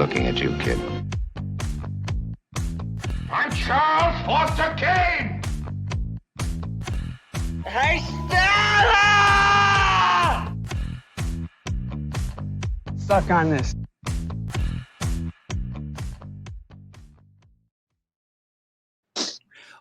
looking at you, kid. I'm Charles Foster Kane! Hey, Stella! Suck on this.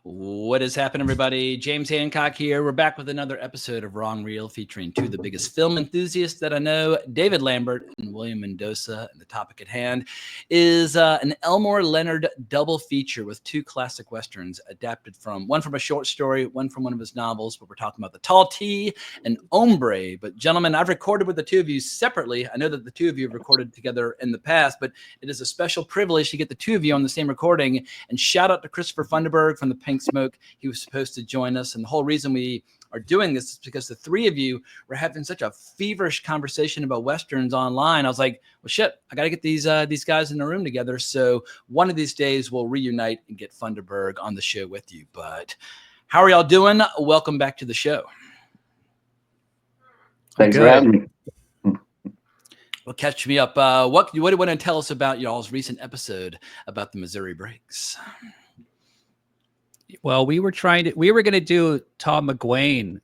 What is happening, everybody? James Hancock here. We're back with another episode of Wrong Reel featuring two of the biggest film enthusiasts that I know, David Lambert and William Mendoza. And the topic at hand is an Elmore Leonard double feature with two classic westerns adapted from one from a short story, one from one of his novels. But we're talking about The Tall T and Hombre. But gentlemen, I've recorded with the two of you separately. I know that the two of you have recorded together in the past, but it is a special privilege to get the two of you on the same recording. And shout out to Christopher Funderburg from the Pink Smoke. He was supposed to join us, and the whole reason we are doing this is because the three of you were having such a feverish conversation about westerns online. I was like, well, shit, I got to get these guys in a room together. So one of these days we'll reunite and get Funderburg on the show with you. But how are y'all doing? Welcome back to the show. Thanks for having me. Well, catch me up. What do you want to tell us about y'all's recent episode about the Missouri Breaks? Well, we were going to do Tom McGuane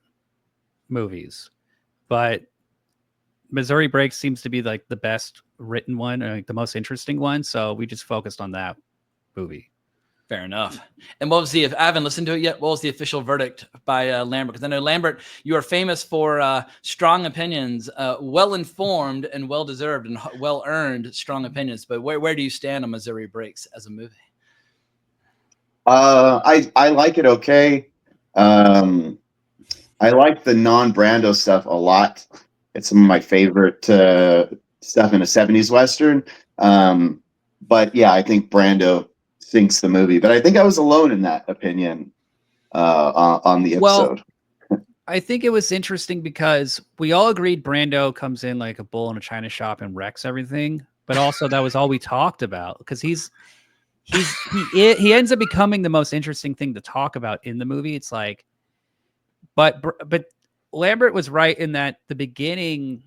movies, but Missouri Breaks seems to be like the best written one, or like the most interesting one. So we just focused on that movie. Fair enough. And what was I haven't listened to it yet. What was the official verdict by Lambert? Because I know, Lambert, you are famous for strong opinions, well-informed and well-deserved and well-earned strong opinions. But where do you stand on Missouri Breaks as a movie? I like it okay. I like the non-Brando stuff a lot. It's some of my favorite stuff in a 70s Western. But yeah, I think Brando sinks the movie. But I think I was alone in that opinion on the episode. Well, I think it was interesting because we all agreed Brando comes in like a bull in a china shop and wrecks everything. But also that was all we talked about because he ends up becoming the most interesting thing to talk about in the movie. It's like, but Lambert was right in that the beginning,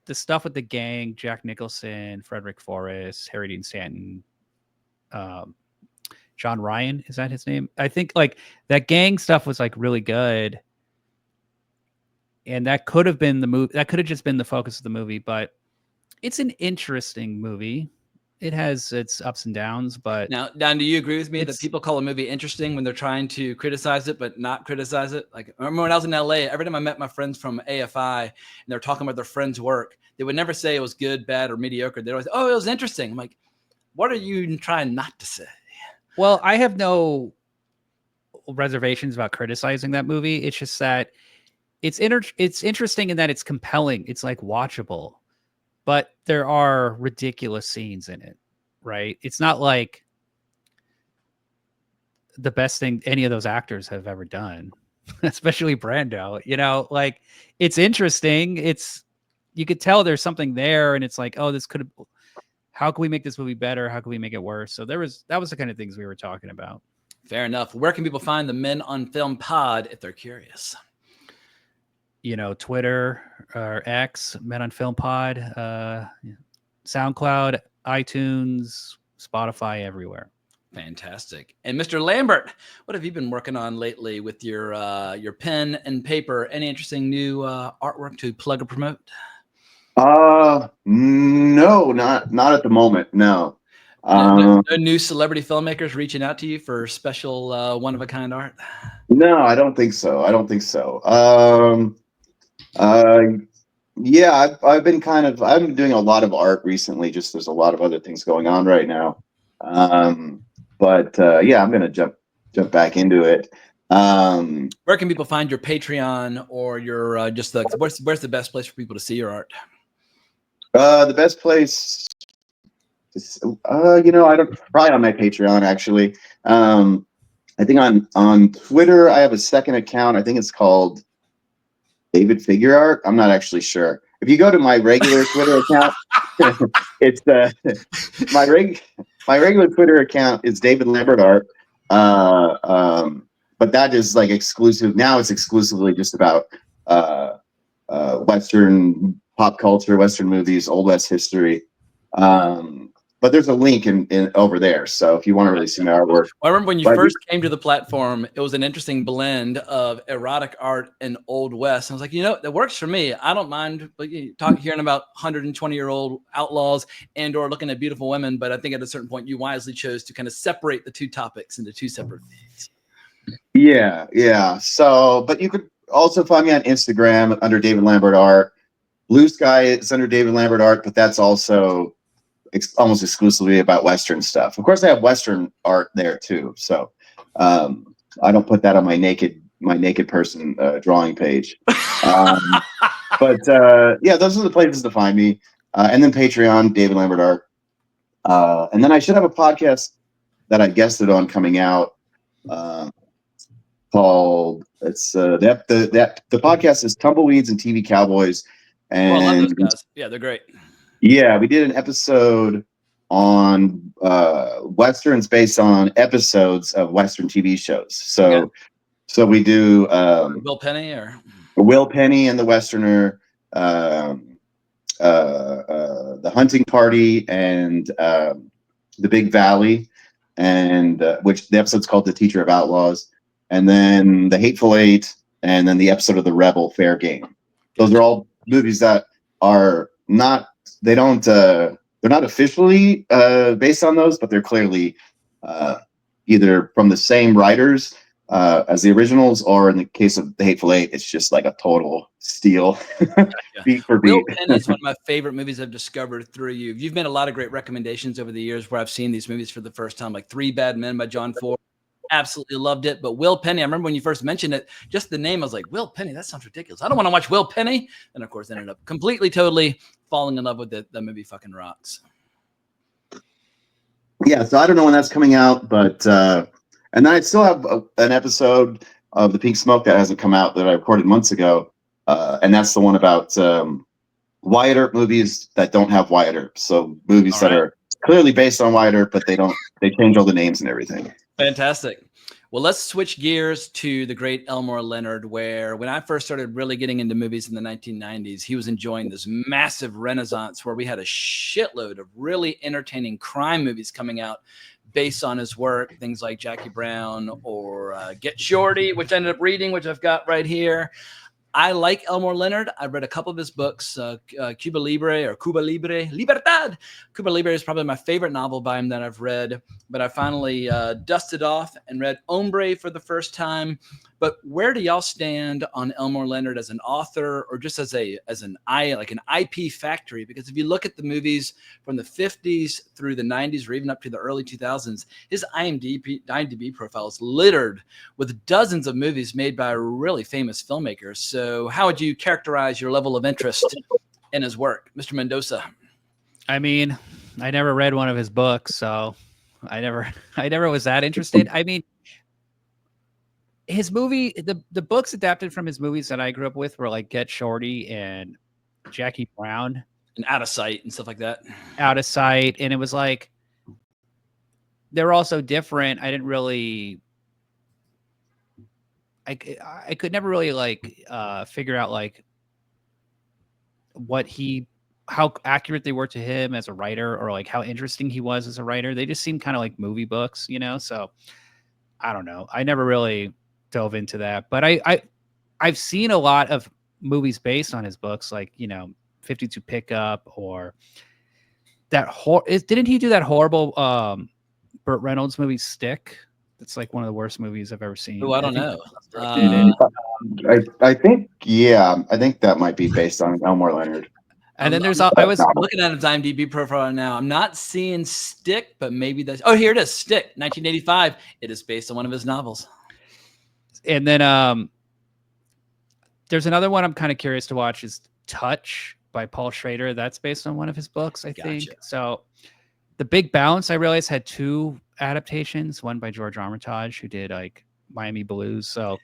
the stuff with the gang, Jack Nicholson, Frederick Forrest, Harry Dean Stanton, John Ryan, is that his name? I think like that gang stuff was like really good. And that could have been the movie. That could have just been the focus of the movie, but it's an interesting movie. It has its ups and downs, but now, do you agree with me that people call a movie interesting when they're trying to criticize it, but not criticize it? Like, I remember when I was in LA, every time I met my friends from AFI and they're talking about their friends' work, they would never say it was good, bad, or mediocre. They'd always, oh, it was interesting. I'm like, what are you trying not to say? Well, I have no reservations about criticizing that movie. It's just that it's interesting in that it's compelling. It's like watchable. But there are ridiculous scenes in it, right? It's not like the best thing any of those actors have ever done, especially Brando. You know, like it's interesting. You could tell there's something there, and it's like, oh, how can we make this movie better? How can we make it worse? So that was the kind of things we were talking about. Fair enough. Where can people find the Men on Film pod if they're curious? You know, Twitter or X, Men on Film Pod, SoundCloud, iTunes, Spotify, everywhere. Fantastic. And Mr. Lambert, what have you been working on lately with your pen and paper? Any interesting new artwork to plug or promote? No, not at the moment. No. No new celebrity filmmakers reaching out to you for special one-of-a-kind art? No, I don't think so. Yeah, I've been doing a lot of art recently. Just there's a lot of other things going on right now. But yeah, I'm gonna jump back into it. Where can people find your Patreon or your where's the best place for people to see your art? The best place is, probably on my Patreon actually. I think on Twitter I have a second account. I think it's called David Figure Art. I'm not actually sure. If you go to my regular Twitter account, it's my regular Twitter account is David Lambert Art. But that is like exclusive. Now it's exclusively just about Western pop culture, Western movies, Old West history. but there's a link in over there. So if you want to really see my artwork. I remember when you But first came to the platform, it was an interesting blend of erotic art and Old West. I was like, you know, that works for me. I don't mind hearing about 120-year-old outlaws and or looking at beautiful women. But I think at a certain point, you wisely chose to kind of separate the two topics into two separate things. Yeah. So, but you could also find me on Instagram under David Lambert Art. Blue Sky is under David Lambert Art, but that's also almost exclusively about Western stuff. Of course, I have Western art there too. So I don't put that on my naked person drawing page. But yeah, those are the places to find me. And then Patreon, David Lambert Art. And then I should have a podcast that I guested on coming out called the podcast is Tumbleweeds and TV Cowboys. And I love those guys. Yeah, they're great. Yeah, we did an episode on Westerns based on episodes of Western TV shows. So we do Will Penny or Will Penny and the Westerner, the Hunting Party, and the Big Valley, and which the episode's called The Teacher of Outlaws, and then the Hateful Eight, and then the episode of The Rebel, Fair Game. Those are all movies that are not. They're not officially based on those, but they're clearly either from the same writers as the originals, or in the case of The Hateful Eight, it's just like a total steal, beat for beat. Will Penny is one of my favorite movies I've discovered through you. You've made a lot of great recommendations over the years where I've seen these movies for the first time, like Three Bad Men by John Ford. Absolutely loved it. But Will Penny, I remember when you first mentioned it, just the name, I was like, Will Penny, that sounds ridiculous. I don't want to watch Will Penny. And of course, ended up completely, totally falling in love with it. The movie fucking rocks. Yeah, so I don't know when that's coming out, but and then I still have an episode of The Pink Smoke that hasn't come out that I recorded months ago, and that's the one about Wyatt Earp movies that don't have Wyatt Earp. So movies that are clearly based on Wyatt Earp, but they change all the names and everything. Fantastic. Well, let's switch gears to the great Elmore Leonard, where when I first started really getting into movies in the 1990s, he was enjoying this massive renaissance where we had a shitload of really entertaining crime movies coming out based on his work, things like Jackie Brown or Get Shorty, which I ended up reading, which I've got right here. I like Elmore Leonard. I've read a couple of his books, Cuba Libre or Cuba Libre, Libertad. Cuba Libre is probably my favorite novel by him that I've read, but I finally dusted off and read Hombre for the first time. But where do y'all stand on Elmore Leonard as an author, or just as an IP factory? Because if you look at the movies from the 50s through the 90s, or even up to the early 2000s, his IMDb profile is littered with dozens of movies made by really famous filmmakers. So how would you characterize your level of interest in his work, Mr. Mendoza? I mean, I never read one of his books, so I never was that interested. I mean, his movie, the books adapted from his movies that I grew up with were like Get Shorty and Jackie Brown and Out of Sight and stuff like that. Out of Sight, and it was like they were all so different. I didn't really, I could never really like figure out like how accurate they were to him as a writer, or like how interesting he was as a writer. They just seemed kind of like movie books, you know? So I don't know. I never really dove into that, but I've seen a lot of movies based on his books, like, you know, 52 Pickup, or that didn't he do that horrible Burt Reynolds movie Stick? That's like one of the worst movies I've ever seen. Oh, I don't know. I think that might be based on Elmore Leonard. And then I was looking at his IMDb profile now. I'm not seeing Stick, but maybe that's. Oh, here it is. Stick, 1985. It is based on one of his novels. And then there's another one I'm kind of curious to watch, is Touch by Paul Schrader. That's based on one of his books, I think. So The Big Bounce, I realized, had two adaptations, one by George Armitage, who did like Miami Blues. So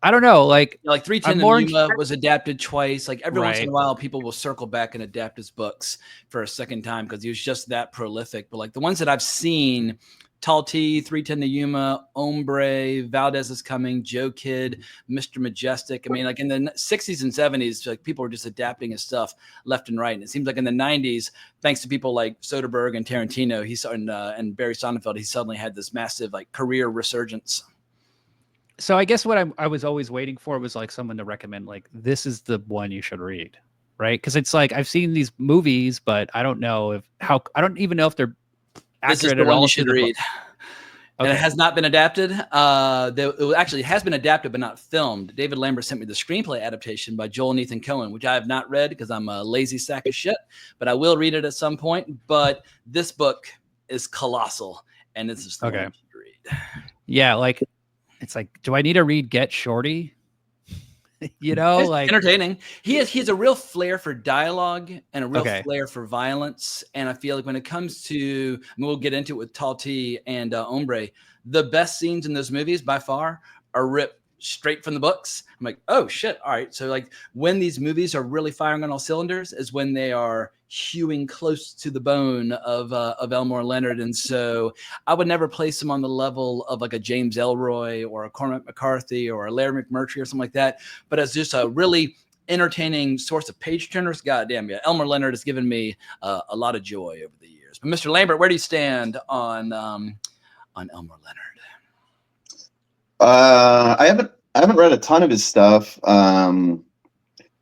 I don't know, like 310 and Yuma was adapted twice. Like every once in a while, people will circle back and adapt his books for a second time because he was just that prolific. But like the ones that I've seen, Tall T, 310 to Yuma, Hombre, Valdez is Coming, Joe Kidd, Mr. Majestic. I mean, like in the 60s and 70s, like people were just adapting his stuff left and right. And it seems like in the 90s, thanks to people like Soderbergh and Tarantino, and Barry Sonnenfeld, he suddenly had this massive like career resurgence. So I guess what I was always waiting for was like someone to recommend, like, this is the one you should read, right? Because it's like I've seen these movies, but I don't know I don't even know if they're This is accurate the at one all. you should read. And it Okay. has not been adapted. It actually has been adapted, but not filmed. David Lambert sent me the screenplay adaptation by Joel and Ethan Cohen, which I have not read because I'm a lazy sack of shit, but I will read it at some point. But this book is colossal, and this is the one you should read. Yeah, like it's like, do I need to read Get Shorty? You know, It's like entertaining. He has a real flair for dialogue and a real Okay. flair for violence. And I feel like when it comes to, and we'll get into it with Tall T and Hombre, the best scenes in those movies by far are ripped straight from the books. I'm like, oh shit. All right. So like when these movies are really firing on all cylinders is when they are hewing close to the bone of Elmore Leonard. And so I would never place him on the level of like a James Elroy or a Cormac McCarthy or a Larry McMurtry or something like that. But as just a really entertaining source of page turners, goddamn, yeah, Elmore Leonard has given me a lot of joy over the years. But Mr. Lambert, where do you stand on Elmore Leonard? I haven't read a ton of his stuff.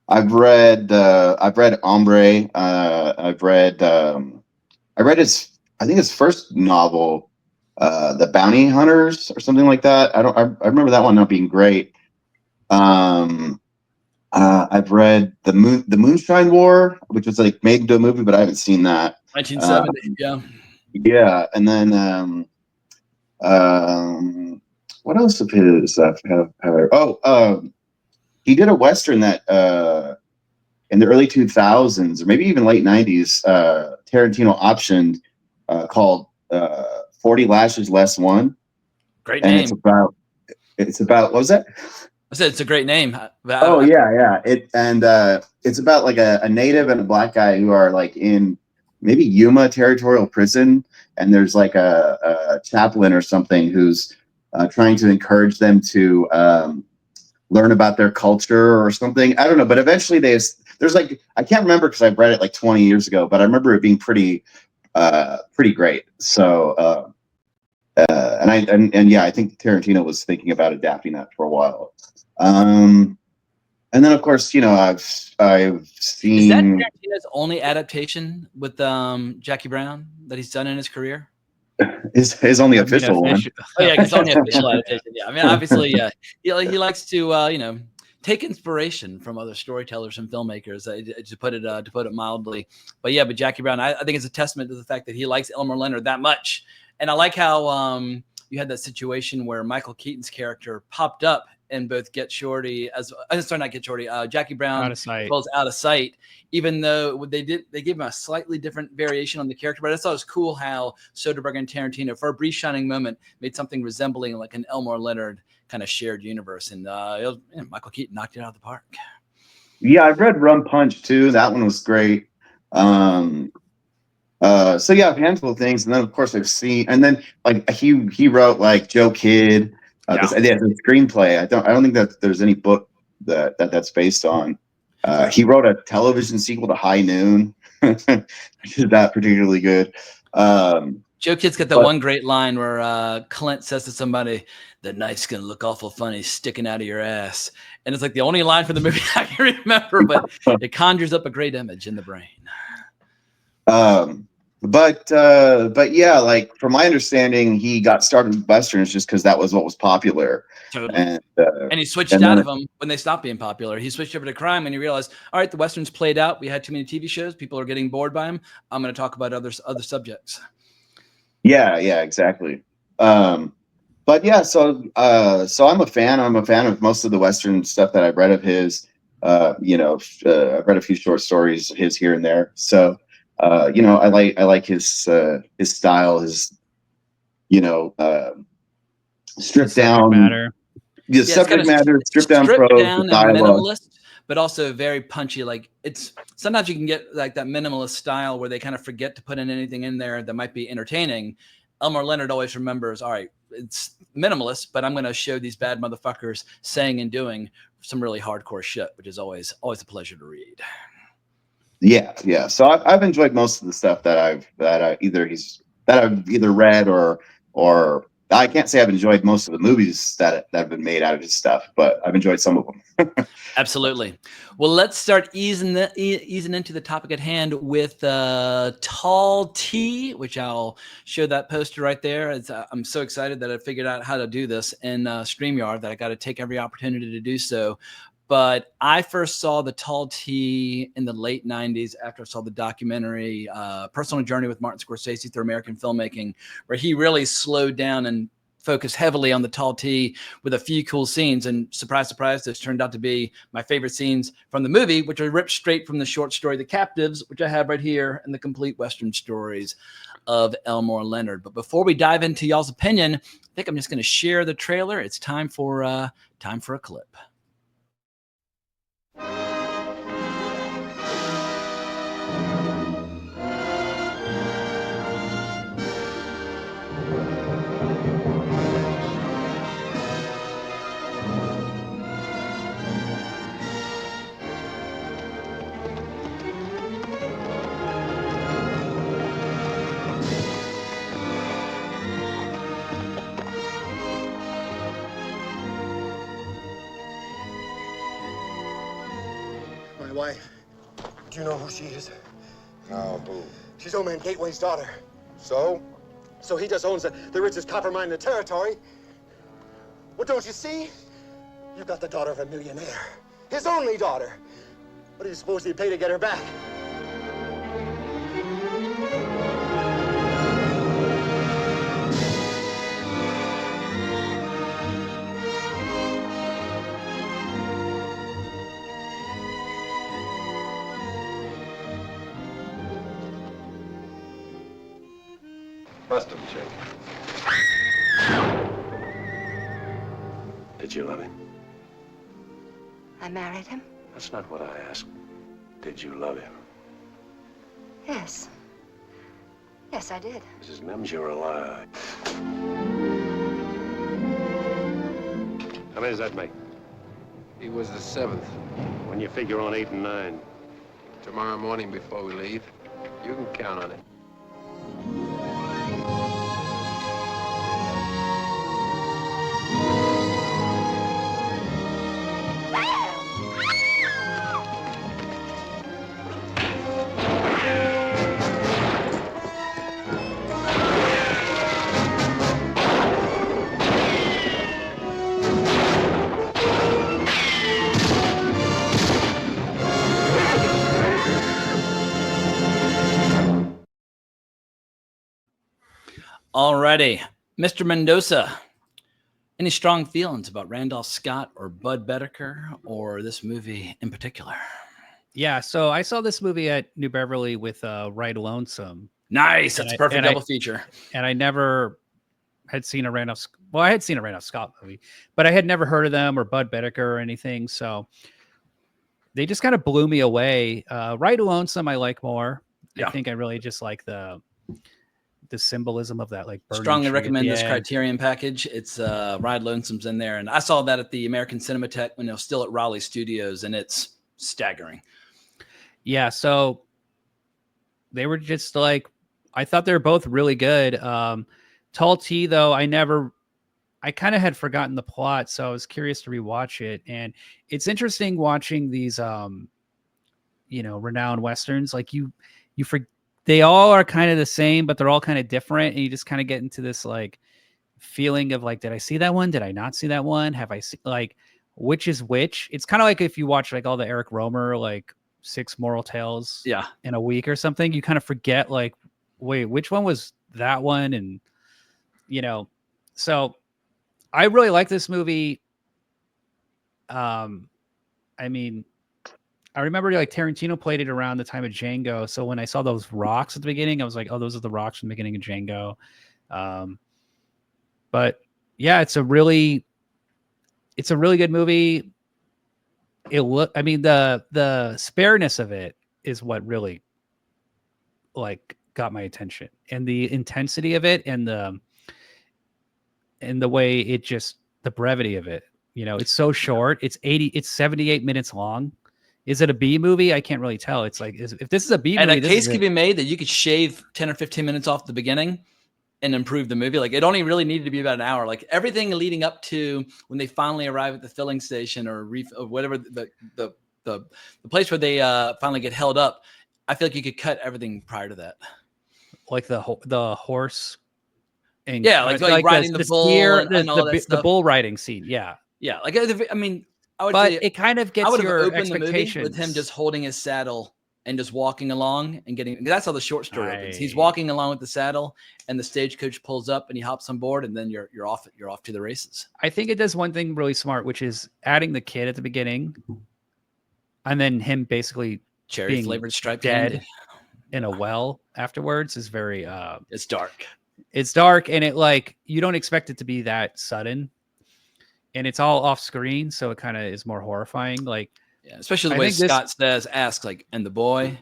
I've read Hombre. I read his first novel, The Bounty Hunters or something like that. I remember that one not being great. I've read the Moonshine War, which was like made into a movie, but I haven't seen that. 1970, yeah. Yeah, and then what else of his have he did a Western that in the early 2000s or maybe even late 90s, Tarantino optioned called 40 Lashes Less One. Great and name. It's about what was that? I said it's a great name. Yeah. It's about like a native and a black guy who are like in maybe Yuma Territorial Prison, and there's like a chaplain or something who's trying to encourage them to learn about their culture or something. I don't know, but eventually there's like, I can't remember because I've read it like 20 years ago, but I remember it being pretty great. So I think Tarantino was thinking about adapting that for a while. And then of course, I've seen. Is that Tarantino's only adaptation with Jackie Brown that he's done in his career? His only official one. Oh yeah, it's only official adaptation. Yeah, I mean, obviously, he likes to take inspiration from other storytellers and filmmakers, to put it mildly. But Jackie Brown, I think it's a testament to the fact that he likes Elmore Leonard that much. And I like how you had that situation where Michael Keaton's character popped up in both Jackie Brown Out of Sight. was Out of Sight, even though they gave him a slightly different variation on the character. But I thought it was cool how Soderbergh and Tarantino, for a brief shining moment, made something resembling like an Elmore Leonard kind of shared universe. And Michael Keaton knocked it out of the park. Yeah, I've read Rum Punch too. That one was great. A handful of things, and then of course I've seen, and then like he wrote like Joe Kidd. The screenplay. I don't think that there's any book that's based on. He wrote a television sequel to High Noon, which is not particularly good. Joe Kidd's got that one great line where Clint says to somebody, "The knife's gonna look awful funny sticking out of your ass," and it's like the only line from the movie I can remember, but it conjures up a great image in the brain. But yeah, like from my understanding, he got started with Westerns just because that was what was popular. Totally. And he switched out of them when they stopped being popular. He switched over to crime and he realized, all right, the Westerns played out. We had too many TV shows. People are getting bored by them. I'm going to talk about other subjects. Yeah, exactly. But yeah, so I'm a fan. I'm a fan of most of the Western stuff that I've read of his. I've read a few short stories of his here and there. So. I like his style, his stripped down matter. The subject matter, stripped down prose, and minimalist, but also very punchy. Like it's sometimes you can get like that minimalist style where they kind of forget to put in anything in there that might be entertaining, Elmore Leonard always remembers, all right, it's minimalist, but I'm going to show these bad motherfuckers saying and doing some really hardcore shit, which is always a pleasure to read. Yeah. So I've enjoyed most of the stuff that I've either read or I can't say I've enjoyed most of the movies that have been made out of his stuff, but I've enjoyed some of them. Absolutely. Well, let's start easing into the topic at hand with Tall T, which I'll show that poster right there. I'm so excited that I figured out how to do this in StreamYard that I got to take every opportunity to do so. But I first saw the Tall T in the late 90s after I saw the documentary Personal Journey with Martin Scorsese through American filmmaking, where he really slowed down and focused heavily on the Tall T with a few cool scenes. And surprise, surprise, this turned out to be my favorite scenes from the movie, which are ripped straight from the short story The Captives, which I have right here, and the complete Western stories of Elmore Leonard. But before we dive into y'all's opinion, I think I'm just going to share the trailer. It's time for a clip. My wife. Do you know who she is? No, who? She's Old Man Gateway's daughter. So? So he just owns the richest copper mine in the territory. Well, don't you see? You've got the daughter of a millionaire. His only daughter. What do you suppose he'd pay to get her back? Bust him, Jake. Did you love him? I married him? That's not what I asked. Did you love him? Yes. Yes, I did. Mrs. Mims, you're a liar. How many does that make? He was the 7th. When you figure on 8 and 9. Tomorrow morning before we leave. You can count on it. Alrighty, Mr. Mendoza, any strong feelings about Randolph Scott or Bud Bedecker or this movie in particular? Yeah, so I saw this movie at New Beverly with Ride Lonesome. Nice, that's a perfect double feature. And I never had seen a Randolph. Well, I had seen a Randolph Scott movie, but I had never heard of them or Bud Bedecker or anything. So they just kind of blew me away. Ride Lonesome, I like more. Yeah. I think I really just like the symbolism of that, like strongly recommend this Criterion package. It's Ride Lonesome's in there, and I saw that at the American Cinematheque when it was still at Raleigh Studios, and it's staggering. Yeah, so they were just like, I thought they were both really good. Tall T, though, I kind of had forgotten the plot, so I was curious to rewatch it. And it's interesting watching these renowned westerns. Like they all are kind of the same, but they're all kind of different. And you just kind of get into this like feeling of like, did I see that one? Did I not see that one? Have I seen, like, which is which? It's kind of like if you watch like all the Eric Romer, like 6 Moral Tales in a week or something, you kind of forget like, wait, which one was that one? And, so I really like this movie. I mean, I remember like Tarantino played it around the time of Django. So when I saw those rocks at the beginning, I was like, oh, those are the rocks from the beginning of Django. But yeah, it's a really good movie. The spareness of it is what really like got my attention, and the intensity of it, and the way it just, the brevity of it. It's so short. It's 78 minutes long. Is it a B movie? I can't really tell. It's like, if this is a B movie, and a case could be made that you could shave 10 or 15 minutes off the beginning and improve the movie. Like, it only really needed to be about an hour. Like, everything leading up to when they finally arrive at the filling station or whatever the place where they finally get held up, I feel like you could cut everything prior to that. Like the horse. And yeah, like riding the bull steer, and all that stuff. The bull riding scene. Yeah. Yeah. Like, I mean, I would but say it kind of gets your expectations with him just holding his saddle and just walking along and getting, that's how the short story opens. He's walking along with the saddle and the stagecoach pulls up and he hops on board, and then you're off to the races. I think it does one thing really smart, which is adding the kid at the beginning and then him basically cherry flavored striped dead candy in a well afterwards is very it's dark. It's dark, and it, like, you don't expect it to be that sudden, and it's all off screen, so it kind of is more horrifying. Like, yeah, especially the way Scott asks, like, and the boy,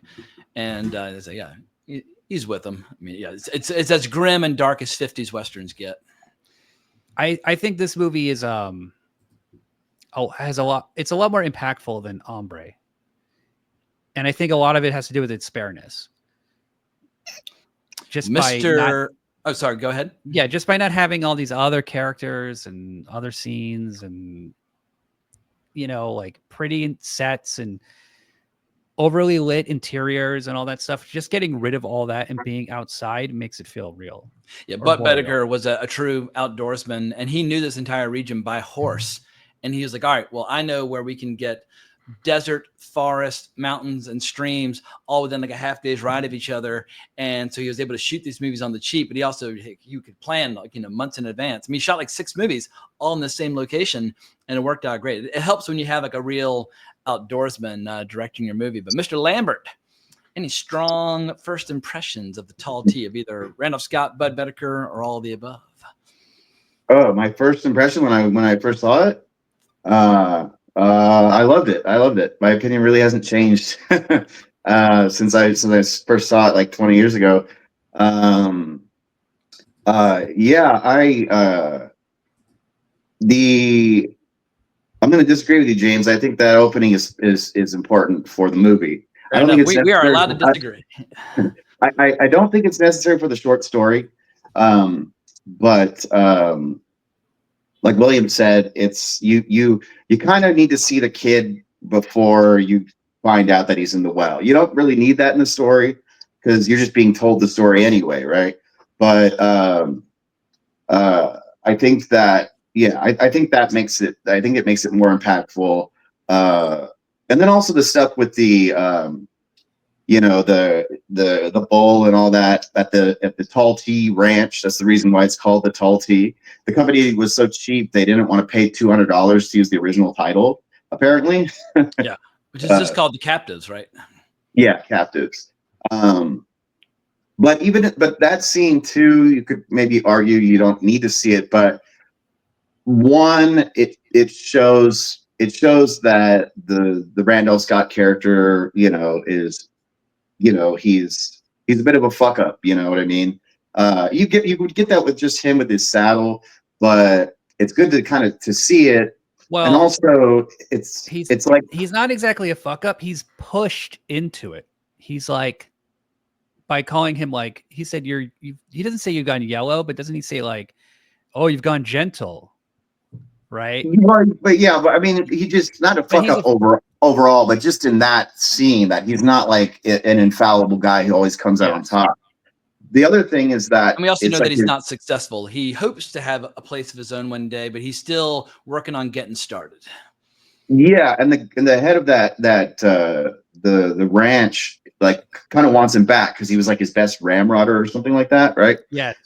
and they say, yeah, he's with him. I mean, yeah, it's as grim and dark as 50s westerns get. I think this movie is has a lot. It's a lot more impactful than Hombre, and I think a lot of it has to do with its spareness. Just oh, sorry, go ahead. Yeah, just by not having all these other characters and other scenes and, like, pretty sets and overly lit interiors and all that stuff, just getting rid of all that and being outside makes it feel real. Yeah, Bud Bedecker was a true outdoorsman, and he knew this entire region by horse. And he was like, all right, well, I know where we can get desert, forest, mountains, and streams all within like a half day's ride of each other. And so he was able to shoot these movies on the cheap, but he also, you could plan, like, months in advance. I mean, he shot like 6 movies all in the same location, and it worked out great. It helps when you have like a real outdoorsman directing your movie. But Mr. Lambert, any strong first impressions of the tall T of either Randolph Scott, Bud Bedecker, or all of the above? Oh, my first impression when I first saw it, I loved it. My opinion really hasn't changed since I first saw it like 20 years ago. I'm going to disagree with you, James. I think that opening is important for the movie. I don't think we are allowed to disagree. I don't think it's necessary for the short story, but like William said, it's you kind of need to see the kid before you find out that he's in the well. You don't really need that in the story because you're just being told the story anyway, right? But I think that, yeah, I think that makes it. I think it makes it more impactful. And then also the stuff with the the bull and all that at the Tall T Ranch. That's the reason why it's called the Tall T. The company was so cheap they didn't want to pay $200 to use the original title, apparently. Yeah, which is just called the Captives, right? Yeah, Captives. But that scene too, you could maybe argue you don't need to see it, but one, it shows that the Randall Scott character, is, he's a bit of a fuck up, you know what I mean? You would get that with just him with his saddle, but it's good to kind of to see it. Well, and also it's like he's not exactly a fuck up. He's pushed into it. He's like, by calling him, like, he said, he doesn't say you've gone yellow, but doesn't he say like, oh, you've gone gentle, right? But I mean, he just not a fuck up overall, but just in that scene, that he's not like an infallible guy who always comes out on top. The other thing is that, and we also know that he's not successful. He hopes to have a place of his own one day, but he's still working on getting started. Yeah, and the head of the ranch, like, kind of wants him back because he was like his best ramrodder or something like that, right? Yes.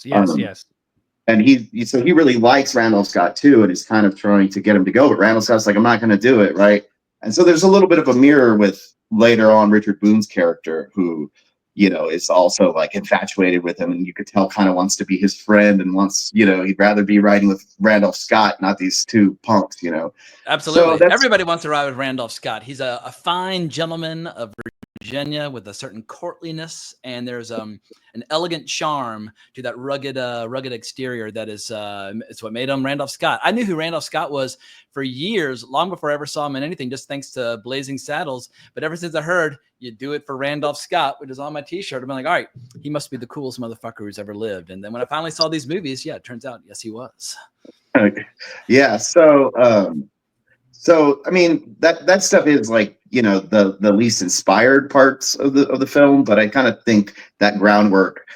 And so he really likes Randall Scott too, and is kind of trying to get him to go, but Randall Scott's like, I'm not going to do it, right? And so there's a little bit of a mirror with later on Richard Boone's character, who, is also like infatuated with him, and you could tell kind of wants to be his friend and wants, he'd rather be riding with Randolph Scott, not these two punks, Absolutely. So everybody wants to ride with Randolph Scott. He's a fine gentleman of Virginia with a certain courtliness, and there's an elegant charm to that rugged exterior that is it's what made him Randolph Scott. I knew who Randolph Scott was for years, long before I ever saw him in anything, just thanks to Blazing Saddles. But ever since I heard you do it for Randolph Scott, which is on my T-shirt, I've been like, all right, he must be the coolest motherfucker who's ever lived. And then when I finally saw these movies, yeah, it turns out, yes, he was. Yeah. So I mean that stuff is like, you know, the least inspired parts of the film, but I kind of think that groundwork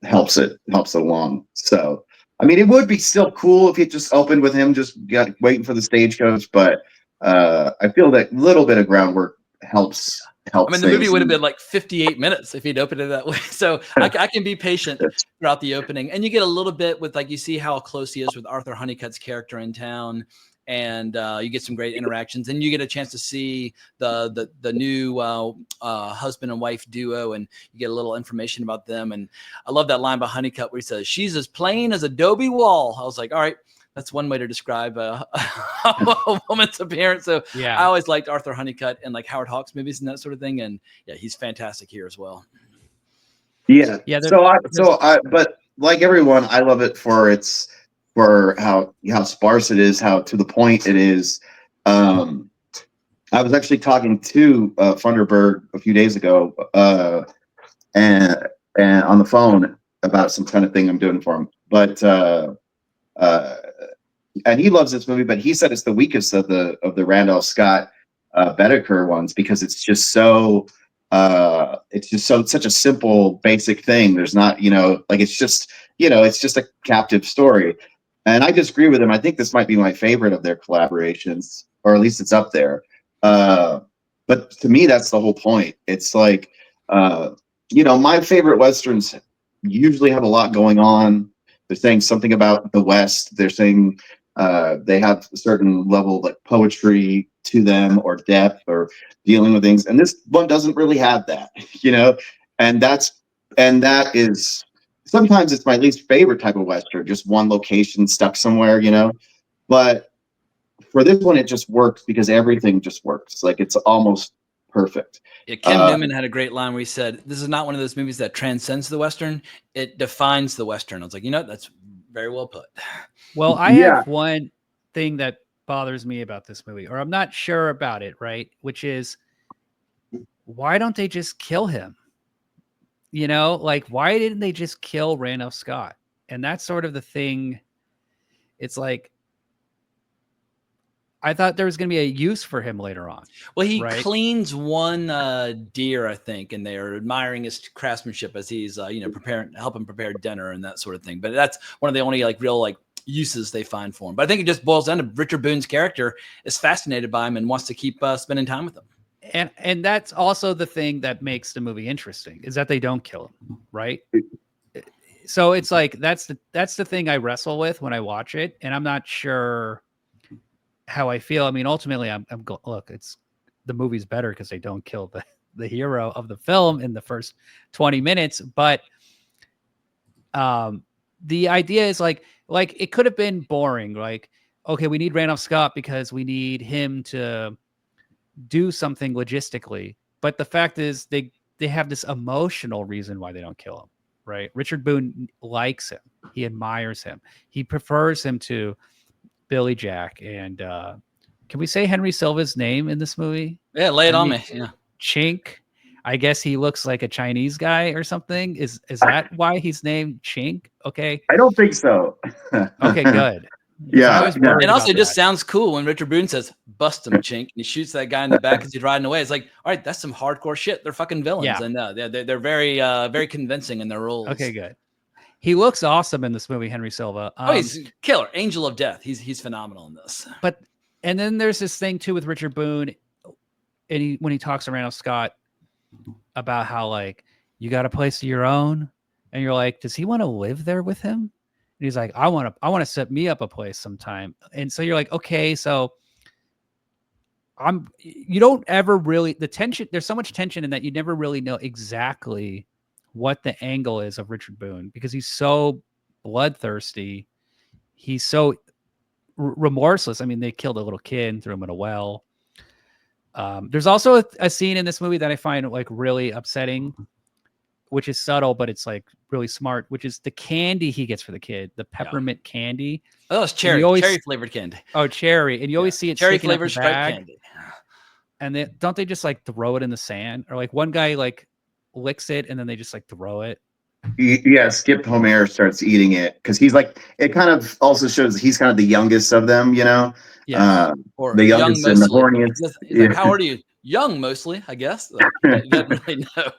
helps it along. So I mean, it would be still cool if it just opened with him just waiting for the stagecoach, but I feel that little bit of groundwork helps. I mean, the movie would have been like 58 minutes if he'd opened it that way. So I can be patient throughout the opening, and you get a little bit with, like, you see how close he is with Arthur Honeycutt's character in town, and you get some great interactions, and you get a chance to see the new husband and wife duo, and you get a little information about them. And I love that line by Honeycutt where he says, "She's as plain as adobe wall." I was like, all right, that's one way to describe a woman's appearance. So Yeah. I always liked Arthur Honeycutt and like Howard Hawks movies and that sort of thing. And yeah, he's fantastic here as well. Yeah. Yeah, But like everyone, I love it for how sparse it is, how to the point it is. I was actually talking to Funderburg a few days ago, and on the phone about some kind of thing I'm doing for him. But and he loves this movie, but he said it's the weakest of the Randolph Scott Bedecker ones, because it's just so such a simple, basic thing. There's not, like, it's just a captive story. And I disagree with him. I think this might be my favorite of their collaborations, or at least it's up there. But to me, that's the whole point. It's like, my favorite Westerns usually have a lot going on. They're saying something about the West. They're saying they have a certain level of like poetry to them, or depth, or dealing with things. And this one doesn't really have that, and that is, sometimes it's my least favorite type of Western, just one location stuck somewhere, but for this one, it just works because everything just works. Like, it's almost perfect. Yeah, Kim Newman had a great line where he said, "This is not one of those movies that transcends the Western. It defines the Western." I was like, that's very well put. Well, I have one thing that bothers me about this movie, or I'm not sure about it, right? Which is, why don't they just kill him? Like, why didn't they just kill Randolph Scott? And that's sort of the thing. It's like, I thought there was going to be a use for him later on. Well, he cleans one deer, I think, and they're admiring his craftsmanship as he's, helping prepare dinner and that sort of thing. But that's one of the only real uses they find for him. But I think it just boils down to Richard Boone's character is fascinated by him and wants to keep spending time with him. And that's also the thing that makes the movie interesting, is that they don't kill him, right? So it's like, that's the thing I wrestle with when I watch it, and I'm not sure how I feel. I mean, ultimately, it's, the movie's better because they don't kill the hero of the film in the first 20 minutes. But the idea is like it could have been boring. Like, okay, we need Randolph Scott because we need him to do something logistically. But the fact is, they have this emotional reason why they don't kill him, right? Richard Boone likes him. He admires him. He prefers him to Billy Jack. And can we say Henry Silva's name in this movie? Yeah, lay it on me. Yeah. Chink. I guess he looks like a Chinese guy or something. Is that why he's named Chink? Okay. I don't think so. Okay, good. Yeah. And also, it just sounds cool when Richard Boone says, "Bust him, Chink," and he shoots that guy in the back as he's riding away. It's like, all right, that's some hardcore shit. They're fucking villains. Yeah. And they're very, very convincing in their roles. Okay, good. He looks awesome in this movie, Henry Silva. He's killer, angel of death. He's phenomenal in this. And then there's this thing too with Richard Boone, and when he talks to Randolph Scott about how you got a place of your own, and you're like, does he want to live there with him? And he's like, I want to set me up a place sometime. And so you're like, okay, so you don't ever really, the tension, there's so much tension in that you never really know exactly what the angle is of Richard Boone, because he's so bloodthirsty. He's so remorseless. I mean, they killed a little kid and threw him in a well. There's also a scene in this movie that I find like really upsetting, which is subtle, but it's like really smart, which is the candy he gets for the kid, the peppermint candy. Oh, it's cherry, cherry flavored candy. Oh, cherry. And you always see it cherry sticking out the flavored striped bag. candy. And don't they just like throw it in the sand? Or like one guy like licks it and then they just like throw it. Yeah, Skip Homer starts eating it because he's like, it kind of also shows he's kind of the youngest of them, you know? Yeah. Or the youngest and the horniest. He's like, how old are you? Young, mostly, I guess. Like, he doesn't really know.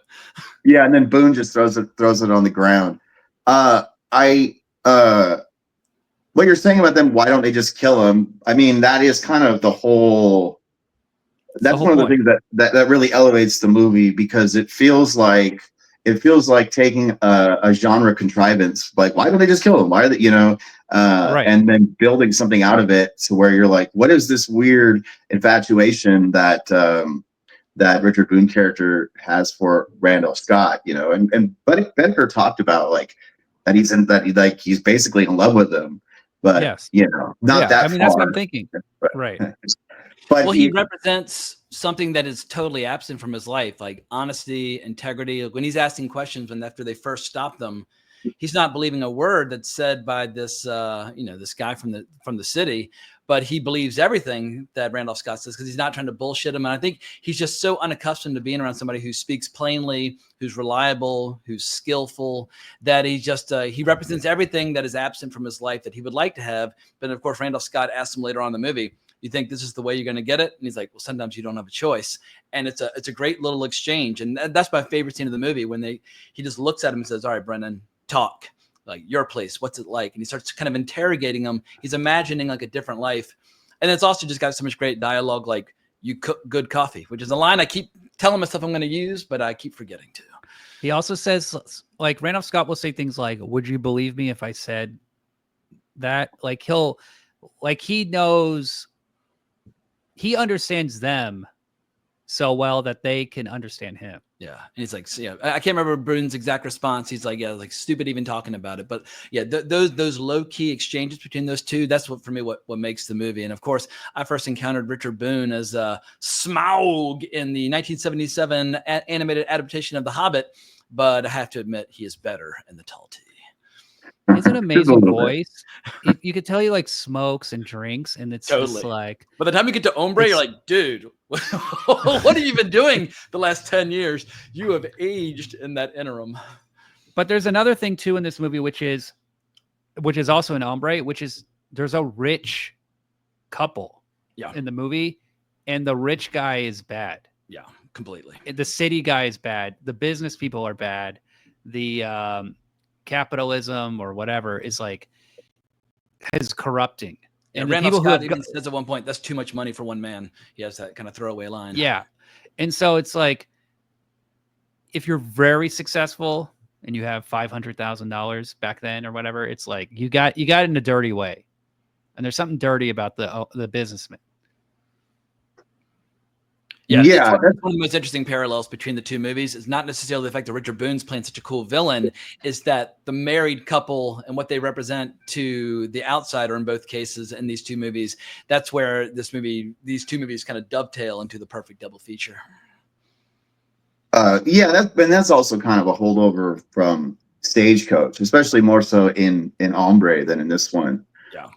Yeah, and then Boone just throws it on the ground. What you're saying about them, why don't they just kill him? I mean, that is kind of the whole. That's one of the things that really elevates the movie, because it feels like taking a genre contrivance. Like, why don't they just kill him? Why are they, right. And then building something out of it to where you're like, what is this weird infatuation that Richard Boone character has for Randall Scott? And Benker talked about like that he's basically in love with him, but yes. Not that. I mean, that's what I'm thinking. Right. But he represents something that is totally absent from his life, like honesty, integrity. When he's asking questions, after they first stop them, he's not believing a word that's said by this, this guy from the city, but he believes everything that Randolph Scott says because he's not trying to bullshit him. And I think he's just so unaccustomed to being around somebody who speaks plainly, who's reliable, who's skillful, that he represents everything that is absent from his life that he would like to have. But of course, Randolph Scott asks him later on in the movie, you think this is the way you're going to get it? And he's like, well, sometimes you don't have a choice. And it's a great little exchange. And that's my favorite scene of the movie, when he just looks at him and says, all right, Brendan, talk. Like, your place, what's it like? And he starts kind of interrogating him. He's imagining like a different life. And it's also just got so much great dialogue, like, you cook good coffee, which is a line I keep telling myself I'm going to use, but I keep forgetting to. He also says, like, Randolph Scott will say things like, would you believe me if I said that? Like, he knows, he understands them so well that they can understand him. Yeah. And he's like, I can't remember Boone's exact response. He's like, yeah, like, stupid even talking about it. But yeah, those low key exchanges between those two, that's what makes the movie. And of course, I first encountered Richard Boone as Smaug in the 1977 animated adaptation of The Hobbit. But I have to admit, he is better in The Tall Tea. He has an amazing voice. You could tell he like smokes and drinks, and it's totally just like, by the time you get to Hombre, you're like, dude, what have you been doing the last 10 years? You have aged in that interim. But there's another thing too in this movie, which is also in Hombre, which is there's a rich couple in the movie, and the rich guy is bad. Yeah, completely. The city guy is bad. The business people are bad. The capitalism or whatever is corrupting. And Randolph Scott even says at one point, that's too much money for one man. He has that kind of throwaway line. Yeah. And so it's like, if you're very successful and you have $500,000 back then or whatever, it's like you got it in a dirty way. And there's something dirty about the businessman. Yeah, that's one of the most interesting parallels between the two movies. Is not necessarily the fact that Richard Boone's playing such a cool villain, is that the married couple and what they represent to the outsider in both cases in these two movies. That's where these two movies kind of dovetail into the perfect double feature. That's also kind of a holdover from Stagecoach, especially more so in Hombre than in this one. Yeah.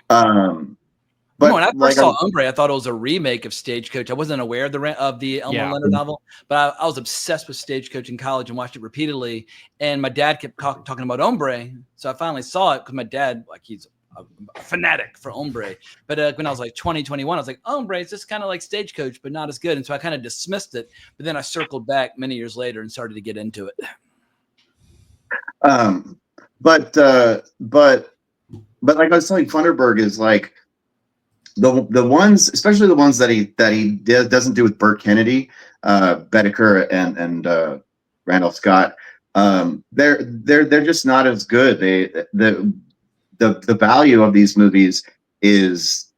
But when I first saw Hombre, I thought it was a remake of Stagecoach. I wasn't aware of the Elmore Leonard novel, but I was obsessed with Stagecoach in college and watched it repeatedly. And my dad kept talking about Hombre, so I finally saw it because my dad, he's a fanatic for Hombre. But when I was 20, 21, I was like, Hombre is just kind of like Stagecoach, but not as good. And so I kind of dismissed it. But then I circled back many years later and started to get into it. But like I was telling, Funderburg is like, the ones, especially the ones that he doesn't do with Burt Kennedy, Bedecker and Randolph Scott, they're just not as good. The value of these movies is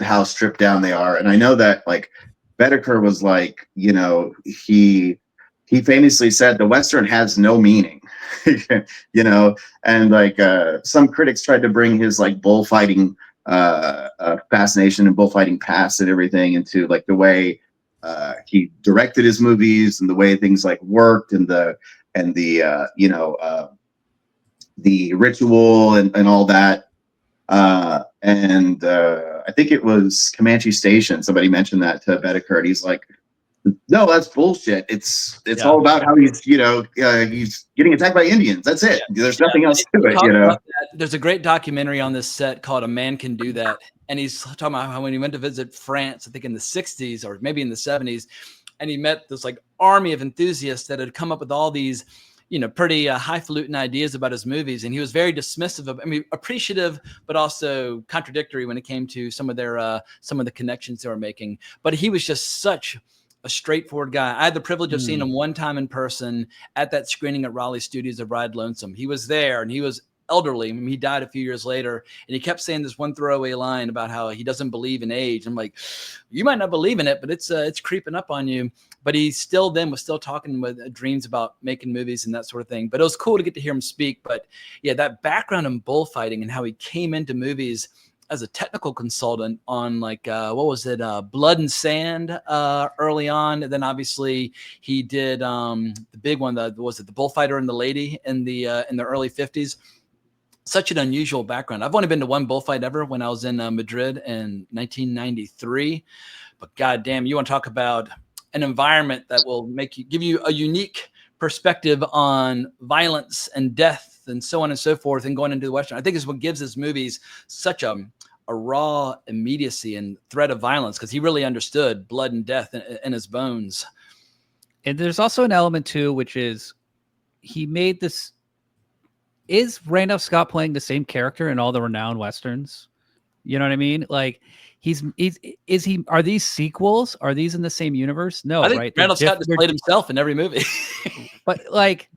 how stripped down they are. And I know that Bedecker was he famously said the Western has no meaning, and some critics tried to bring his bullfighting fascination and bullfighting past and everything into the way he directed his movies and the way things like worked and the ritual and all that. I think it was Comanche Station. Somebody mentioned that to Bedecker, and he's like, "No, that's bullshit. It's all about how he's he's getting attacked by Indians. That's it. There's nothing else to it." There's a great documentary on this set called "A Man Can Do That," and he's talking about how when he went to visit France, I think in the '60s or maybe in the '70s, and he met this like army of enthusiasts that had come up with all these, pretty highfalutin ideas about his movies. And he was very dismissive of, appreciative, but also contradictory when it came to some of the connections they were making. But he was just such a straightforward guy. I had the privilege of seeing him one time in person at that screening at Raleigh Studios of Ride Lonesome. He was there, and he was elderly. He died a few years later, and he kept saying this one throwaway line about how he doesn't believe in age. I'm like, you might not believe in it, but it's creeping up on you. But he still was still talking with dreams about making movies and that sort of thing. But it was cool to get to hear him speak. But yeah, that background in bullfighting and how he came into movies as a technical consultant on Blood and Sand early on. And then obviously he did the big one, the Bullfighter and the Lady in the early 50s. Such an unusual background. I've only been to one bullfight ever when I was in Madrid in 1993. But goddamn, you want to talk about an environment that will give you a unique perspective on violence and death and so on and so forth, and going into the Western. I think is what gives his movies such a raw immediacy and threat of violence, because he really understood blood and death in his bones. And there's also an element too, which is he made this. Is Randolph Scott playing the same character in all the renowned Westerns? You know what I mean? Like are these sequels? Are these in the same universe? No, I think right? Randolph Scott just played himself in every movie. But like,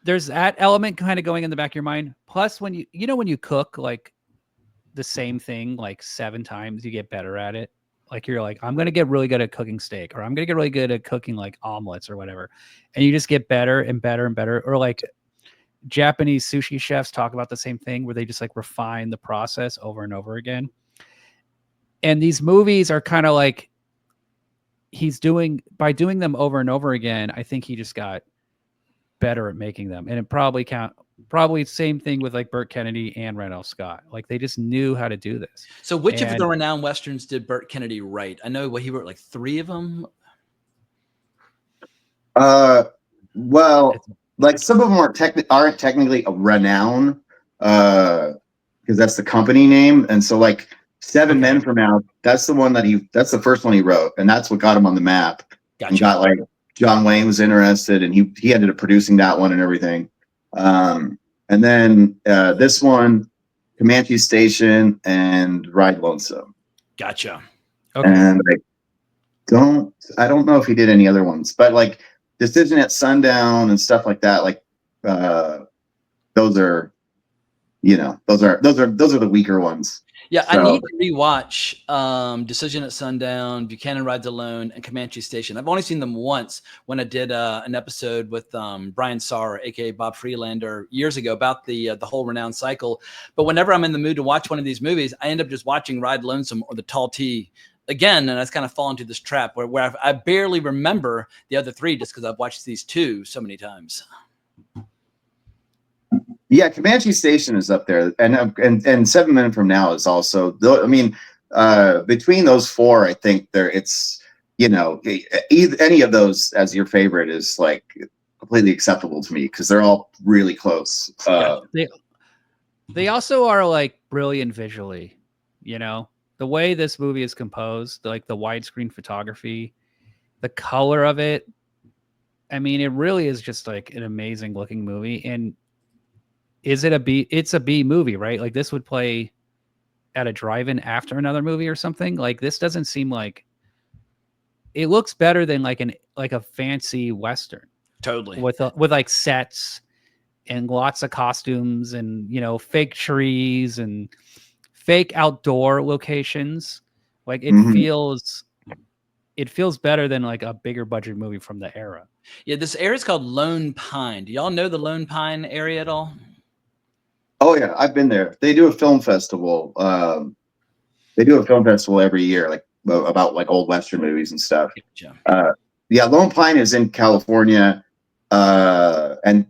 there's that element kind of going in the back of your mind. Plus, when you cook like the same thing like 7 times, you get better at it. Like you're like, I'm gonna get really good at cooking steak, or I'm gonna get really good at cooking like omelets or whatever, and you just get better and better and better. Or like Japanese sushi chefs talk about the same thing, where they just like refine the process over and over again. And these movies are kind of like by doing them over and over again, I think he just got better at making them. And it probably same thing with like Burt Kennedy and Randolph Scott. Like they just knew how to do this. So which of the renowned Westerns did Burt Kennedy write? I know he wrote like 3 of them. Well, like some of them aren't technically a renowned, because that's the company name. And so like Seven Men from Now, that's the first one he wrote, and that's what got him on the map. Gotcha. And got like John Wayne was interested, and he ended up producing that one and everything. And then this one, Comanche Station and Ride Lonesome. Gotcha. Okay. And I don't know if he did any other ones, but like Decision at Sundown and stuff like that. Like those are the weaker ones. Yeah, So, I need to rewatch Decision at Sundown, Buchanan Rides Alone, and Comanche Station. I've only seen them once when I did an episode with Brian Saar, aka Bob Freelander, years ago about the whole renowned cycle. But whenever I'm in the mood to watch one of these movies, I end up just watching Ride Lonesome or The Tall T again, and I've kind of fallen into this trap where I barely remember the other 3 just because I've watched these 2 so many times. Yeah, Comanche Station is up there, and 7 Men from Now is also. I mean, between those 4, I think it's any of those as your favorite is like completely acceptable to me because they're all really close. They also are like brilliant visually, the way this movie is composed, like the widescreen photography, the color of it. I mean, it really is just like an amazing looking movie. And it's a B movie, right? Like this would play at a drive-in after another movie or something. Like this doesn't seem like it looks better than like a fancy Western. Totally. With like sets and lots of costumes and, fake trees and fake outdoor locations. Like it feels better than like a bigger budget movie from the era. Yeah, this area is called Lone Pine. Do y'all know the Lone Pine area at all? Oh yeah, I've been there. They do a film festival. They do a film festival every year, like about like old Western movies and stuff. Gotcha. Yeah, Lone Pine is in California, and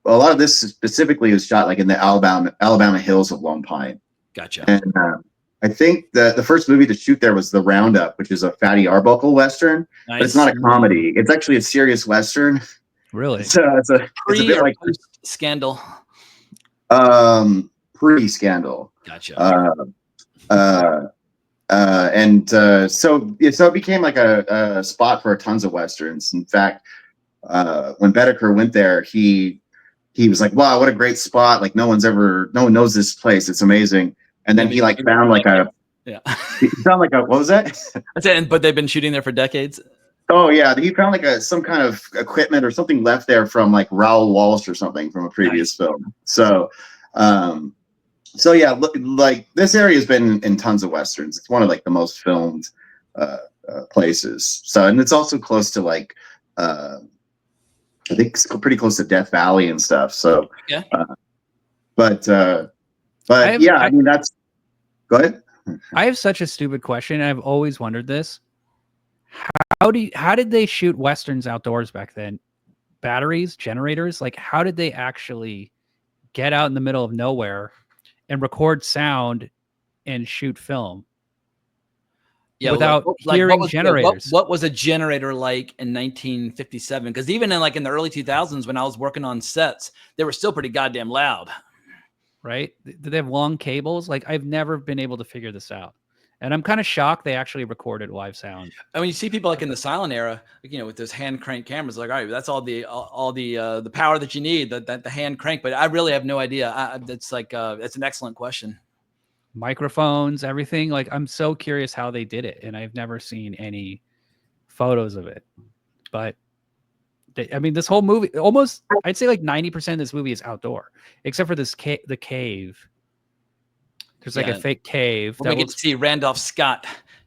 a lot of this specifically was shot like in the Alabama hills of Lone Pine. Gotcha. And I think the first movie to shoot there was The Roundup, which is a Fatty Arbuckle Western, Nice. but it's not a comedy. It's actually a serious Western. Really? It's a bit like Scandal. Pre-Scandal. Gotcha. So it became like a spot for tons of Westerns. In fact, when Bedecker went there, he was like, wow, what a great spot. Like no one knows this place. It's amazing. And then he like found like he found like what was that? But they've been shooting there for decades. Oh yeah. He found like some kind of equipment or something left there from like Raoul Walsh or something from a previous film. So yeah, like this area has been in tons of Westerns. It's one of like the most filmed places. So, and it's also close to like, I think it's pretty close to Death Valley and stuff. So, yeah. But I mean, go ahead. I have such a stupid question. I've always wondered this. How did they shoot Westerns outdoors back then? Batteries, generators? Like, how did they actually get out in the middle of nowhere and record sound and shoot film? Yeah, without hearing generators. What was a generator like in 1957? Because even in the early 2000s, when I was working on sets, they were still pretty goddamn loud. Right? Did they have long cables? Like, I've never been able to figure this out. And I'm kind of shocked they actually recorded live sound. And when you see people like in the silent era, with those hand crank cameras, like, all right, that's all the power that you need, the hand crank. But I really have no idea. It's an excellent question. Microphones, everything. Like, I'm so curious how they did it, and I've never seen any photos of it. But this whole movie, almost, I'd say like 90% of this movie is outdoor, except for this the cave. There's like a fake cave. We get to see Randolph Scott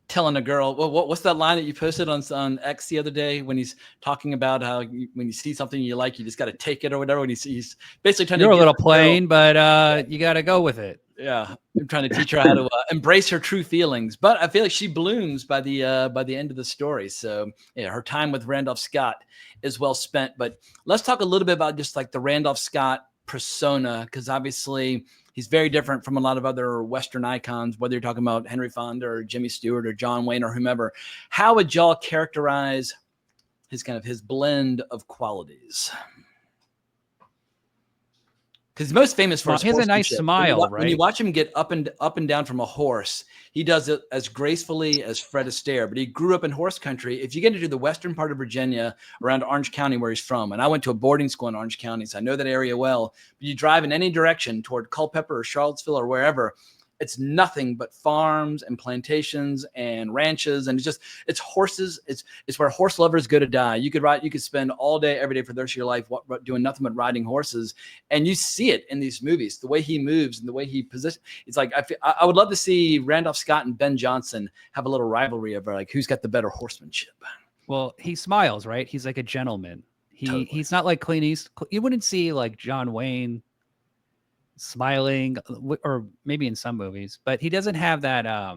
telling a girl, well, what's that line that you posted on X the other day when he's talking about how when you see something you like, you just got to take it or whatever. When he's basically trying to. You're a little plain, but you got to go with it. Yeah, I'm trying to teach her how to embrace her true feelings, but I feel like she blooms by the end of the story. So yeah, her time with Randolph Scott is well spent. But let's talk a little bit about just like the Randolph Scott persona, because obviously he's very different from a lot of other Western icons, whether you're talking about Henry Fonda or Jimmy Stewart or John Wayne or whomever. How would y'all characterize his blend of qualities? Because he's most famous for his he has a nice smile, right? When you watch him get up and down from a horse, he does it as gracefully as Fred Astaire. But he grew up in horse country. If you get into the western part of Virginia, around Orange County, where he's from, and I went to a boarding school in Orange County, so I know that area well. But you drive in any direction toward Culpeper or Charlottesville or wherever, it's nothing but farms and plantations and ranches, and it's horses. It's where horse lovers go to die. You could spend all day, every day for the rest of your life doing nothing but riding horses, and you see it in these movies. The way he moves and the way he positions. It's like I would love to see Randolph Scott and Ben Johnson have a little rivalry of like who's got the better horsemanship. Well, he smiles, right? He's like a gentleman. He's not like Clint Eastwood. You wouldn't see like John Wayne smiling, or maybe in some movies, but he doesn't have that.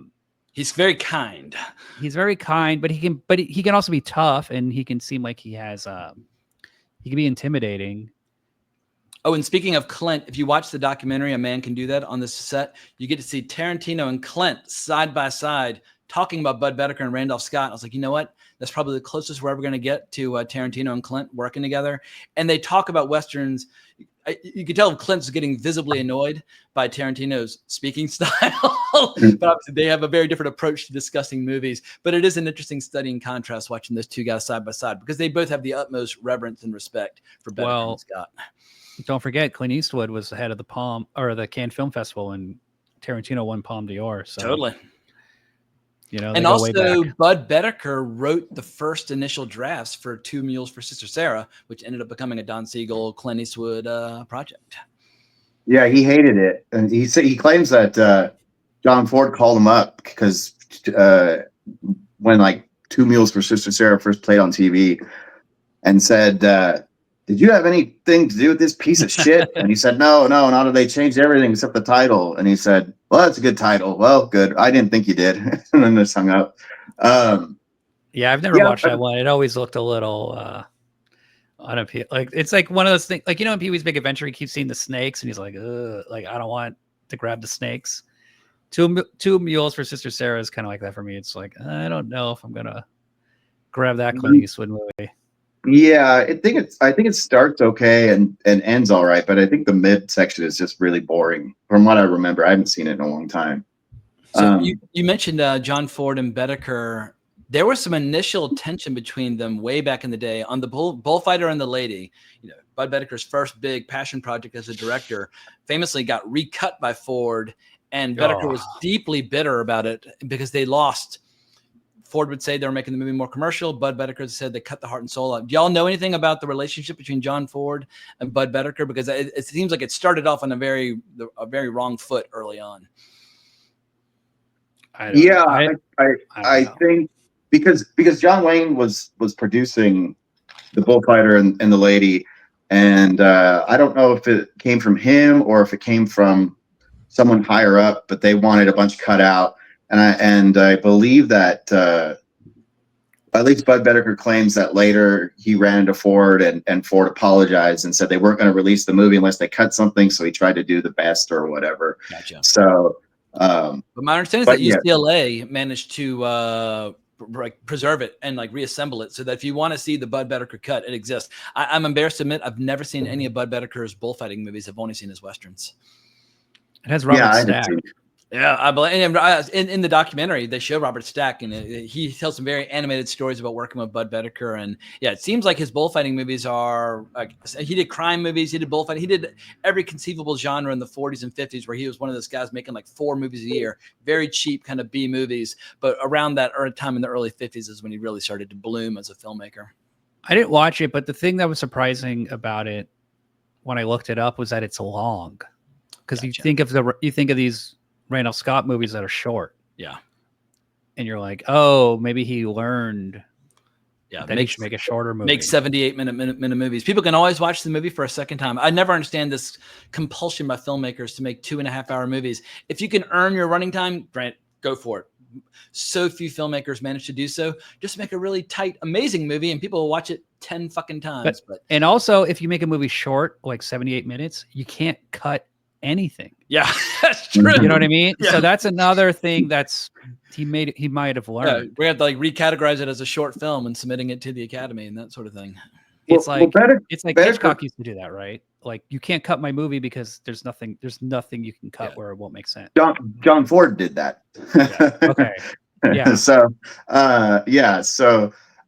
He's very kind. He's very kind, but he can also be tough, and he can seem like he has he can be intimidating. Oh, and speaking of Clint, if you watch the documentary A Man Can Do That on this set, you get to see Tarantino and Clint side by side talking about Bud Bedecker and Randolph Scott. I was like, you know what? That's probably the closest we're ever going to get to Tarantino and Clint working together. And they talk about Westerns. You could tell Clint's getting visibly annoyed by Tarantino's speaking style, but obviously they have a very different approach to discussing movies. But it is an interesting study in contrast watching those two guys side by side, because they both have the utmost reverence and respect for Bedecker and Scott. Don't forget, Clint Eastwood was the head of the Cannes Film Festival, and Tarantino won Palme d'Or. So totally. And also Bud Bedecker wrote the first initial drafts for Two Mules for Sister Sarah, which ended up becoming a Don Siegel, Clint Eastwood project. Yeah, he hated it, and he claims that John Ford called him up because when like Two Mules for Sister Sarah first played on TV, and said did you have anything to do with this piece of shit? And he said, no, not they changed everything except the title. And he said, well, that's a good title. Well, good. I didn't think you did. And then just hung up. Yeah, I've never watched that one. It always looked a little unappealing. Like it's like one of those things. Like, you know, in Pee-wee's Big Adventure, he keeps seeing the snakes, and he's like, ugh, like I don't want to grab the snakes. Two Mules for Sister Sarah is kind of like that for me. It's like I don't know if I'm gonna grab that Clint Eastwood movie. Yeah, I think it starts okay and ends all right, but I think the mid section is just really boring from what I remember. I haven't seen it in a long time. So you mentioned John Ford and Bedecker. There was some initial tension between them way back in the day on the Bullfighter and the Lady. You know, Bud Bedecker's first big passion project as a director famously got recut by Ford, and Bedecker was deeply bitter about it because they lost. Ford would say they were making the movie more commercial. Bud Bedecker said they cut the heart and soul out. Do y'all know anything about the relationship between John Ford and Bud Bedecker? Because it seems like it started off on a very wrong foot early on. I think because John Wayne was producing the Bullfighter and the Lady, and I don't know if it came from him or if it came from someone higher up, but they wanted a bunch cut out. And I believe that at least Bud Bedecker claims that later he ran into Ford and Ford apologized and said they weren't going to release the movie unless they cut something. So he tried to do the best or whatever. Gotcha. So, but my understanding is that UCLA managed to preserve it and like reassemble it so that if you want to see the Bud Bedecker cut, it exists. I'm embarrassed to admit I've never seen any of Bud Bedecker's bullfighting movies. I've only seen his westerns. It has Robert Stack. Yeah, I believe in the documentary they show Robert Stack, and he tells some very animated stories about working with Bud Bedecker. And yeah, it seems like his bullfighting movies are like he did crime movies, he did bullfighting, he did every conceivable genre in the 40s and 50s, where he was one of those guys making like 4 movies a year, very cheap kind of B movies. But around that time in the early 50s is when he really started to bloom as a filmmaker. I didn't watch it, but the thing that was surprising about it when I looked it up was that it's long. Because you think of these Randall Scott movies that are short. Yeah. And you're like, oh, maybe he learned that he should make a shorter movie. Make 78-minute movies. People can always watch the movie for a second time. I never understand this compulsion by filmmakers to make 2.5-hour movies. If you can earn your running time, Grant, go for it. So few filmmakers manage to do so. Just make a really tight, amazing movie and people will watch it 10 fucking times. And also, if you make a movie short, like 78 minutes, you can't cut anything. Yeah, that's true. You know what I mean? Yeah. So that's another thing he might have learned. Yeah, we have to like recategorize it as a short film and submitting it to the Academy and that sort of thing. It's like Hitchcock used to do that, right? Like you can't cut my movie because there's nothing you can cut where it won't make sense. John Ford did that. Yeah. Okay. Yeah.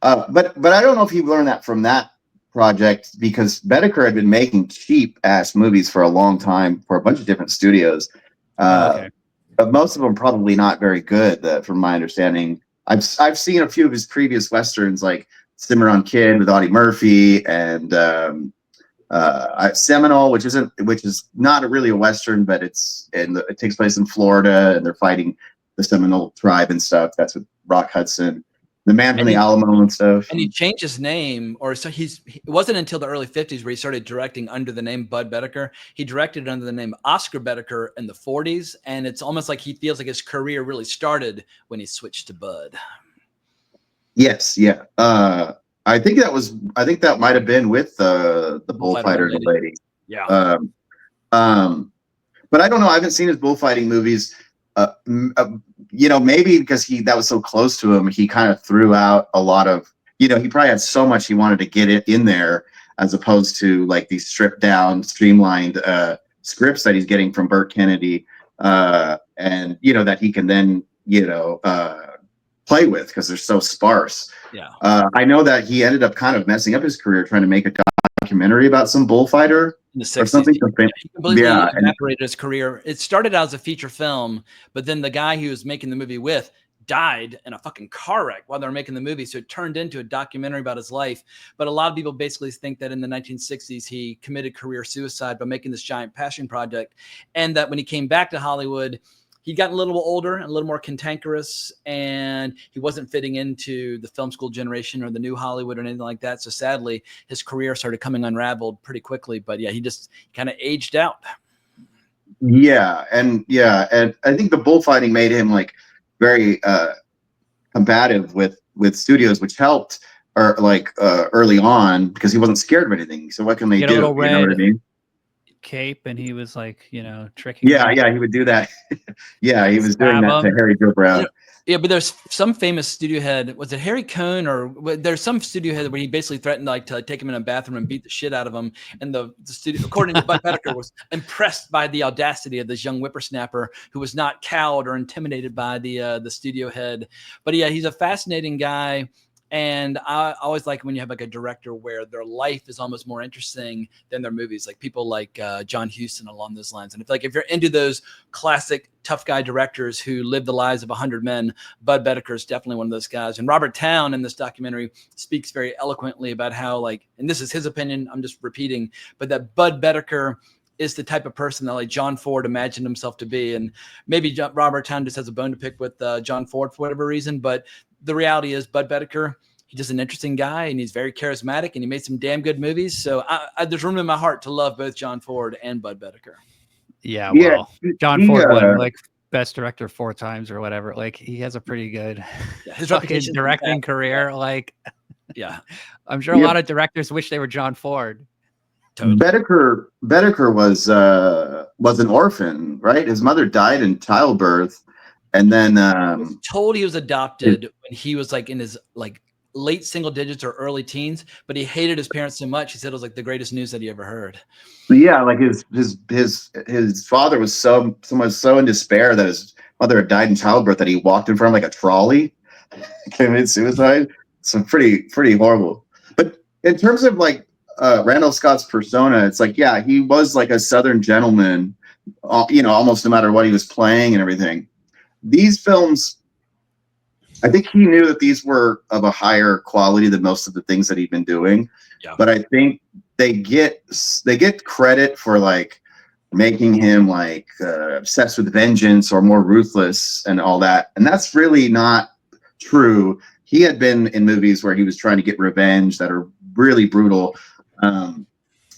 But I don't know if he learned that from that project, because Bedecker had been making cheap ass movies for a long time for a bunch of different studios. But most of them probably not very good, from my understanding. I've seen a few of his previous westerns, like Cimarron Kid with Audie Murphy, and Seminole, which is not really a western, but it takes place in Florida, and they're fighting the Seminole tribe and stuff. That's with Rock Hudson. The Man from the Alamo and stuff. And he changed his name, it wasn't until the early 50s where he started directing under the name Bud Bedecker. He directed under the name Oscar Bedecker in the 40s, and it's almost like he feels like his career really started when he switched to Bud. Yes, yeah. I think that might have been with the Bullfighter and the Lady. Yeah. But I don't know. I haven't seen his bullfighting movies. Maybe because that was so close to him, he kind of threw out a lot of, he probably had so much he wanted to get it in there, as opposed to like these stripped down, streamlined scripts that he's getting from Burt Kennedy, and that he can then play with because they're so sparse. Yeah. I know that he ended up kind of messing up his career trying to make a documentary about some bullfighter. In the 60s, or something. He completely evaporated his career. It started out as a feature film, but then the guy he was making the movie with died in a fucking car wreck while they were making the movie. So it turned into a documentary about his life. But a lot of people basically think that in the 1960s, he committed career suicide by making this giant passion project. And that when he came back to Hollywood, he'd gotten a little older and a little more cantankerous, and he wasn't fitting into the film school generation or the new Hollywood or anything like that. So sadly, his career started coming unraveled pretty quickly. But yeah, he just kind of aged out. Yeah, and I think the bullfighting made him like very combative with studios, which helped early on because he wasn't scared of anything. So what can they do? You know what I mean? Cape, and he was like, tricking. Yeah, he would do that. Yeah, he was doing that to Harry Joe Brown. Yeah, but there's some famous studio head. Was it Harry Cohn or there's some studio head where he basically threatened to take him in a bathroom and beat the shit out of him. And the studio, according to Bud Pettiker, was impressed by the audacity of this young whippersnapper who was not cowed or intimidated by the studio head. But yeah, he's a fascinating guy. And I always like when you have like a director where their life is almost more interesting than their movies, like people like John Huston along those lines. And if you're into those classic tough guy directors who live the lives of 100 men, Bud Pettiker is definitely one of those guys. And Robert Towne in this documentary speaks very eloquently about how and this is his opinion, I'm just repeating, but that Bud Pettiker is the type of person that like John Ford imagined himself to be. And maybe Robert Towne just has a bone to pick with John Ford for whatever reason, but the reality is Bud Pettiker, he's just an interesting guy and he's very charismatic and he made some damn good movies. So there's room in my heart to love both John Ford and Bud Pettiker. Yeah, well, John Ford won like best director 4 times or whatever. Like he has a pretty good his directing career. Like, yeah, I'm sure a lot of directors wish they were John Ford. Totally. Bedecker was an orphan, right? His mother died in childbirth. And then he was told he was adopted when he was like in his late single digits or early teens, but he hated his parents so much. He said it was like the greatest news that he ever heard. Yeah, like his father was so in despair that his mother had died in childbirth that he walked in front of like a trolley, committed suicide. So pretty horrible. But in terms of Randall Scott's persona, it's like, yeah, he was like a Southern gentleman, almost no matter what he was playing and everything. These films, I think he knew that these were of a higher quality than most of the things that he'd been doing. Yeah. But I think they get credit for making him obsessed with vengeance or more ruthless and all that. And that's really not true. He had been in movies where he was trying to get revenge that are really brutal.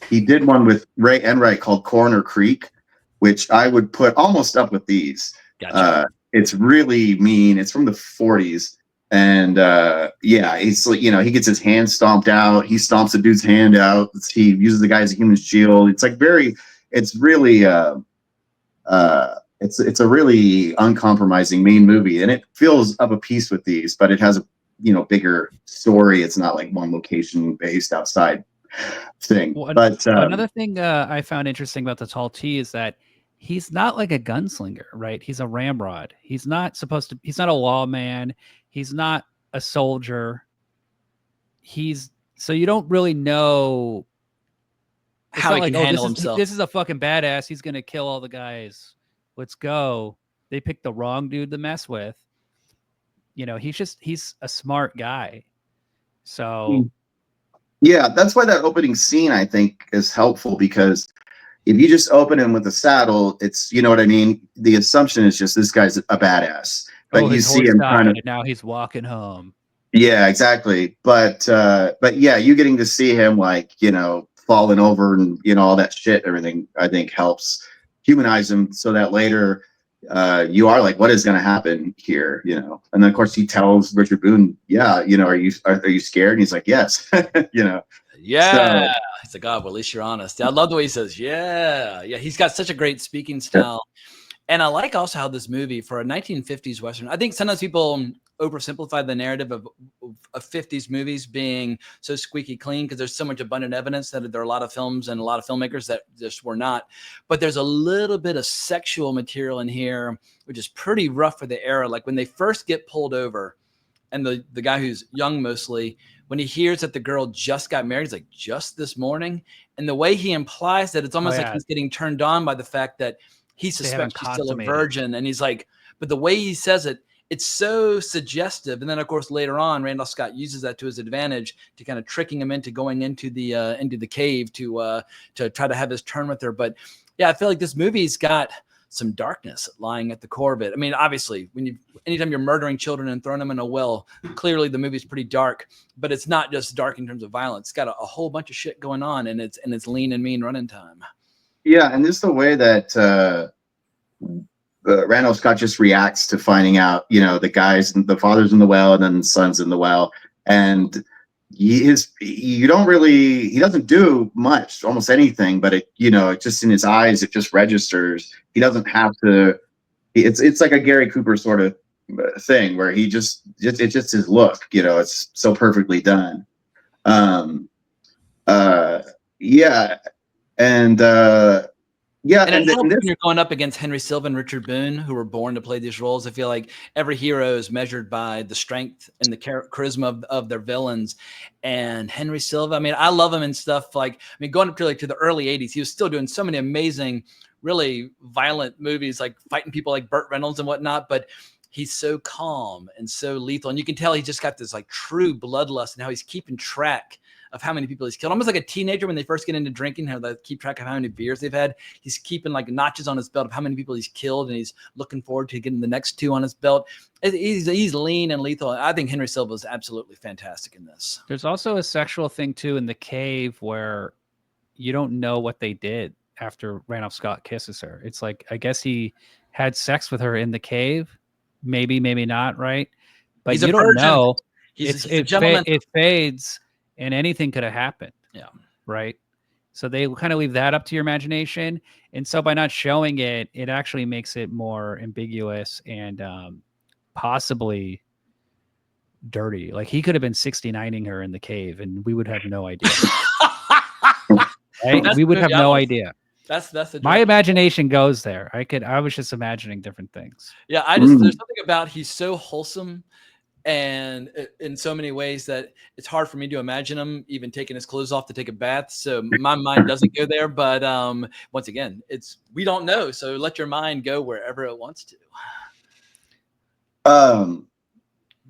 He did one with Ray Enright called Corner Creek, which I would put almost up with these. Gotcha. It's really mean. It's from the 40s. And he's he gets his hand stomped out. He stomps a dude's hand out. He uses the guy as a human shield. It's really it's a really uncompromising, mean movie. And it feels of a piece with these, but it has a bigger story. It's not like one location based outside thing. Well, but another thing I found interesting about the Tall T is that he's not like a gunslinger, right? He's a ramrod. He's not a lawman. He's not a soldier. So you don't really know how he can handle himself. This is a fucking badass. He's going to kill all the guys. Let's go. They picked the wrong dude to mess with. He's a smart guy. So yeah, that's why that opening scene I think is helpful, because if you just open him with a saddle, it's, you know what I mean? The assumption is just this guy's a badass. But you see him kind of, now he's walking home. Yeah, exactly. But yeah, you getting to see him falling over and all that shit, everything I think helps humanize him so that later you are like, what is going to happen here? And then of course he tells Richard Boone, yeah, are you scared? And he's like, yes, Yeah. So, he's like, God, well, at least you're honest. I love the way he says, yeah. He's got such a great speaking style. And I like also how this movie, for a 1950s Western, I think sometimes people oversimplify the narrative of 50s movies being so squeaky clean because there's so much abundant evidence that there are a lot of films and a lot of filmmakers that just were not. But there's a little bit of sexual material in here, which is pretty rough for the era. Like when they first get pulled over, and the guy who's young mostly, when he hears that the girl just got married, he's like, just this morning? And the way he implies that, it's almost like he's getting turned on by the fact that he suspects she's still a virgin. And he's like, but the way he says it, it's so suggestive. And then, of course, later on, Randall Scott uses that to his advantage to kind of tricking him into going into the cave to try to have his turn with her. But yeah, I feel like this movie's got some darkness lying at the core of it. I mean, obviously, anytime you're murdering children and throwing them in a well, clearly the movie's pretty dark, but it's not just dark in terms of violence. It's got a whole bunch of shit going on, and it's lean and mean running time. Yeah, and this is the way that Randall Scott just reacts to finding out, you know, the father's in the well and then the son's in the well, and he doesn't do much, almost anything, but it just in his eyes, it just registers. He doesn't have to. It's like a Gary Cooper sort of thing where it's just his look, you know, it's so perfectly done. And it helps when you're going up against Henry Silva and Richard Boone, who were born to play these roles. I feel like every hero is measured by the strength and the charisma of their villains. And Henry Silva, I mean, I love him and stuff going up to the early 80s, he was still doing so many amazing, really violent movies, like fighting people like Burt Reynolds and whatnot. But he's so calm and so lethal. And you can tell he just got this like true bloodlust and how he's keeping track of how many people he's killed. Almost like a teenager when they first get into drinking, how they keep track of how many beers they've had. He's keeping like notches on his belt of how many people he's killed, and he's looking forward to getting the next 2 on his belt. He's lean and lethal. I think Henry Silva is absolutely fantastic in this. There's also a sexual thing too in the cave where you don't know what they did after Randolph Scott kisses her. It's like, I guess he had sex with her in the cave. Maybe, maybe not, right? But you don't know. He's a gentleman. It fades. And anything could have happened. Yeah. Right. So they kind of leave that up to your imagination. And so by not showing it, it actually makes it more ambiguous and possibly dirty. Like he could have been 69ing her in the cave and we would have no idea. Right? We would have no idea. That's my imagination goes there. I was just imagining different things. Yeah. There's something about, he's so wholesome and in so many ways that it's hard for me to imagine him even taking his clothes off to take a bath. So my mind doesn't go there. But once again, we don't know. So let your mind go wherever it wants to.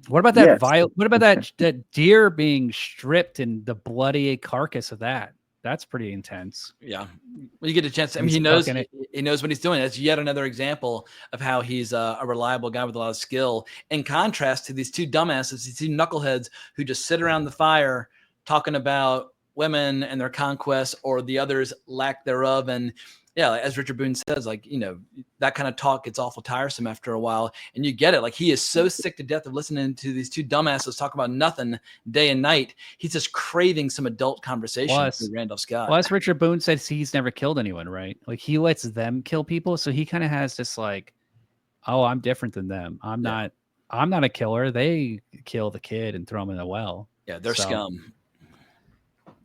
What about that What about that deer being stripped and the bloody carcass of that? That's pretty intense. Yeah. When you get a chance, I mean, he knows what he's doing. That's yet another example of how he's a reliable guy with a lot of skill, in contrast to these 2 dumbasses, these 2 knuckleheads who just sit around the fire talking about women and their conquests or the others' lack thereof. And yeah, as Richard Boone says, like, you know, that kind of talk gets awful tiresome after a while. And you get it. Like, he is so sick to death of listening to these 2 dumbasses talk about nothing day and night. He's just craving some adult conversation with Randolph Scott. Well, as Richard Boone says, he's never killed anyone, right? Like, he lets them kill people. So he kind of has this like, oh, I'm different than them. I'm not a killer. They kill the kid and throw him in the well. Yeah, they're scum.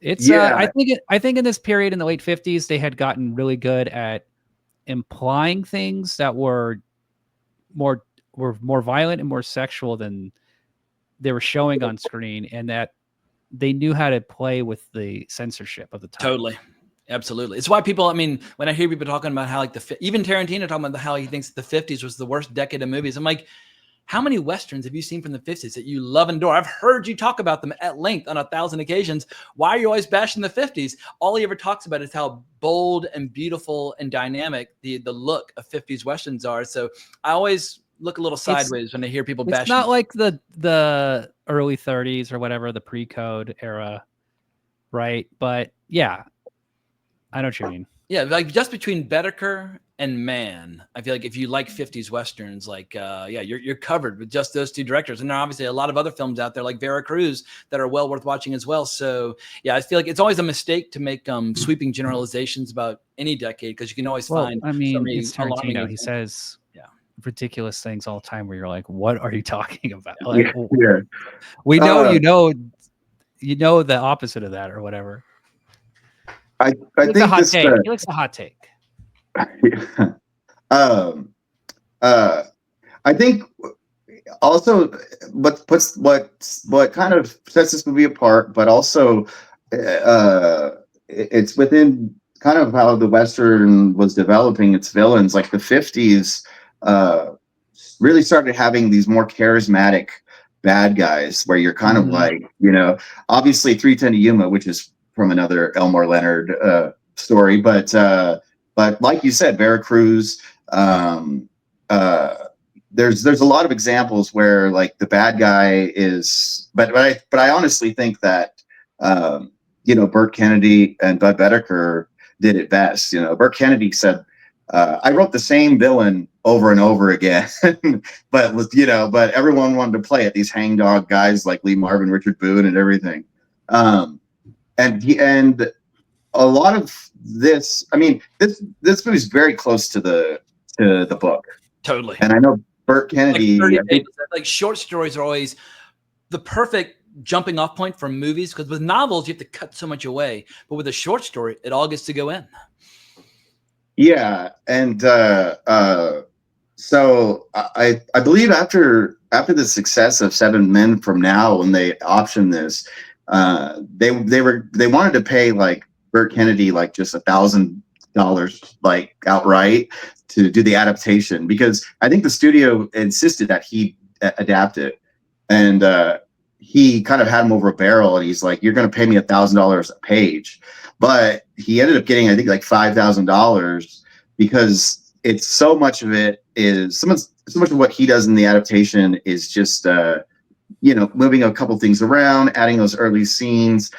It's I think in this period in the late 50s, they had gotten really good at implying things that were more violent and more sexual than they were showing on screen, and that they knew how to play with the censorship of the time. Totally. Absolutely. It's why people, I mean, when I hear people talking about how like even Tarantino talking about how he thinks the 50s was the worst decade of movies, I'm like, how many Westerns have you seen from the 50s that you love and adore? I've heard you talk about them at length on 1,000 occasions. Why are you always bashing the 50s? All he ever talks about is how bold and beautiful and dynamic the look of 50s Westerns are. So I always look a little sideways when I hear people bashing. It's not like the early 30s or whatever, the pre-code era, right? But yeah, I know what you mean. Yeah, like just between Bedecker and Mann, I feel like if you like 50s Westerns, like, you're covered with just those 2 directors. And there are obviously a lot of other films out there like Vera Cruz that are well worth watching as well. So, yeah, I feel like it's always a mistake to make sweeping generalizations about any decade, because you can always find. I mean, it's Tarantino. He says ridiculous things all the time where you're like, what are you talking about? Like, we know, you know the opposite of that or whatever. I think he likes a hot take. I think also what kind of sets this movie apart, but also it's within kind of how the Western was developing its villains. Like the 50s really started having these more charismatic bad guys where you're kind of like, you know, obviously 3:10 to Yuma, which is from another Elmore Leonard story, but like you said, Vera Cruz, There's a lot of examples where like the bad guy is, but I honestly think that Burt Kennedy and Bud Bedecker did it best. Burt Kennedy said, I wrote the same villain over and over again, but everyone wanted to play it. These hangdog guys like Lee Marvin, Richard Boone, and everything. And a lot of this, I mean, this movie is very close to the book. Totally. And I know Burt Kennedy, like short stories are always the perfect jumping off point for movies, because with novels you have to cut so much away, but with a short story it all gets to go in. Yeah, and so I believe after the success of Seven Men from Now, when they optioned this, they wanted to pay like Burt Kennedy like just $1,000 like outright to do the adaptation, because I think the studio insisted that he adapt it, and he kind of had him over a barrel, and he's like, "You're going to pay me $1,000 a page," but he ended up getting, I think, like $5,000, because it's so much of it is so much of what he does in the adaptation is just moving a couple things around, adding those early scenes.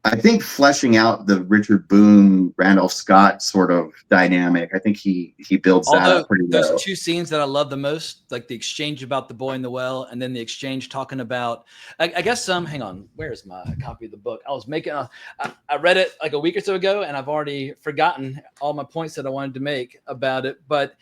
I think fleshing out the Richard Boone, Randolph Scott sort of dynamic, I think he builds that up pretty well. Those two scenes that I love the most, like the exchange about the boy in the well, and then the exchange talking about, I guess hang on, where's my copy of the book? I was making, I read it like a week or so ago, and I've already forgotten all my points that I wanted to make about it, but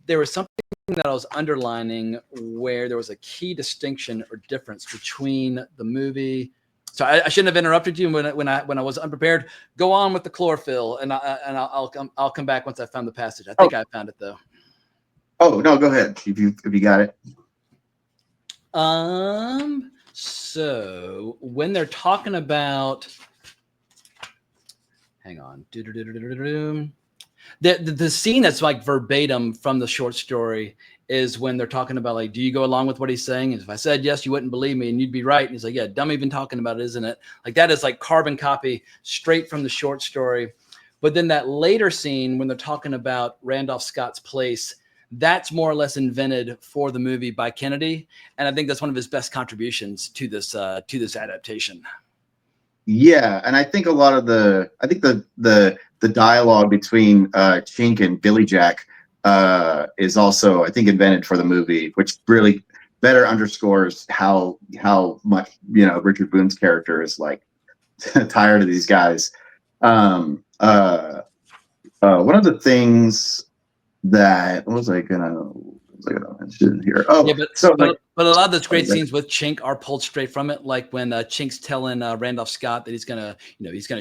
there was something that I was underlining where there was a key distinction or difference between the movie. So I shouldn't have interrupted you when I was unprepared. Go on with the chlorophyll, and I'll come back once I found the passage. I think I found it though. Oh no, go ahead if you got it. So when they're talking about, hang on, the scene that's like verbatim from the short story is when they're talking about, like, do you go along with what he's saying? And if I said yes, you wouldn't believe me, and you'd be right. And he's like, yeah, dumb even talking about it, isn't it? Like, that is like carbon copy straight from the short story. But then that later scene when they're talking about Randolph Scott's place, that's more or less invented for the movie by Kennedy, and I think that's one of his best contributions to this adaptation. Yeah, and I think a lot of the dialogue between Chink and Billy Jack is also, I think, invented for the movie, which really better underscores how much Richard Boone's character is like tired of these guys. One of the things that what was I gonna mention here? Oh, yeah, but a lot of those great scenes with Chink are pulled straight from it. Like when Chink's telling Randolph Scott that he's gonna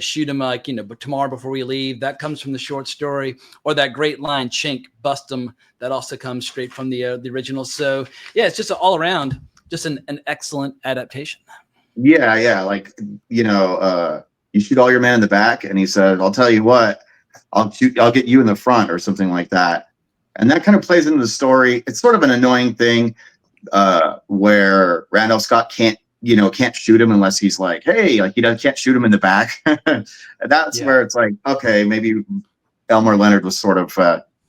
shoot him but tomorrow before we leave. That comes from the short story. Or that great line, "Chink, bust him." That also comes straight from the original. So yeah, it's just all around just an excellent adaptation. Yeah, like you shoot all your men in the back, and he said, "I'll tell you what, I'll get you in the front," or something like that. And that kind of plays into the story. It's sort of an annoying thing where Randolph Scott can't shoot him unless he's like, hey, like can't shoot him in the back. That's where it's like, okay, maybe Elmore Leonard was sort of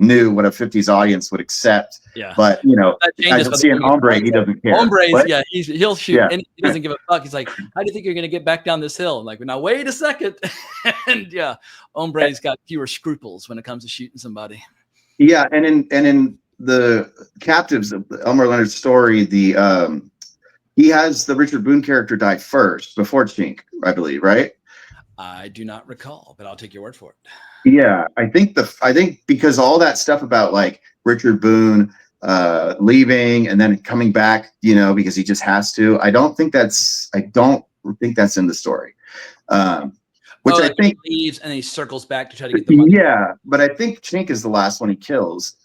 knew what a 50s audience would accept. Yeah. But I don't see an Hombre, he doesn't care. Hombre, he'll shoot, and he doesn't give a fuck. He's like, how do you think you're gonna get back down this hill? I'm like, now wait a second. And Hombre's got fewer scruples when it comes to shooting somebody. Yeah, and in the Captives of Elmore Leonard's story, he has the Richard Boone character die first before Chink, I believe, right? I do not recall, but I'll take your word for it. Yeah, I think because all that stuff about like Richard Boone leaving and then coming back, because he just has to. I don't think that's in the story. Which I think he leaves and he circles back to try to get the money. Yeah, but I think Chink is the last one he kills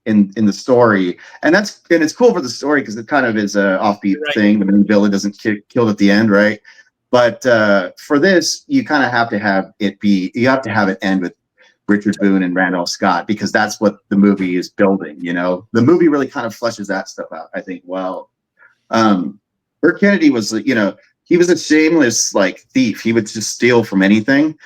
in the story, and it's cool for the story because it kind of is a offbeat thing. The main villain doesn't get killed at the end, right? But for this, you kind of have to have it end with Richard Boone and Randolph Scott, because that's what the movie is building. The movie really kind of fleshes that stuff out, I think. Well, Burt Kennedy was, he was a shameless like thief. He would just steal from anything.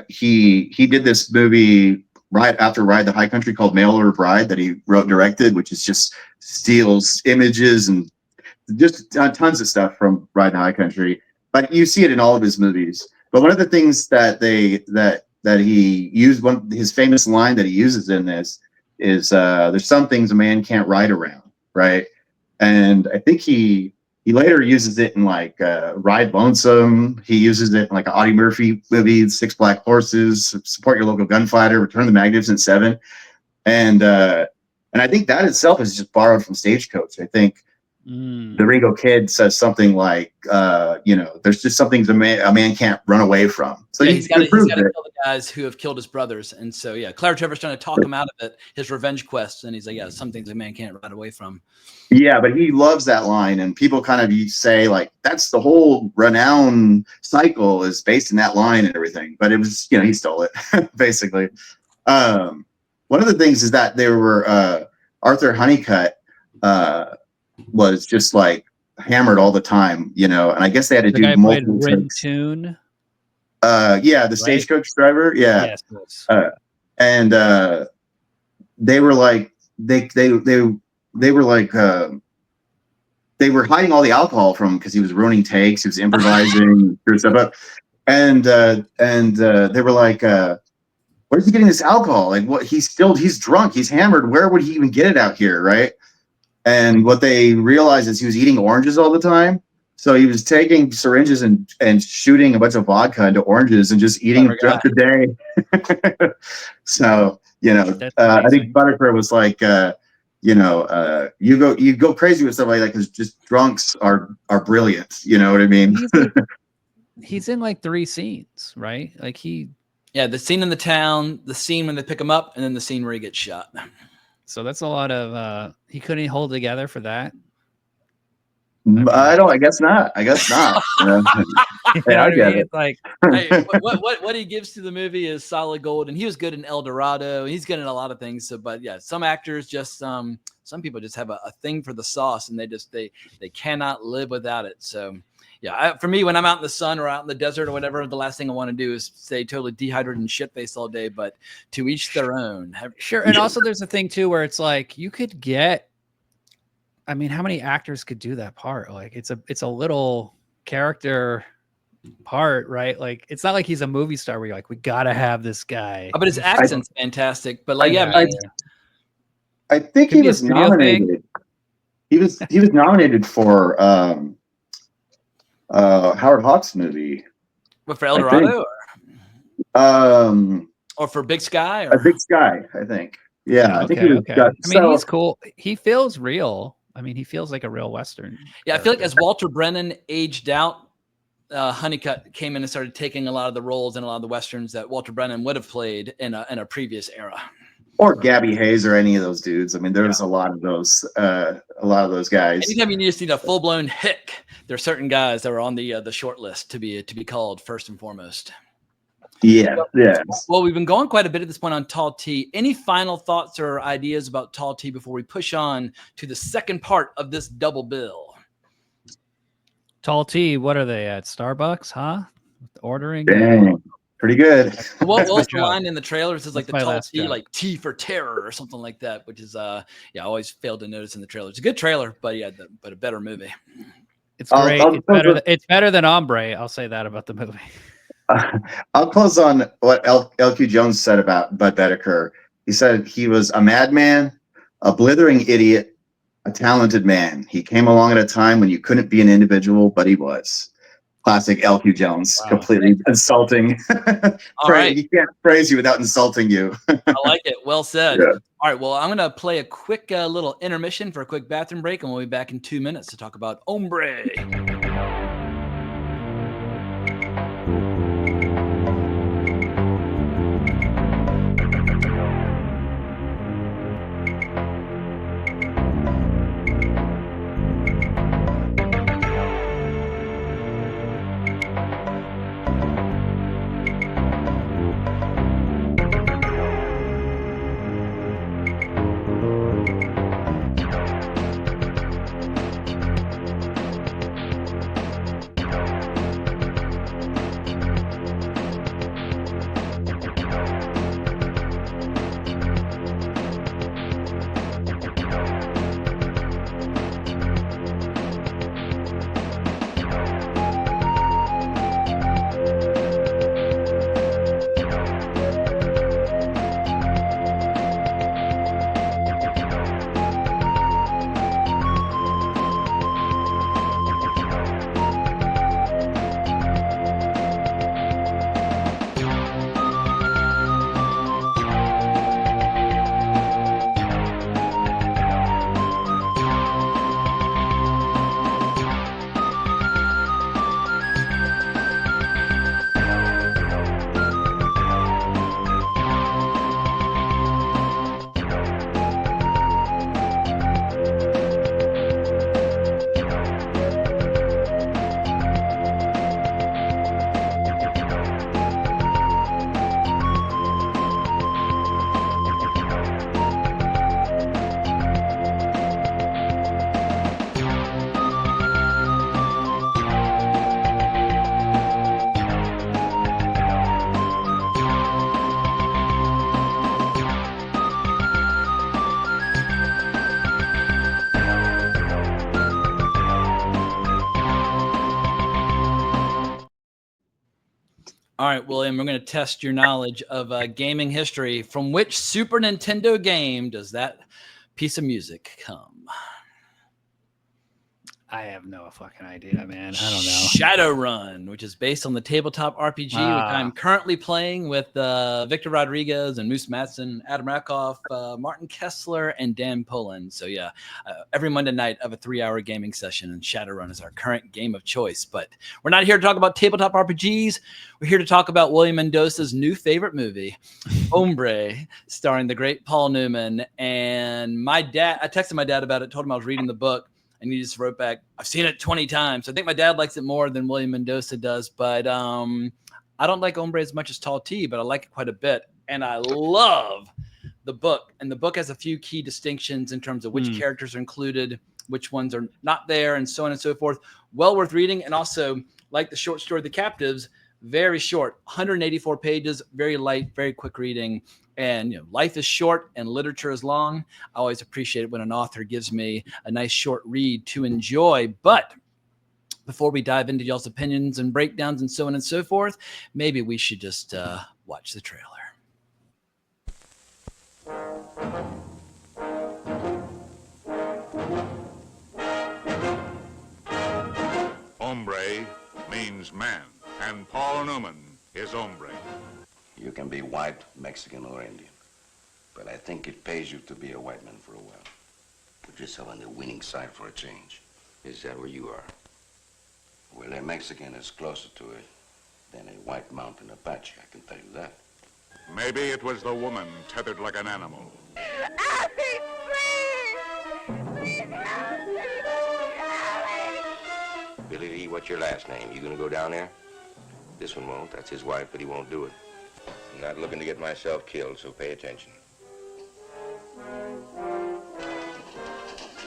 He did this movie right after Ride the High Country called Mail Order Bride that he wrote and directed, which is just steals images and just tons of stuff from Ride the High Country. But you see it in all of his movies. But one of the things that he used, his famous line that he uses in this is there's some things a man can't ride around, right? And I think he later uses it in like Ride Lonesome. He uses it in like an Audie Murphy movie, Six Black Horses, Support Your Local Gunfighter, Return of the Magnificent Seven. And I think that itself is just borrowed from Stagecoach. I think the Ringo Kid says something like, there's just some things a man can't run away from. So he's got to kill the guys who have killed his brothers. And so, Claire Trevor's trying to talk him out of it, his revenge quest. And he's like, some things a man can't run away from. Yeah, but he loves that line. And people kind of say, like, that's the whole renown cycle is based in that line and everything. But it was, he stole it, basically. One of the things is that there were Arthur Honeycutt was just like hammered all the time, and I guess they had to do multiple takes. Tune. The Stagecoach driver. Yeah. Yes. And they were like they were like they were hiding all the alcohol from him because he was ruining takes, he was improvising, threw stuff up, and they were like, where's he getting this alcohol? Like, what? He's drunk, he's hammered. Where would he even get it out here, right? And what they realized is he was eating oranges all the time. So he was taking syringes and shooting a bunch of vodka into oranges and just eating throughout the day. So, I think Buttercrew was like, you go crazy with stuff like that because just drunks are brilliant. You know what I mean? He's in like 3 scenes, right? Like the scene in the town, the scene when they pick him up, and then the scene where he gets shot. So that's a lot of he couldn't hold together for that. I guess not. I get it. Like, what he gives to the movie is solid gold, and he was good in El Dorado. He's good in a lot of things. So, but some actors just some people just have a thing for the sauce, and they cannot live without it. So. For me, when I'm out in the sun or out in the desert or whatever, the last thing I want to do is stay totally dehydrated and shit-faced all day. But to each their own. Sure. And also there's a thing, too, where it's like you could get – I mean, how many actors could do that part? Like it's a little character part, right? Like it's not like he's a movie star where you're like, we got to have this guy. But his accent's fantastic. But I think he was nominated. He was nominated for Howard Hawks movie. What, for El Dorado? Or for Big Sky? Or? Big Sky, I think. Yeah, I think he was. He's cool. He feels real. I mean, he feels like a real Western. Yeah, I feel like as Walter Brennan aged out, Honeycutt came in and started taking a lot of the roles in a lot of the Westerns that Walter Brennan would have played in a previous era. Or Gabby Hayes or any of those dudes. I mean, there was a lot of those guys. Anytime you need to see a full-blown hick, there are certain guys that were on the short list to be called first and foremost. Yeah. Well, we've been going quite a bit at this point on Tall T. Any final thoughts or ideas about Tall T before we push on to the second part of this double bill? Tall T, what are they at? Starbucks, huh? Ordering? Dang. Pretty good. What was the line in the trailers is like the Tall T, like T for terror or something like that, which is I always failed to notice in the trailer. It's a good trailer, but but a better movie. It's great. It's better than Hombre. I'll say that about the movie. I'll close on what LQ Jones said about Bud Bedecker. He said he was a madman, a blithering idiot, a talented man. He came along at a time when you couldn't be an individual, but he was. Classic LQ Jones. Wow. Completely insulting. All right. He can't praise you without insulting you. I like it. Well said. Yeah. All right. Well, I'm going to play a quick little intermission for a quick bathroom break, and we'll be back in 2 minutes to talk about Hombre. All right, William, we're going to test your knowledge of gaming history. From which Super Nintendo game does that piece of music come? I have no fucking idea, man. I don't know. Shadowrun, which is based on the tabletop RPG, which I'm currently playing with Victor Rodriguez and Moose Matson, Adam Rakoff, Martin Kessler, and Dan Pullen. So yeah, every Monday night of a 3-hour gaming session, and Shadowrun is our current game of choice. But we're not here to talk about tabletop RPGs. We're here to talk about William Mendoza's new favorite movie, Hombre, starring the great Paul Newman. And my dad, I texted my dad about it, told him I was reading the book. And he just wrote back, I've seen it 20 times. I think my dad likes it more than William Mendoza does. But I don't like Hombre as much as Tall T, but I like it quite a bit. And I love the book. And the book has a few key distinctions in terms of which characters are included, which ones are not there, and so on and so forth. Well worth reading. And also, like the short story, The Captives, very short, 184 pages, very light, very quick reading. And life is short and literature is long. I always appreciate it when an author gives me a nice short read to enjoy. But before we dive into y'all's opinions and breakdowns and so on and so forth, maybe we should just watch the trailer. Hombre means man, and Paul Newman is hombre. You can be white, Mexican, or Indian. But I think it pays you to be a white man for a while. Put yourself on the winning side for a change. Is that where you are? Well, a Mexican is closer to it than a white mountain Apache, I can tell you that. Maybe it was the woman tethered like an animal. Billy Lee, what's your last name? You gonna go down there? This one won't. That's his wife, but he won't do it. I'm not looking to get myself killed, so pay attention.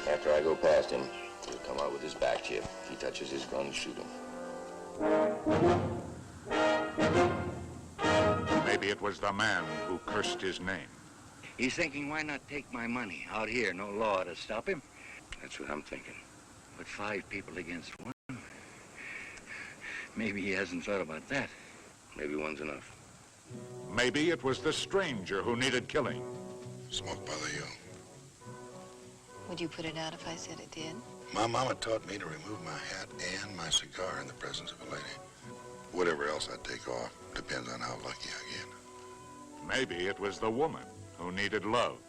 After I go past him, he'll come out with his back chip. If he touches his gun, shoot him. Maybe it was the man who cursed his name. He's thinking, why not take my money? Out here, no law to stop him. That's what I'm thinking. But 5 people against 1. Maybe he hasn't thought about that. Maybe one's enough. Maybe it was the stranger who needed killing. Smoke bother you? Would you put it out if I said it did? My mama taught me to remove my hat and my cigar in the presence of a lady. Whatever else I take off depends on how lucky I get. Maybe it was the woman who needed love.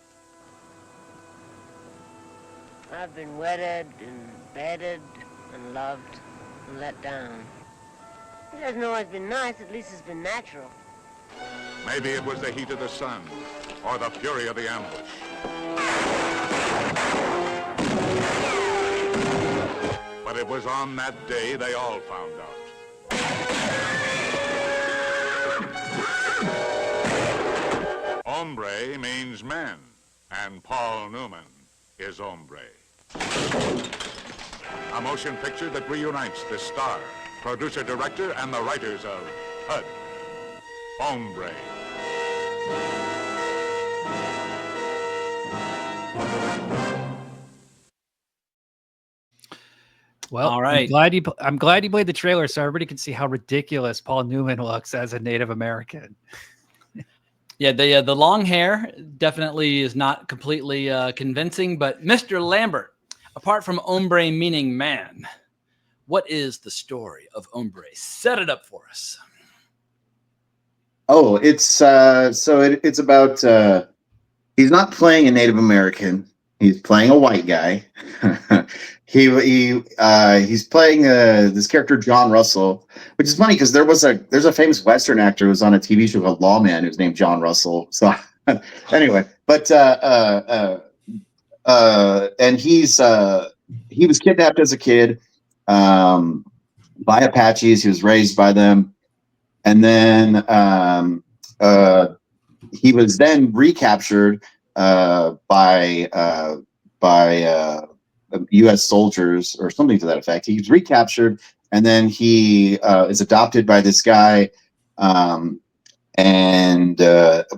I've been wedded and bedded and loved and let down. It hasn't always been nice, at least it's been natural. Maybe it was the heat of the sun or the fury of the ambush. But it was on that day they all found out. Hombre means man, and Paul Newman is hombre. A motion picture that reunites the star, producer, director, and the writers of HUD. Hombre. Well, all right. I'm glad you played the trailer so everybody can see how ridiculous Paul Newman looks as a Native American. Yeah, the long hair definitely is not completely convincing, but Mr. Lambert, apart from hombre meaning man, what is the story of Hombre? Set it up for us. Oh, it's it's about he's not playing a Native American. He's playing a white guy. He's playing this character John Russell, which is funny because there's a famous Western actor who was on a TV show called Lawman who's named John Russell. So anyway, but and he was kidnapped as a kid by Apaches. He was raised by them, and then he was then recaptured by U.S. soldiers or something to that effect. He was recaptured, and then he is adopted by this guy. And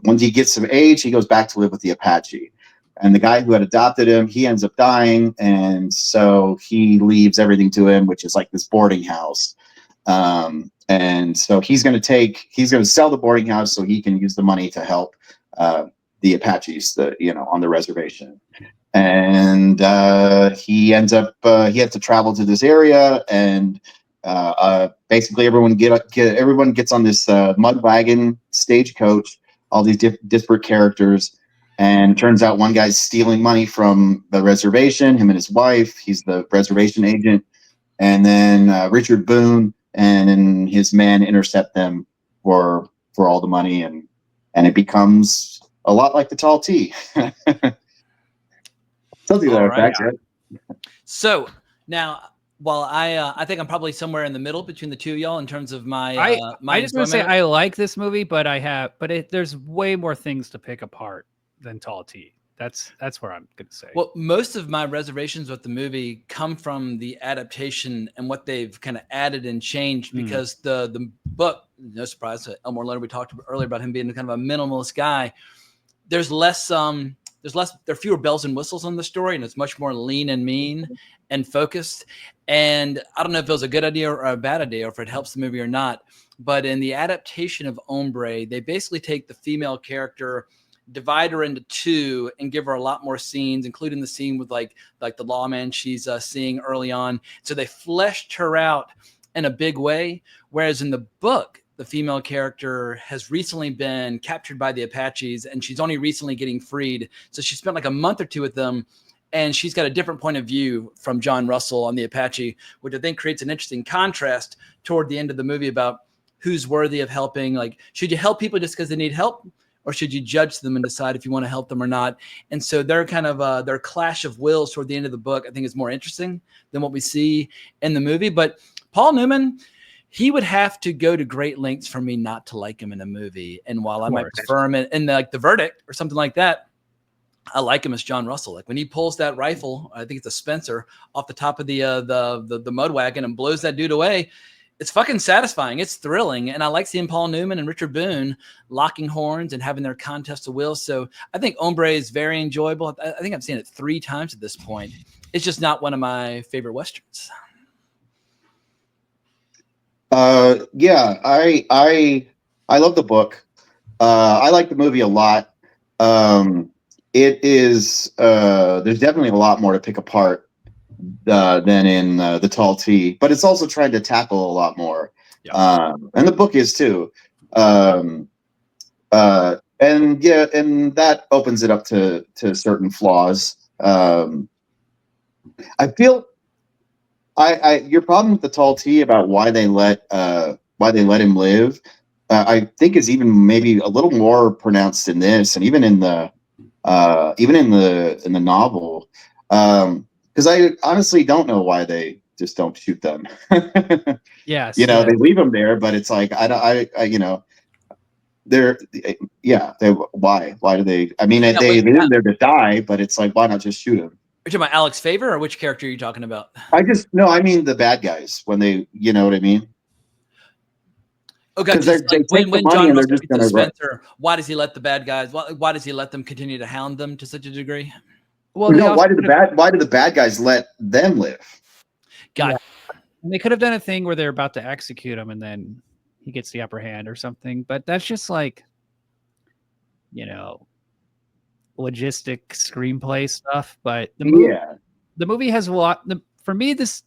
once he gets of age, he goes back to live with the Apache. And the guy who had adopted him, he ends up dying, and so he leaves everything to him, which is like this boarding house. And so he's going to sell the boarding house so he can use the money to help the Apaches, on the reservation. And he ends up he has to travel to this area, and basically everyone gets on this mud wagon stagecoach, all these disparate characters, and it turns out one guy's stealing money from the reservation, him and his wife. He's the reservation agent. And then Richard Boone and his men intercept them for all the money, and it becomes a lot like the Tall T. Something to that effect, right? So now, while I think I'm probably somewhere in the middle between the two of y'all in terms of my I just want to say I like this movie, but there's way more things to pick apart than Tall T. That's where I'm going to say. Well, most of my reservations with the movie come from the adaptation and what they've kind of added and changed, because the book, no surprise, Elmore Leonard, we talked earlier about him being kind of a minimalist guy. There are fewer bells and whistles on the story, and it's much more lean and mean and focused. And I don't know if it was a good idea or a bad idea, or if it helps the movie or not. But in the adaptation of Hombre, they basically take the female character, divide her into two, and give her a lot more scenes, including the scene with like the lawman she's seeing early on. So they fleshed her out in a big way. Whereas in the book, the female character has recently been captured by the Apaches, and she's only recently getting freed. So she spent like a month or two with them, and she's got a different point of view from John Russell on the Apache, which I think creates an interesting contrast toward the end of the movie about who's worthy of helping. Like, should you help people just because they need help, or should you judge them and decide if you want to help them or not? And so their kind of their clash of wills toward the end of the book, I think, is more interesting than what we see in the movie. But Paul Newman, he would have to go to great lengths for me not to like him in a movie. And while I might prefer him in like The Verdict or something like that, I like him as John Russell. Like when he pulls that rifle, I think it's a Spencer, off the top of the mud wagon and blows that dude away, it's fucking satisfying. It's thrilling. And I like seeing Paul Newman and Richard Boone locking horns and having their contest of wills. So I think Hombre is very enjoyable. I think I've seen it 3 times at this point. It's just not one of my favorite Westerns. Yeah, I love the book. I like the movie a lot. It is there's definitely a lot more to pick apart than in the Tall T, but it's also trying to tackle a lot more. Yeah. And the book is too. And that opens it up to certain flaws. I feel your problem with the Tall T about why they let him live, I think is even maybe a little more pronounced in this, and even in the novel. Because I honestly don't know why they just don't shoot them. Yes, they leave them there, but it's like why do they? I mean, they leave them there to die, but it's like, why not just shoot them? Are you talking about Alex Favor, or which character are you talking about? I mean the bad guys, when they, you know what I mean? Okay, when John Russell gets to Spencer, why does he let the bad guys? Why does he let them continue to hound them to such a degree? Well, no. Why do the bad guys let them live? Got it. And they could have done a thing where they're about to execute him, and then he gets the upper hand or something. But that's just like, logistic screenplay stuff. But the movie has a lot. For me, this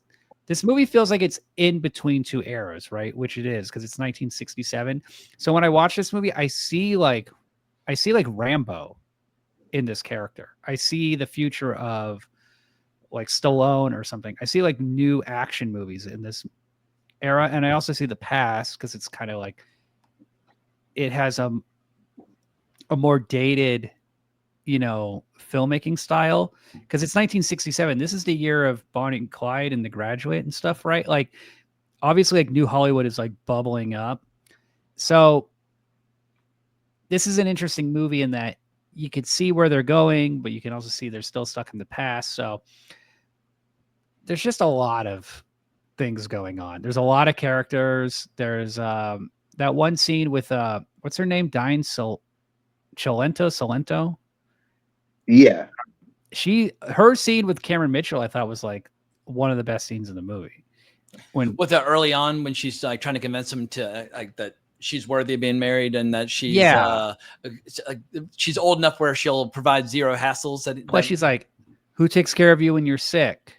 movie feels like it's in between two eras, right? Which it is, because it's 1967. So when I watch this movie, I see like Rambo in this character. I see the future of like Stallone or something. I see like new action movies in this era, and I also see the past, because it's kind of like it has a more dated, filmmaking style, because it's 1967. This is the year of Bonnie and Clyde and The Graduate and stuff, right? Like, obviously, like New Hollywood is like bubbling up. So this is an interesting movie in that you could see where they're going, but you can also see they're still stuck in the past. So there's just a lot of things going on. There's a lot of characters. There's that one scene with what's her name? Diane Salento. Yeah. Her scene with Cameron Mitchell, I thought, was like one of the best scenes in the movie. with the early on when she's like trying to convince him to like that she's worthy of being married and that she's she's old enough where she'll provide zero hassles. Plus, she's like, "Who takes care of you when you're sick?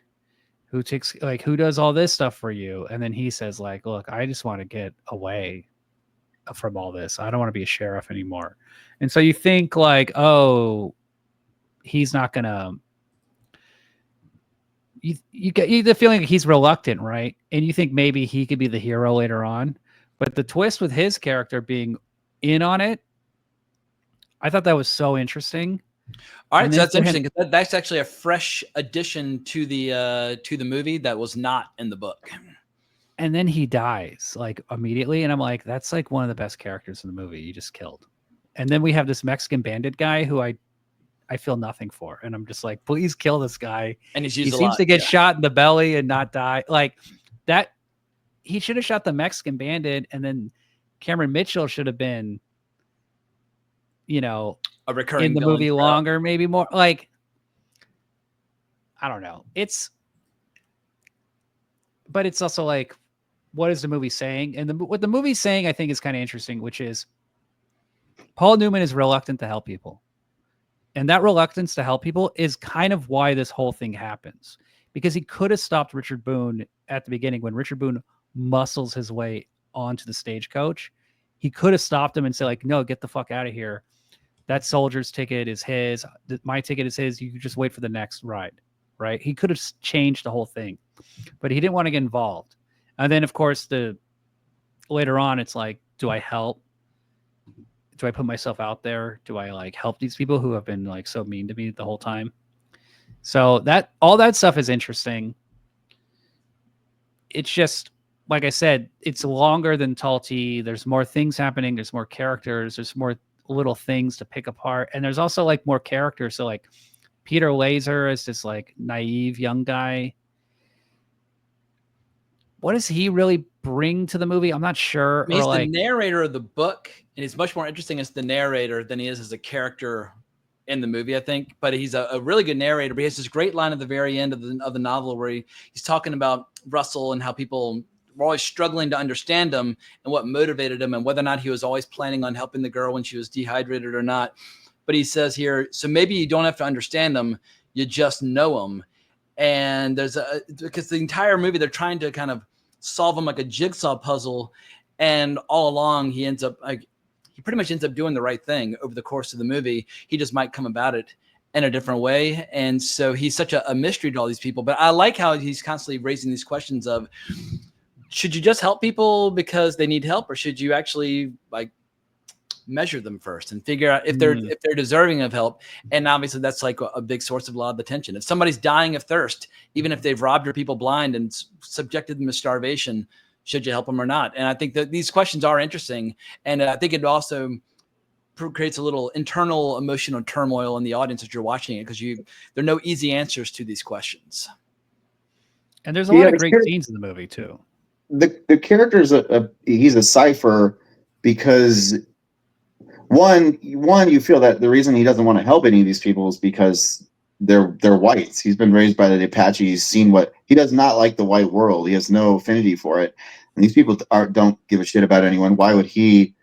Who does all this stuff for you?" And then he says, like, "Look, I just want to get away from all this. I don't want to be a sheriff anymore." And so you think like, oh, he's not gonna. You get the feeling that he's reluctant, right? And you think maybe he could be the hero later on. But the twist with his character being in on it, I thought that was so interesting. All right, so that's interesting. That's actually a fresh addition to the movie that was not in the book. And then he dies like immediately, and I'm like, that's like one of the best characters in the movie you just killed. And then we have this Mexican bandit guy who I feel nothing for, and I'm just like, please kill this guy. And he seems to get shot in the belly and not die like that. He should have shot the Mexican bandit, and then Cameron Mitchell should have been, a recurring in the movie longer, maybe more. Like, I don't know. But it's also like, what is the movie saying? And what the movie's saying, I think, is kind of interesting, which is Paul Newman is reluctant to help people. And that reluctance to help people is kind of why this whole thing happens. Because he could have stopped Richard Boone at the beginning when Richard Boone muscles his way onto the stagecoach. He could have stopped him and said, like, no, get the fuck out of here. That soldier's ticket is his. My ticket is his. You can just wait for the next ride, right? He could have changed the whole thing, but he didn't want to get involved. And then, of course, later on, it's like, do I help? Do I put myself out there? Do I like help these people who have been like so mean to me the whole time? So all that stuff is interesting. It's just, like I said, it's longer than Tall T. There's more things happening. There's more characters. There's more little things to pick apart. And there's also like more characters. So like Peter Laser is this like naive young guy. What does he really bring to the movie? I'm not sure. He's the narrator of the book, and he's much more interesting as the narrator than he is as a character in the movie, I think. But he's a really good narrator. But he has this great line at the very end of the novel where he's talking about Russell and how people were always struggling to understand him and what motivated him and whether or not he was always planning on helping the girl when she was dehydrated or not. But he says here, so maybe you don't have to understand them, you just know them. And because the entire movie, they're trying to kind of solve him like a jigsaw puzzle. And all along, he pretty much ends up doing the right thing over the course of the movie. He just might come about it in a different way. And so he's such a mystery to all these people. But I like how he's constantly raising these questions of, should you just help people because they need help, or should you actually like measure them first and figure out if they're deserving of help? And obviously that's like a big source of a lot of the tension. If somebody's dying of thirst, even if they've robbed your people blind and subjected them to starvation, should you help them or not? And I think that these questions are interesting. And I think it also creates a little internal emotional turmoil in the audience as you're watching it, because there are no easy answers to these questions. And there's a lot of great scenes in the movie too. The character's he's a cipher because one, you feel that the reason he doesn't want to help any of these people is because they're whites. He's been raised by the Apache. He's seen he does not like the white world. He has no affinity for it. And these people don't give a shit about anyone. Why would he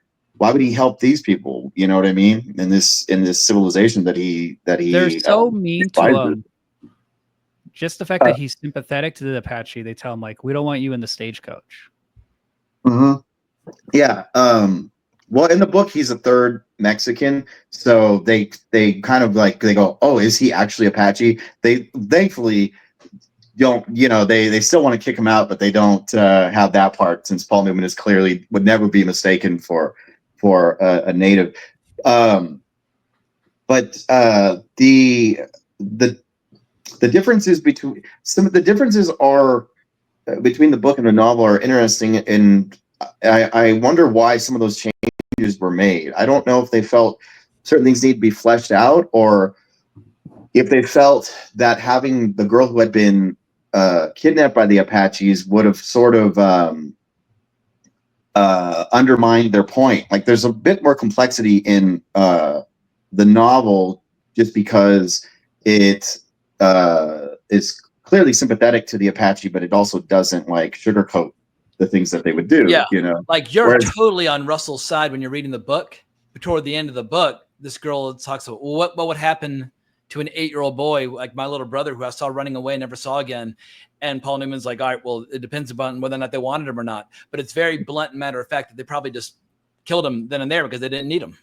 help these people? You know what I mean? In this civilization that he they're so mean to him. Just the fact that he's sympathetic to the Apache, they tell him like, we don't want you in the stagecoach. Mm-hmm. Yeah. Well, in the book, he's a third Mexican, so they kind of like they go, oh, is he actually Apache? They thankfully don't, they still want to kick him out, but they don't have that part, since Paul Newman is clearly would never be mistaken for a native. But the differences between between the book and the novel are interesting, and I wonder why some of those changes were made. I don't know if they felt certain things need to be fleshed out, or if they felt that having the girl who had been kidnapped by the Apaches would have sort of undermined their point. Like, there's a bit more complexity in the novel just because it is clearly sympathetic to the Apache, but it also doesn't like sugarcoat the things that they would do. Yeah, you know, like you're Whereas- totally on Russell's side when you're reading the book. But toward the end of the book, this girl talks about what would happen to an 8-year-old boy like my little brother who I saw running away and never saw again. And Paul Newman's like, all right, well, it depends upon whether or not they wanted him or not. But it's very blunt and matter of fact that they probably just killed him then and there because they didn't need him.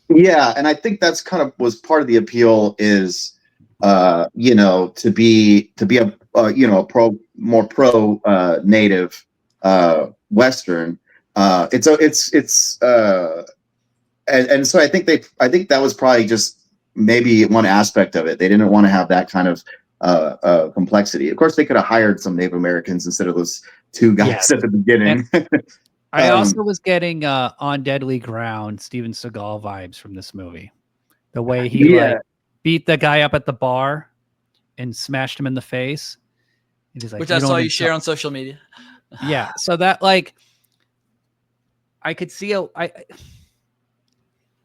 Yeah, and I think that's kind of was part of the appeal is, you know, to be a you know, more pro native Western. And so I think that was probably just maybe one aspect of it. They didn't want to have that kind of complexity. Of course, they could have hired some Native Americans instead of those two guys at the beginning. I also was getting On Deadly Ground Steven Seagal vibes from this movie. The way he like beat the guy up at the bar and smashed him in the face. He's like, which I saw you share on social media. Yeah, so that like I could see like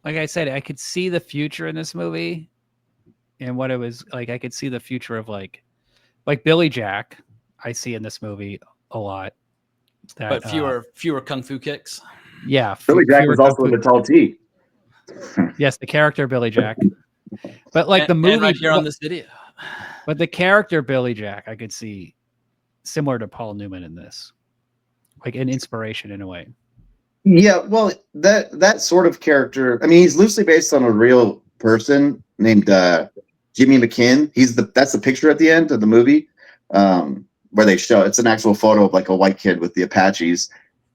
I said, I could see the future in this movie and what it was like. I could see the future of like Billy Jack. I see in this movie a lot. That, but fewer kung fu kicks. Yeah, Billy Jack was also the tall T. Yes, the character Billy Jack. But like the movie right here on this video. But the character Billy Jack, I could see similar to Paul Newman in this, like an inspiration in a way. Yeah, well, that sort of character. I mean, he's loosely based on a real person named Jimmy McKinn. That's the picture at the end of the movie. Where they show it's an actual photo of like a white kid with the Apaches,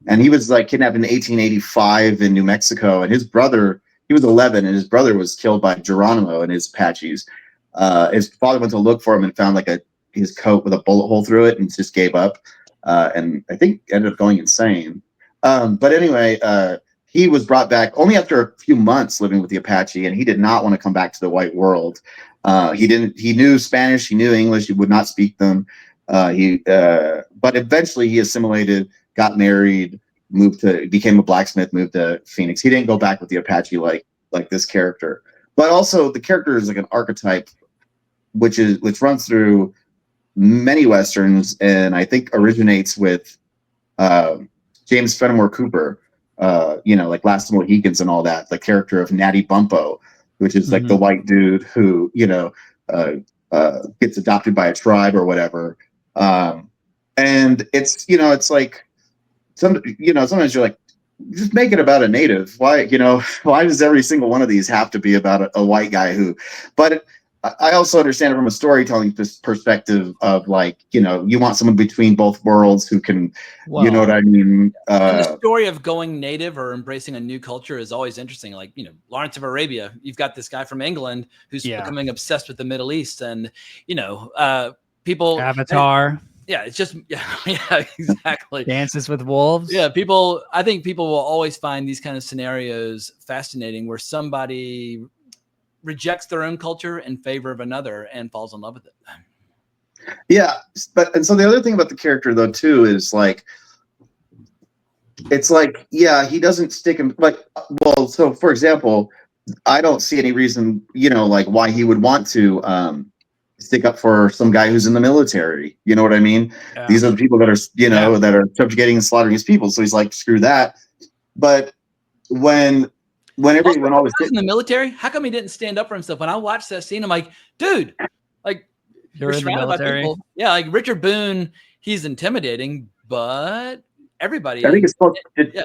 and he was like kidnapped in 1885 in New Mexico, and his brother, he was 11, and his brother was killed by Geronimo and his Apaches. His father went to look for him and found like his coat with a bullet hole through it, and just gave up, and I think ended up going insane. But anyway, he was brought back only after a few months living with the Apache, and he did not want to come back to the white world. He knew Spanish, he knew English, he would not speak them. But eventually he assimilated, got married, became a blacksmith, moved to Phoenix. He didn't go back with the Apache like this character. But also the character is like an archetype, which runs through many Westerns, and I think originates with James Fenimore Cooper, you know, like Last of the Mohicans and all that, the character of Natty Bumppo, which is like the white dude who, you know, gets adopted by a tribe or whatever. And it's, you know, it's like sometimes you're like, just make it about a native. Why does every single one of these have to be about a white guy but I also understand it from a storytelling perspective of like, you know, you want someone between both worlds who can, you know what I mean? And the story of going native or embracing a new culture is always interesting. Like, you know, Lawrence of Arabia, you've got this guy from England who's becoming obsessed with the Middle East, and, you know, people. Avatar. Yeah, it's just, yeah, exactly. Dances with Wolves. Yeah, I think people will always find these kind of scenarios fascinating where somebody rejects their own culture in favor of another and falls in love with it. Yeah, and so the other thing about the character though too is like, it's like, yeah, he doesn't stick in like, well, so for example, I don't see any reason, you know, like why he would want to stick up for some guy who's in the military. You know what I mean? Yeah. These are the people that are, you know, that are subjugating and slaughtering his people. So he's like, screw that. But whenever he went all this in the military, how come he didn't stand up for himself? When I watched that scene, I'm like, dude, like you're in the military. Yeah, like Richard Boone, he's intimidating, but everybody, I think it's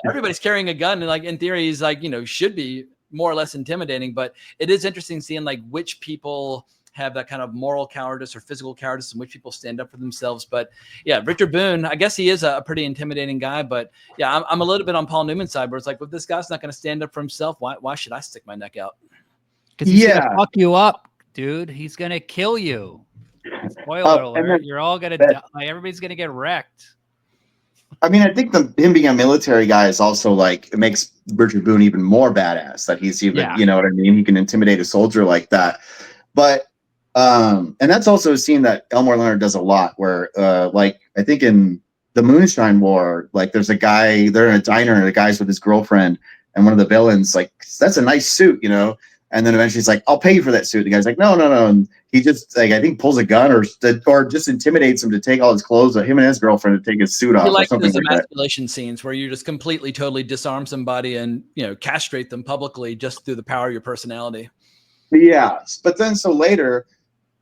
everybody's carrying a gun, and like in theory, he's like, you know, should be more or less intimidating. But it is interesting seeing like which people have that kind of moral cowardice or physical cowardice and which people stand up for themselves. But yeah, Richard Boone, I guess he is a pretty intimidating guy, but yeah, I'm a little bit on Paul Newman's side where it's like, well, this guy's not going to stand up for himself. Why should I stick my neck out? Because he's going to fuck you up, dude. He's going to kill you. Spoiler alert. You're all going to die. Everybody's going to get wrecked. I mean, I think him being a military guy is also like, it makes Richard Boone even more badass, that he's even, you know what I mean? He can intimidate a soldier like that. But, and that's also a scene that Elmore Leonard does a lot where, like, I think in the Moonshine War, like there's a guy, they're in a diner and the guy's with his girlfriend, and one of the villains, like, that's a nice suit, you know? And then eventually he's like, I'll pay you for that suit. The guy's like, no. And he just like, I think pulls a gun or just intimidates him to take all his clothes, him and his girlfriend to take his suit off or something those like that. emasculation scenes where you just completely, totally disarm somebody and, castrate them publicly just through the power of your personality. Yeah. But then so later,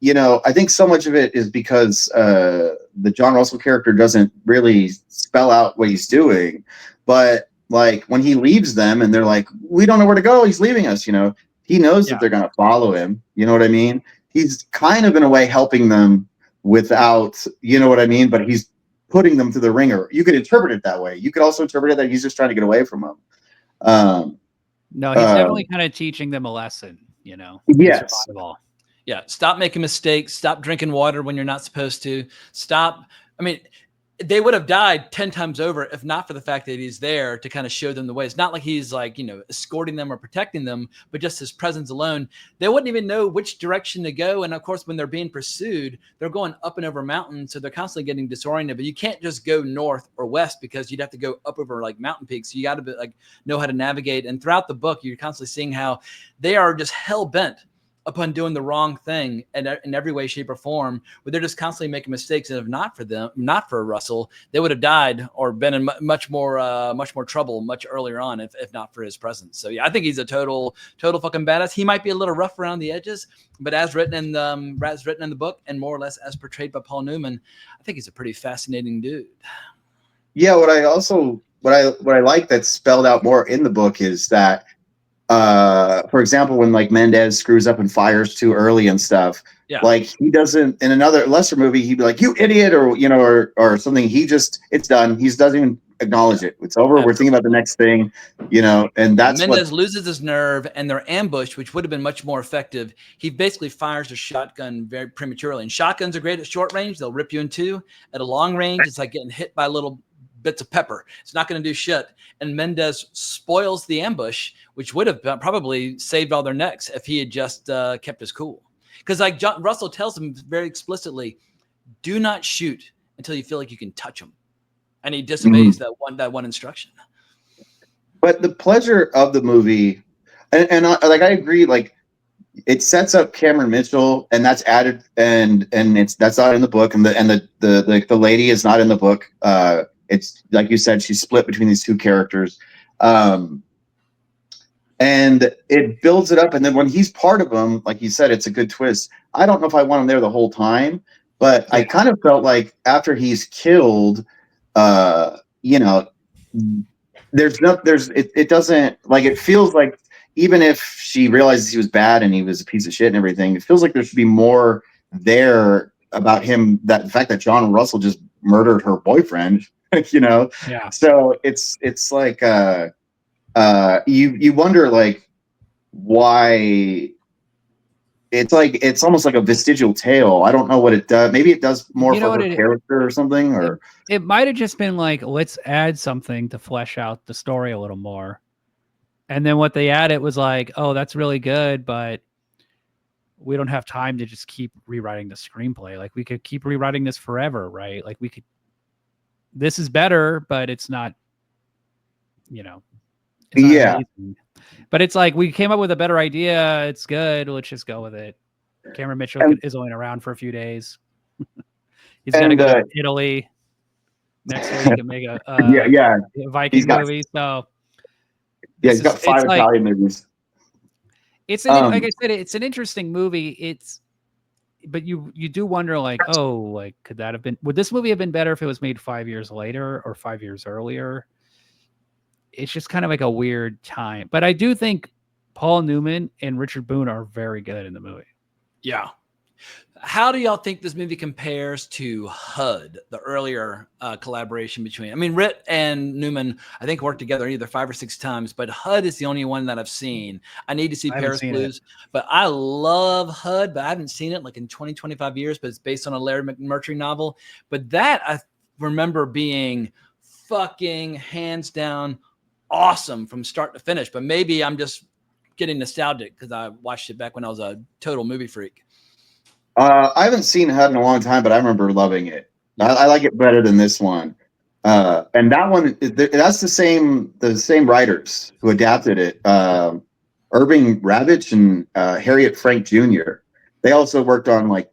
I think so much of it is because the John Russell character doesn't really spell out what he's doing. But like when he leaves them and they're like, we don't know where to go, he's leaving us, he knows that they're going to follow him. You know what I mean? He's kind of in a way helping them without, you know what I mean? But he's putting them through the ringer. You could interpret it that way. You could also interpret it that he's just trying to get away from them. No, he's definitely kind of teaching them a lesson, Yes. Survival. Yeah. Stop making mistakes. Stop drinking water when you're not supposed to. Stop. I mean, they would have died 10 times over if not for the fact that he's there to kind of show them the way. It's not like he's like, escorting them or protecting them, but just his presence alone. They wouldn't even know which direction to go. And of course, when they're being pursued, they're going up and over mountains. So they're constantly getting disoriented, but you can't just go north or west because you'd have to go up over like mountain peaks. So you got to know how to navigate. And throughout the book, you're constantly seeing how they are just hell bent upon doing the wrong thing in every way, shape, or form, where they're just constantly making mistakes. And if not for Russell, they would have died or been in much more trouble much earlier on if not for his presence. So yeah, I think he's a total fucking badass. He might be a little rough around the edges, but as written in the book and more or less as portrayed by Paul Newman, I think he's a pretty fascinating dude. Yeah. What I like that's spelled out more in the book is that, for example, when like Mendez screws up and fires too early and stuff, like he doesn't, in another lesser movie, he'd be like, you idiot, or something. It's done. He doesn't even acknowledge it. It's over. We're thinking about the next thing, and that's Mendez loses his nerve and they're ambushed, which would have been much more effective. He basically fires a shotgun very prematurely, and shotguns are great at short range. They'll rip you in two. At a long range, it's like getting hit by little bits of pepper. It's not going to do shit. And Mendez spoils the ambush, which would have probably saved all their necks if he had just kept his cool. Because like John Russell tells him very explicitly, do not shoot until you feel like you can touch him. And he disobeys that one instruction. But the pleasure of the movie, and I agree, like it sets up Cameron Mitchell, and that's added, and that's not in the book, and the lady is not in the book. It's like you said, she's split between these two characters. And it builds it up. And then when he's part of them, like you said, it's a good twist. I don't know if I want him there the whole time, but I kind of felt like after he's killed, it doesn't, like, it feels like even if she realizes he was bad and he was a piece of shit and everything, it feels like there should be more there about him, that the fact that John Russell just murdered her boyfriend. Yeah. So it's like you wonder like why it's almost like a vestigial tale. I don't know what it does. Maybe it does more for her character or something, or it might have just been like, let's add something to flesh out the story a little more. And then what they added was like, oh, that's really good, but we don't have time to just keep rewriting the screenplay. Like we could keep rewriting this forever, right? Like this is better, but it's not, it's not amazing. But it's like, we came up with a better idea. It's good. Let's just go with it. Cameron Mitchell is only around for a few days. He's going to go to Italy next week and make a Viking movie. So he's got 5 Italian movies. It's like I said, it's an interesting movie. But you do wonder, like, oh, like, would this movie have been better if it was made 5 years later or 5 years earlier? It's just kind of like a weird time. But I do think Paul Newman and Richard Boone are very good in the movie. Yeah. How do y'all think this movie compares to HUD, the earlier collaboration between? I mean, Ritt and Newman, I think, worked together either 5 or 6 times, but HUD is the only one that I've seen. I need to see Paris Blues, but I love HUD, but I haven't seen it like in 20, 25 years, but it's based on a Larry McMurtry novel. But that I remember being fucking hands down awesome from start to finish. But maybe I'm just getting nostalgic because I watched it back when I was a total movie freak. I haven't seen HUD in a long time, but I remember loving it. I like it better than this one. And that one, that's the same writers who adapted it. Irving Ravitch and Harriet Frank Jr. They also worked on like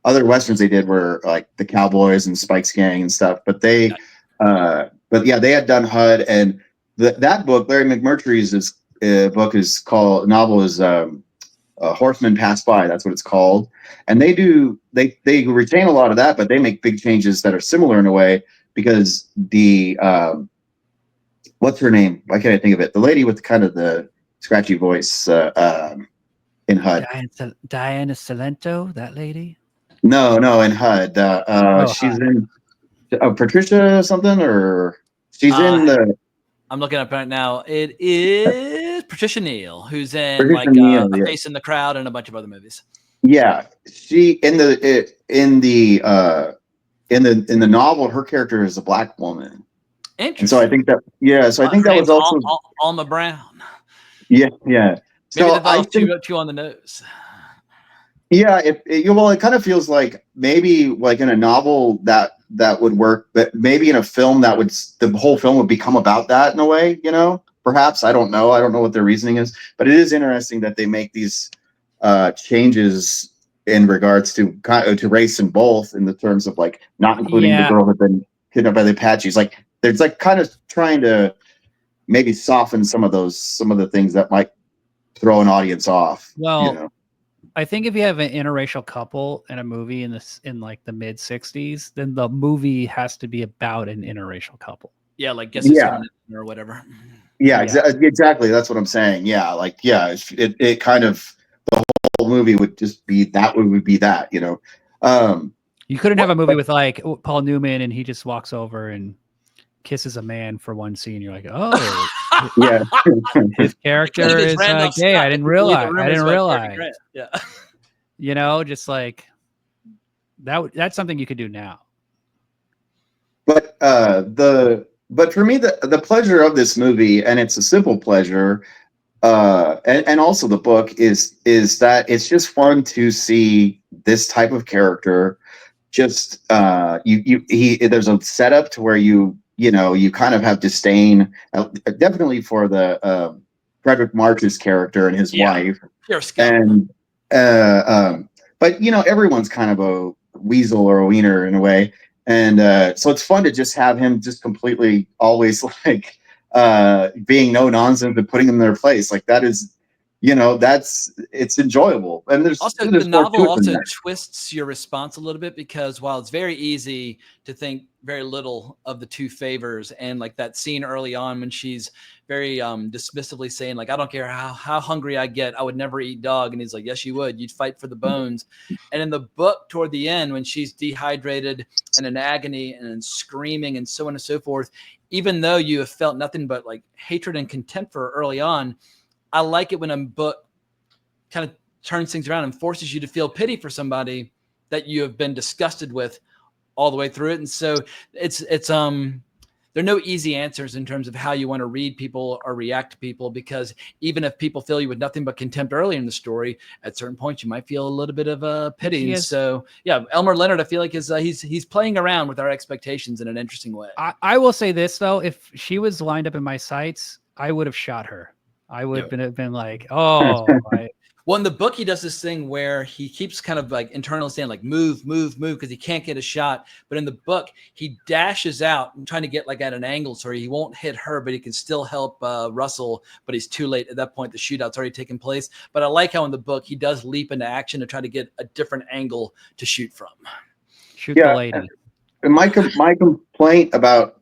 other westerns they did were like the Cowboys and Spike's Gang and stuff. But they, but yeah, they had done HUD, and that book, Larry McMurtry's book is called novel is Horsemen Pass By. That's what it's called, and they retain a lot of that, but they make big changes that are similar in a way because the what's her name? Why can't I think of it? The lady with kind of the scratchy voice in HUD. Diana Salento, that lady. No, in HUD. She's in Patricia something, or she's in the. I'm looking up right now. It is Patricia Neal, who's in Patricia like Neal, A yeah. Face in the Crowd and a bunch of other movies. Yeah, she in the novel, her character is a black woman. Interesting. And so I think that I think that was also Alma Brown. Yeah. Maybe So that's I think too on the nose. yeah, it kind of feels like maybe like in a novel that would work, but maybe in a film the whole film would become about that in a way, perhaps. I don't know what their reasoning is, but it is interesting that they make these changes in regards to race in both, in the terms of like not including the girl who had been kidnapped by the Apaches. Like there's like kind of trying to maybe soften some of the things that might throw an audience off. Well, I think if you have an interracial couple in a movie in like the mid 60s, then the movie has to be about an interracial couple. Yeah, like Guess Who's Coming In or whatever. Yeah, exactly. That's what I'm saying. Yeah, like it kind of the whole movie would just be that. Would be that. You couldn't have a movie with like Paul Newman and he just walks over and kisses a man for one scene. You're like, oh, yeah, his character is gay. I didn't realize. Yeah, just like that. That's something you could do now. But for me, the pleasure of this movie, and it's a simple pleasure, and also the book is that it's just fun to see this type of character. Just there's a setup to where you kind of have disdain, definitely for the Frederick March's character and his wife, and but everyone's kind of a weasel or a wiener in a way. And so it's fun to just have him just completely always like being no nonsense and putting them in their place. Like that is, it's enjoyable. And there's the novel also twists your response a little bit, because while it's very easy to think very little of the two favors, and like that scene early on when she's very dismissively saying like, I don't care how hungry I get, I would never eat dog. And he's like, yes, you would. You'd fight for the bones. And in the book toward the end, when she's dehydrated and in agony and screaming and so on and so forth, even though you have felt nothing but like hatred and contempt for her early on, I like it when a book kind of turns things around and forces you to feel pity for somebody that you have been disgusted with all the way through it. And so there are no easy answers in terms of how you want to read people or react to people, because even if people fill you with nothing but contempt early in the story, at certain points you might feel a little bit of pity. So yeah, Elmore Leonard, I feel like he's playing around with our expectations in an interesting way. I will say this though, if she was lined up in my sights, I would have shot her. I would have been like, oh. Well, in the book, he does this thing where he keeps kind of like internally saying like, move, because he can't get a shot. But in the book, he dashes out and trying to get like at an angle so he won't hit her, but he can still help Russell. But he's too late at that point. The shootout's already taken place. But I like how in the book, he does leap into action to try to get a different angle to shoot from. Shoot the lady. And my complaint about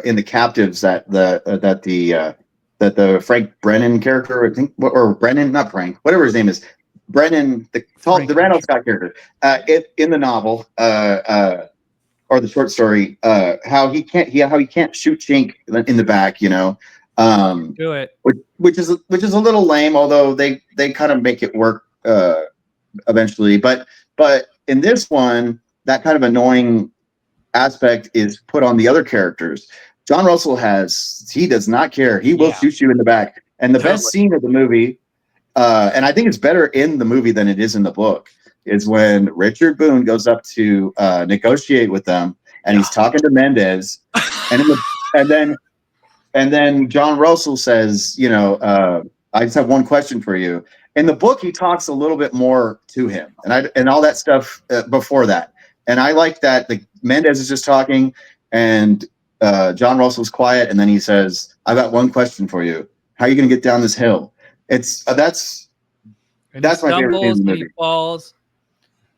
in The Captives that the Frank Brennan character, I think, or Brennan, not Frank, whatever his name is, Brennan, the Randall Scott character, in the novel or the short story, how he can't shoot Chink in the back, do it, which is a little lame, although they kind of make it work eventually. But in this one, that kind of annoying aspect is put on the other characters. John Russell he does not care. He will shoot you in the back. And the best scene of the movie, and I think it's better in the movie than it is in the book, is when Richard Boone goes up to negotiate with them, and he's talking to Mendez, and then John Russell says, I just have one question for you. In the book, he talks a little bit more to him, and all that stuff before that. And I like that the Mendez is just talking, and John Russell's quiet, and then he says, "I got one question for you. How are you going to get down this hill?" It's that's my favorite thing in the movie. He falls.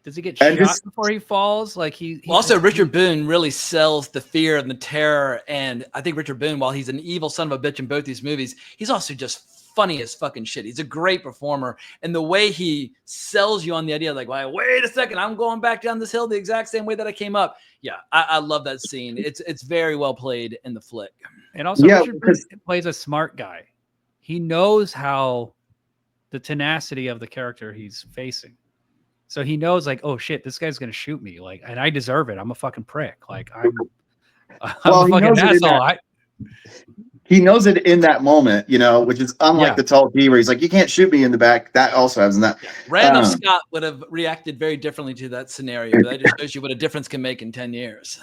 Does he get shot before he falls? Like also, Richard Boone really sells the fear and the terror. And I think Richard Boone, while he's an evil son of a bitch in both these movies, he's also just funny as fucking shit. He's a great performer. And the way he sells you on the idea, like, well, wait a second, I'm going back down this hill the exact same way that I came up. Yeah, I love that scene. It's very well played in the flick. And also, Richard Boone plays a smart guy. He knows how the tenacity of the character he's facing. So he knows, like, oh shit, this guy's gonna shoot me, like, and I deserve it. I'm a fucking prick. Like, I'm a fucking asshole. He knows it in that moment, you know, which is unlike the tall T where he's like, you can't shoot me in the back. That also happens in that. Randall Scott would have reacted very differently to that scenario. But that just shows you what a difference can make in 10 years.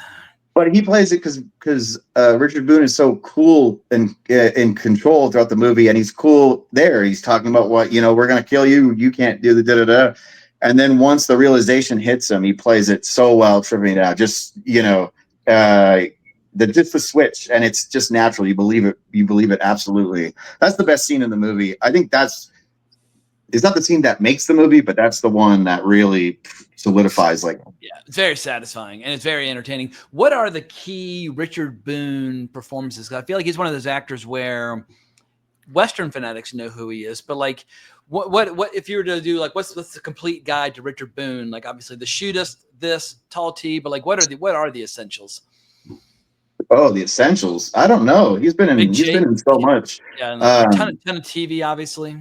But he plays it because Richard Boone is so cool and in control throughout the movie, and he's cool there. He's talking about what, you know, we're gonna kill you. You can't do the da-da-da. And then once the realization hits him, he plays it so well, tripping it out. Just, you know, just the switch, and it's just natural. You believe it. You believe it absolutely. That's the best scene in the movie. I think it's not the scene that makes the movie, but that's the one that really solidifies. Like, yeah, it's very satisfying and it's very entertaining. What are the key Richard Boone performances? I feel like he's one of those actors where Western fanatics know who he is, but like, what if you were to do like what's the complete guide to Richard Boone? Like, obviously the shootist, this tall T, but like what are the essentials? Oh, the essentials. I don't know. He's been in so much. Yeah, a ton of TV, obviously.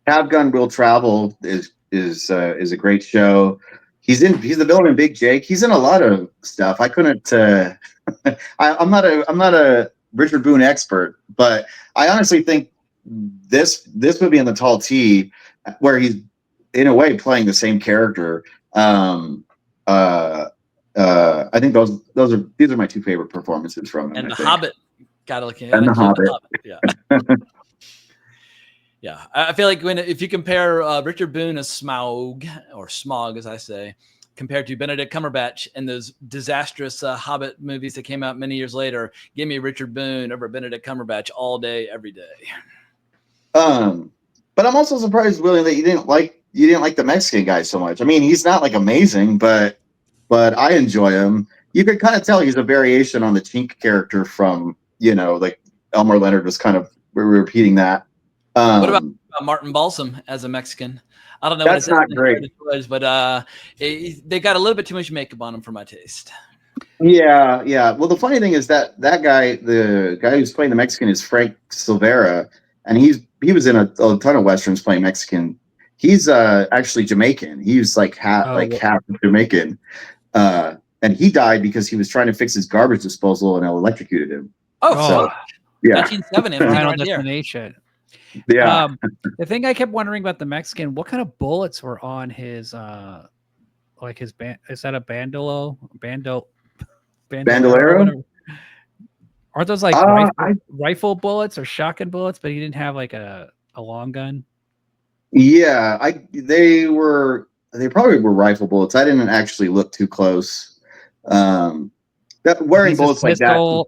Have Gun Will Travel is a great show. He's the villain in Big Jake. He's in a lot of stuff. I couldn't. I'm not a Richard Boone expert, but I honestly think this movie in the Tall T, where he's in a way playing the same character. I think these are my two favorite performances from him. And The Hobbit, gotta look at. And The Hobbit. Yeah. Yeah, I feel like if you compare Richard Boone as Smaug, or Smog as I say, compared to Benedict Cumberbatch and those disastrous Hobbit movies that came out many years later, give me Richard Boone over Benedict Cumberbatch all day, every day. But I'm also surprised, William, that you didn't like the Mexican guy so much. I mean, he's not like amazing, but I enjoy him. You could kind of tell he's a variation on the Chink character from, you know, like Elmore Leonard was kind of repeating that. What about Martin Balsam as a Mexican? I don't know. That's not great, but they got a little bit too much makeup on him for my taste. Yeah. Well, the funny thing is that guy, the guy who's playing the Mexican, is Frank Silvera, and he was in a ton of westerns playing Mexican. He's actually Jamaican. He's like half Jamaican, and he died because he was trying to fix his garbage disposal and electrocuted him. So yeah, 1970, Final Destination. Yeah. The thing I kept wondering about the Mexican, what kind of bullets were on his like his band? Is that a bandolero? Aren't those like rifle bullets or shotgun bullets? But he didn't have like a long gun. Yeah, they probably were rifle bullets. I didn't actually look too close. That wearing bullets like that,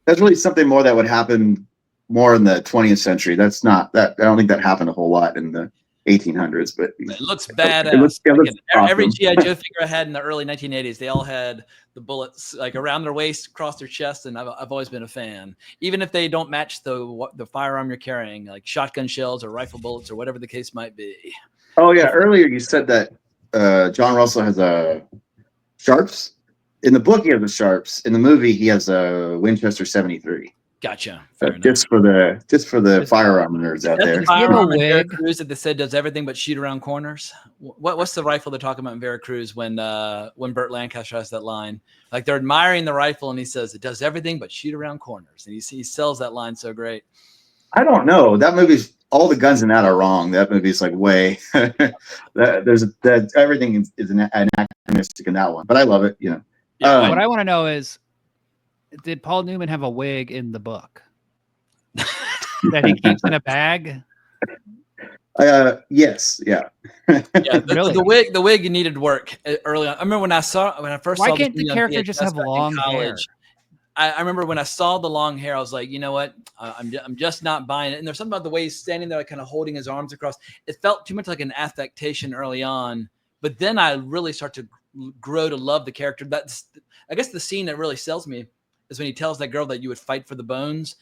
that's really something more that would happen more in the 20th century. That's not that. I don't think that happened a whole lot in the 1800s. But it looks badass. Every GI Joe figure I had in the early 1980s, they all had the bullets like around their waist, across their chest, and I've always been a fan. Even if they don't match the firearm you're carrying, like shotgun shells or rifle bullets or whatever the case might be. Oh yeah, earlier you said that John Russell has a Sharps. In the book, he has a Sharps. In the movie, he has a Winchester 73. Gotcha. Just for the firearm nerds out there. The firearm in Veracruz that they said does everything but shoot around corners. What's the rifle they're talking about in Veracruz when Burt Lancaster has that line? Like they're admiring the rifle and he says it does everything but shoot around corners, and he sells that line so great. I don't know. That movie's all the guns in that are wrong. That movie's like way. Everything is anachronistic in that one, but I love it. You know. What I want to know is, did Paul Newman have a wig in the book that he keeps in a bag? Yes, yeah. Yeah, Really? the wig needed work early on. I remember when I first Why saw can't this the movie on character just VHS have back in long hair? college. I remember when I saw the long hair, I was like, you know what? I'm just not buying it. And there's something about the way he's standing there, like kind of holding his arms across. It felt too much like an affectation early on. But then I really start to grow to love the character. That's, I guess, the scene that really sells me is when he tells that girl that you would fight for the bones.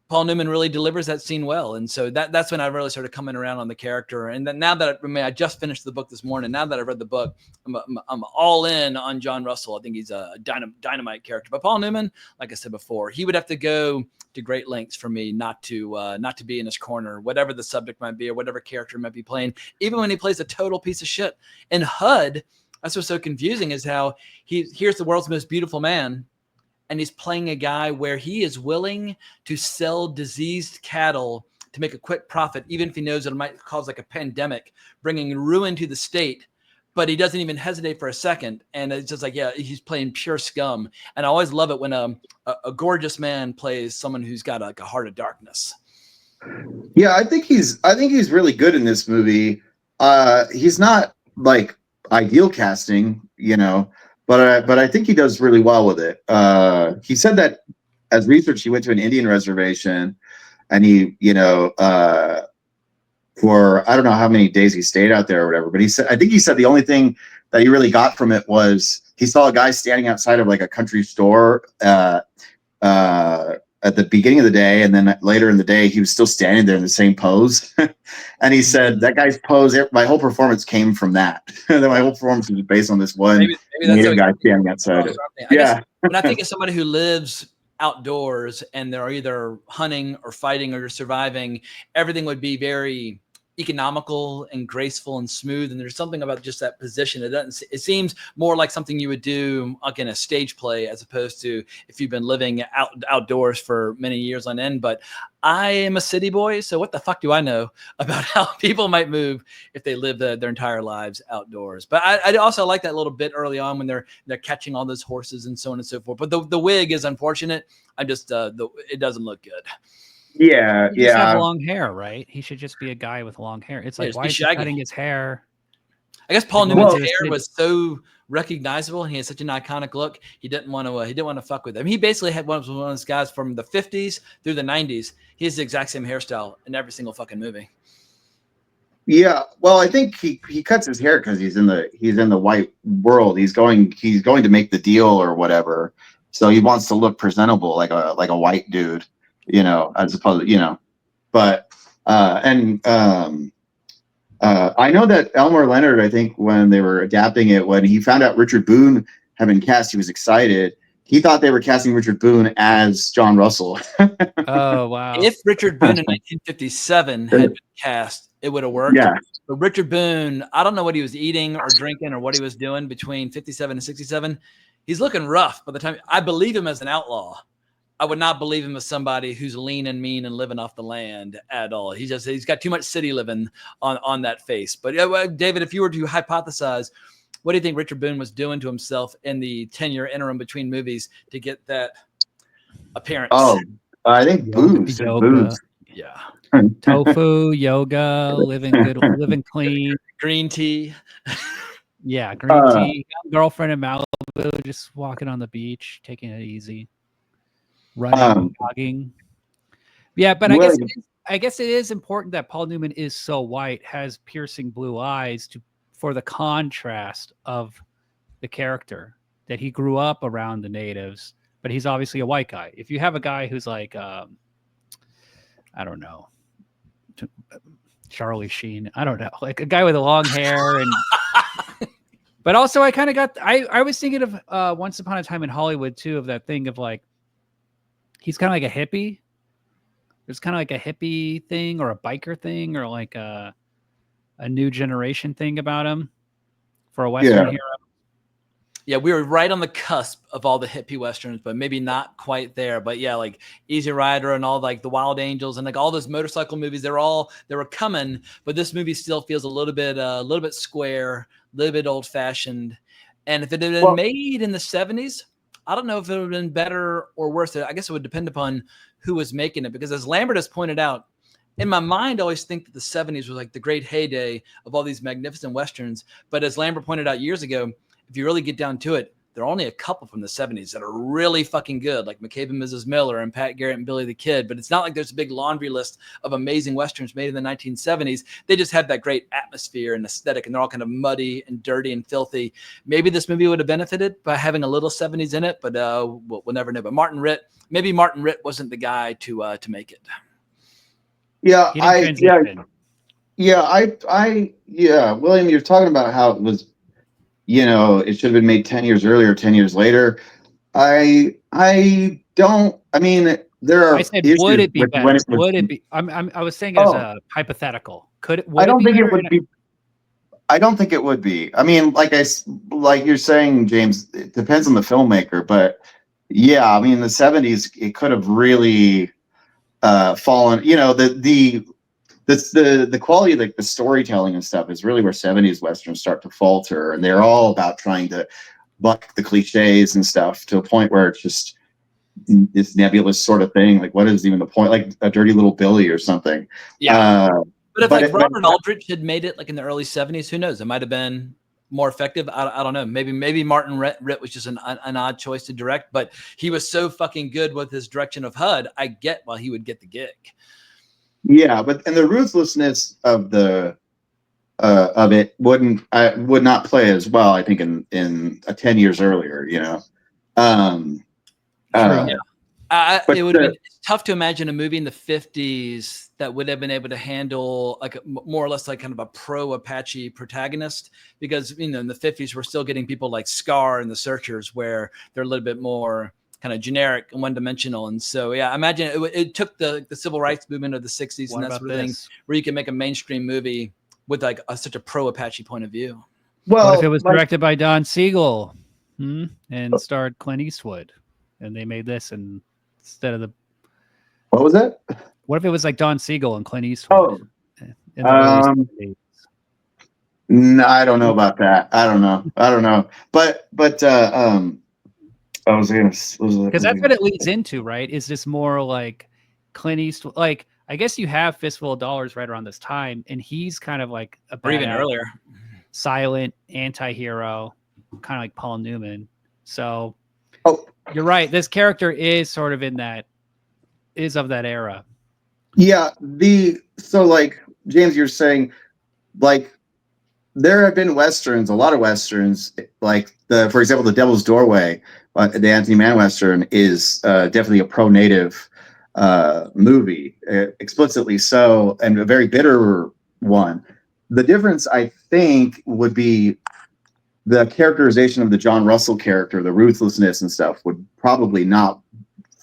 Paul Newman really delivers that scene well. And so that's when I really started coming around on the character. And then now that I just finished the book this morning, now that I've read the book, I'm all in on John Russell. I think he's a dynamite character. But Paul Newman, like I said before, he would have to go to great lengths for me not to be in his corner, whatever the subject might be or whatever character might be playing, even when he plays a total piece of shit. And HUD, that's what's so confusing, is how here's the world's most beautiful man, and he's playing a guy where he is willing to sell diseased cattle to make a quick profit, even if he knows that it might cause like a pandemic, bringing ruin to the state. But he doesn't even hesitate for a second. And it's just like, yeah, he's playing pure scum. And I always love it when a gorgeous man plays someone who's got like a heart of darkness. Yeah, I think he's really good in this movie. He's not like ideal casting, but I think he does really well with it. He said that as research, he went to an Indian reservation, and he, for I don't know how many days he stayed out there or whatever. But I think he said the only thing that he really got from it was he saw a guy standing outside of like a country store at the beginning of the day, and then later in the day he was still standing there in the same pose. And he said that guy's pose, my whole performance came from that. That my whole performance was based on this one maybe that's native guy standing outside it. I guess when I think of somebody who lives outdoors and they're either hunting or fighting or surviving, everything would be very economical and graceful and smooth. And there's something about just that position. It seems more like something you would do like in a stage play, as opposed to if you've been living outdoors for many years on end. But I am a city boy, so what the fuck do I know about how people might move if they live their entire lives outdoors? But I also like that little bit early on when they're catching all those horses and so on and so forth. But the wig is unfortunate. It doesn't look good. Yeah, He just have long hair, right? He should just be a guy with long hair. It's like, why is he cutting his hair? I guess Paul Newman's hair was so recognizable, and he had such an iconic look. He didn't want to fuck with him. He basically was one of those guys from the 50s through the 90s. He has the exact same hairstyle in every single fucking movie. Yeah, well, I think he cuts his hair because he's in the white world. He's going to make the deal or whatever. So he wants to look presentable, like a white dude. As opposed to, but I know that Elmore Leonard, I think when they were adapting it, when he found out Richard Boone had been cast, he was excited. He thought they were casting Richard Boone as John Russell. Oh, wow. If Richard Boone in 1957 had been cast, it would have worked. Yeah. But Richard Boone, I don't know what he was eating or drinking or what he was doing between 57 and 67. He's looking rough by the time. I believe him as an outlaw. I would not believe him as somebody who's lean and mean and living off the land at all. He's got too much city living on that face. But David, if you were to hypothesize, what do you think Richard Boone was doing to himself in the 10-year interim between movies to get that appearance? Oh, I think booze. Yeah. Tofu, yoga, living good, living clean. Green tea. Yeah, green tea. Girlfriend in Malibu, just walking on the beach, taking it easy. Running, jogging. Yeah, but I guess it is important that Paul Newman is so white, has piercing blue eyes for the contrast of the character, that he grew up around the natives, but he's obviously a white guy. If you have a guy who's like, I don't know, Charlie Sheen, I don't know, like a guy with a long hair and. But also, I kind of I was thinking of Once Upon a Time in Hollywood too, of that thing of like. He's kind of like a hippie. There's kind of like a hippie thing or a biker thing or like a new generation thing about him for a Western hero. Yeah, we were right on the cusp of all the hippie Westerns, but maybe not quite there. But yeah, like Easy Rider and all like the Wild Angels and like all those motorcycle movies, they were coming, but this movie still feels a little bit square, a little bit old fashioned. And if it had been made in the 70s, I don't know if it would have been better or worse. I guess it would depend upon who was making it, because as Lambert has pointed out, in my mind, I always think that the 70s was like the great heyday of all these magnificent Westerns. But as Lambert pointed out years ago, if you really get down to it, there are only a couple from the 70s that are really fucking good, like McCabe and Mrs. Miller and Pat Garrett and Billy the Kid. But it's not like there's a big laundry list of amazing Westerns made in the 1970s. They just have that great atmosphere and aesthetic, and they're all kind of muddy and dirty and filthy. Maybe this movie would have benefited by having a little 70s in it, but we'll never know. But maybe Martin Ritt wasn't the guy to make it. Yeah, William, you're talking about how it was, it should have been made 10 years earlier, 10 years later. I mean, there are. I said, would it be better? Would it be? I was saying as a hypothetical. Could it? I don't think it would be. I don't think it would be. I mean, like you're saying, James, it depends on the filmmaker, but yeah, I mean, the 70s, it could have really fallen. The quality of the storytelling and stuff is really where 70s Westerns start to falter, and they're all about trying to buck the cliches and stuff to a point where it's just this nebulous sort of thing. Like, what is even the point? Like a Dirty Little Billy or something. Yeah. But if Robert Aldrich had made it like in the early 70s, who knows? It might have been more effective. I don't know. Maybe Martin Ritt was just an odd choice to direct, but he was so fucking good with his direction of HUD. I get why he would get the gig. Yeah, and the ruthlessness of it would not play as well, I think, in 10 years earlier. It would have been tough to imagine a movie in the 50s that would have been able to handle like more or less like kind of a pro-Apache protagonist, because in the 50s we're still getting people like Scar and the Searchers, where they're a little bit more kind of generic and one-dimensional. And so, yeah, imagine it took the civil rights movement of the 60s and that sort of thing, where you can make a mainstream movie with like such a pro-Apache point of view. Well, what if it was directed by Don Siegel and starred Clint Eastwood, and they made this instead of the... What was that? What if it was like Don Siegel and Clint Eastwood? No, I don't know about that. I don't know. But I was gonna, because that's what it leads into, right? Is this more like Clint Eastwood? Like, I guess you have Fistful of Dollars right around this time, and he's kind of like or even earlier, silent anti-hero, kind of like Paul Newman. So, you're right. This character is sort of of that era. Yeah. So like James, you're saying, like, there have been Westerns, a lot of Westerns, like for example, The Devil's Doorway, the Anthony Mann Western is definitely a pro-native movie, explicitly so, and a very bitter one. The difference, I think, would be the characterization of the John Russell character, the ruthlessness and stuff, would probably not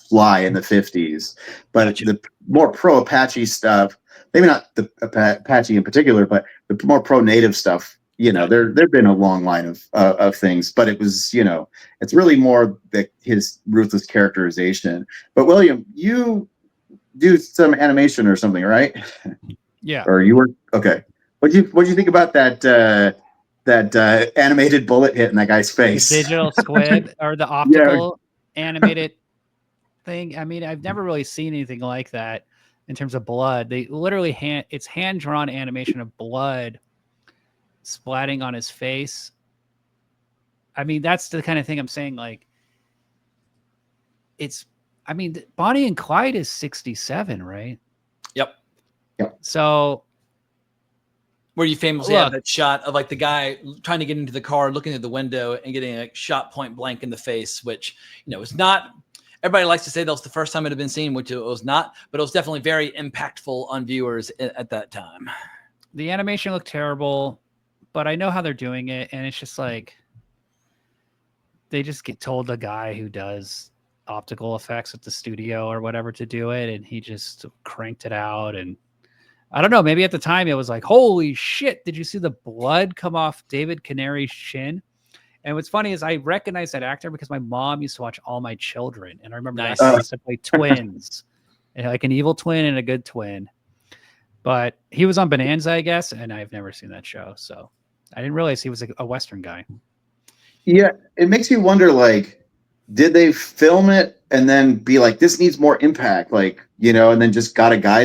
fly in the 50s, but the more pro-Apache stuff, maybe not the Apache in particular, but the more pro-native stuff, there've been a long line of things, but it was, it's really more his ruthless characterization. But William, you do some animation or something, right? Yeah. Or you were okay. What'd you think about that animated bullet hit in that guy's face? The digital squib or the optical animated thing. I mean, I've never really seen anything like that in terms of blood. They literally it's hand-drawn animation of blood splatting on his face. I mean, that's the kind of thing I'm saying. Like, Bonnie and Clyde is 67, right? Yep. So, where you famously have that shot of like the guy trying to get into the car, looking at the window and getting a shot point blank in the face, which, is not... Everybody likes to say that was the first time it had been seen, which it was not, but it was definitely very impactful on viewers at that time. The animation looked terrible, but I know how they're doing it, and it's just like they just get told the guy who does optical effects at the studio or whatever to do it, and he just cranked it out. And I don't know, maybe at the time it was like, holy shit, did you see the blood come off David Canary's shin? And what's funny is I recognize that actor because my mom used to watch All My Children. And I remember I used to play twins, like an evil twin and a good twin. But he was on Bonanza, I guess, and I've never seen that show. So I didn't realize he was a Western guy. Yeah, it makes you wonder, like, did they film it and then be like, this needs more impact, like, and then just got a guy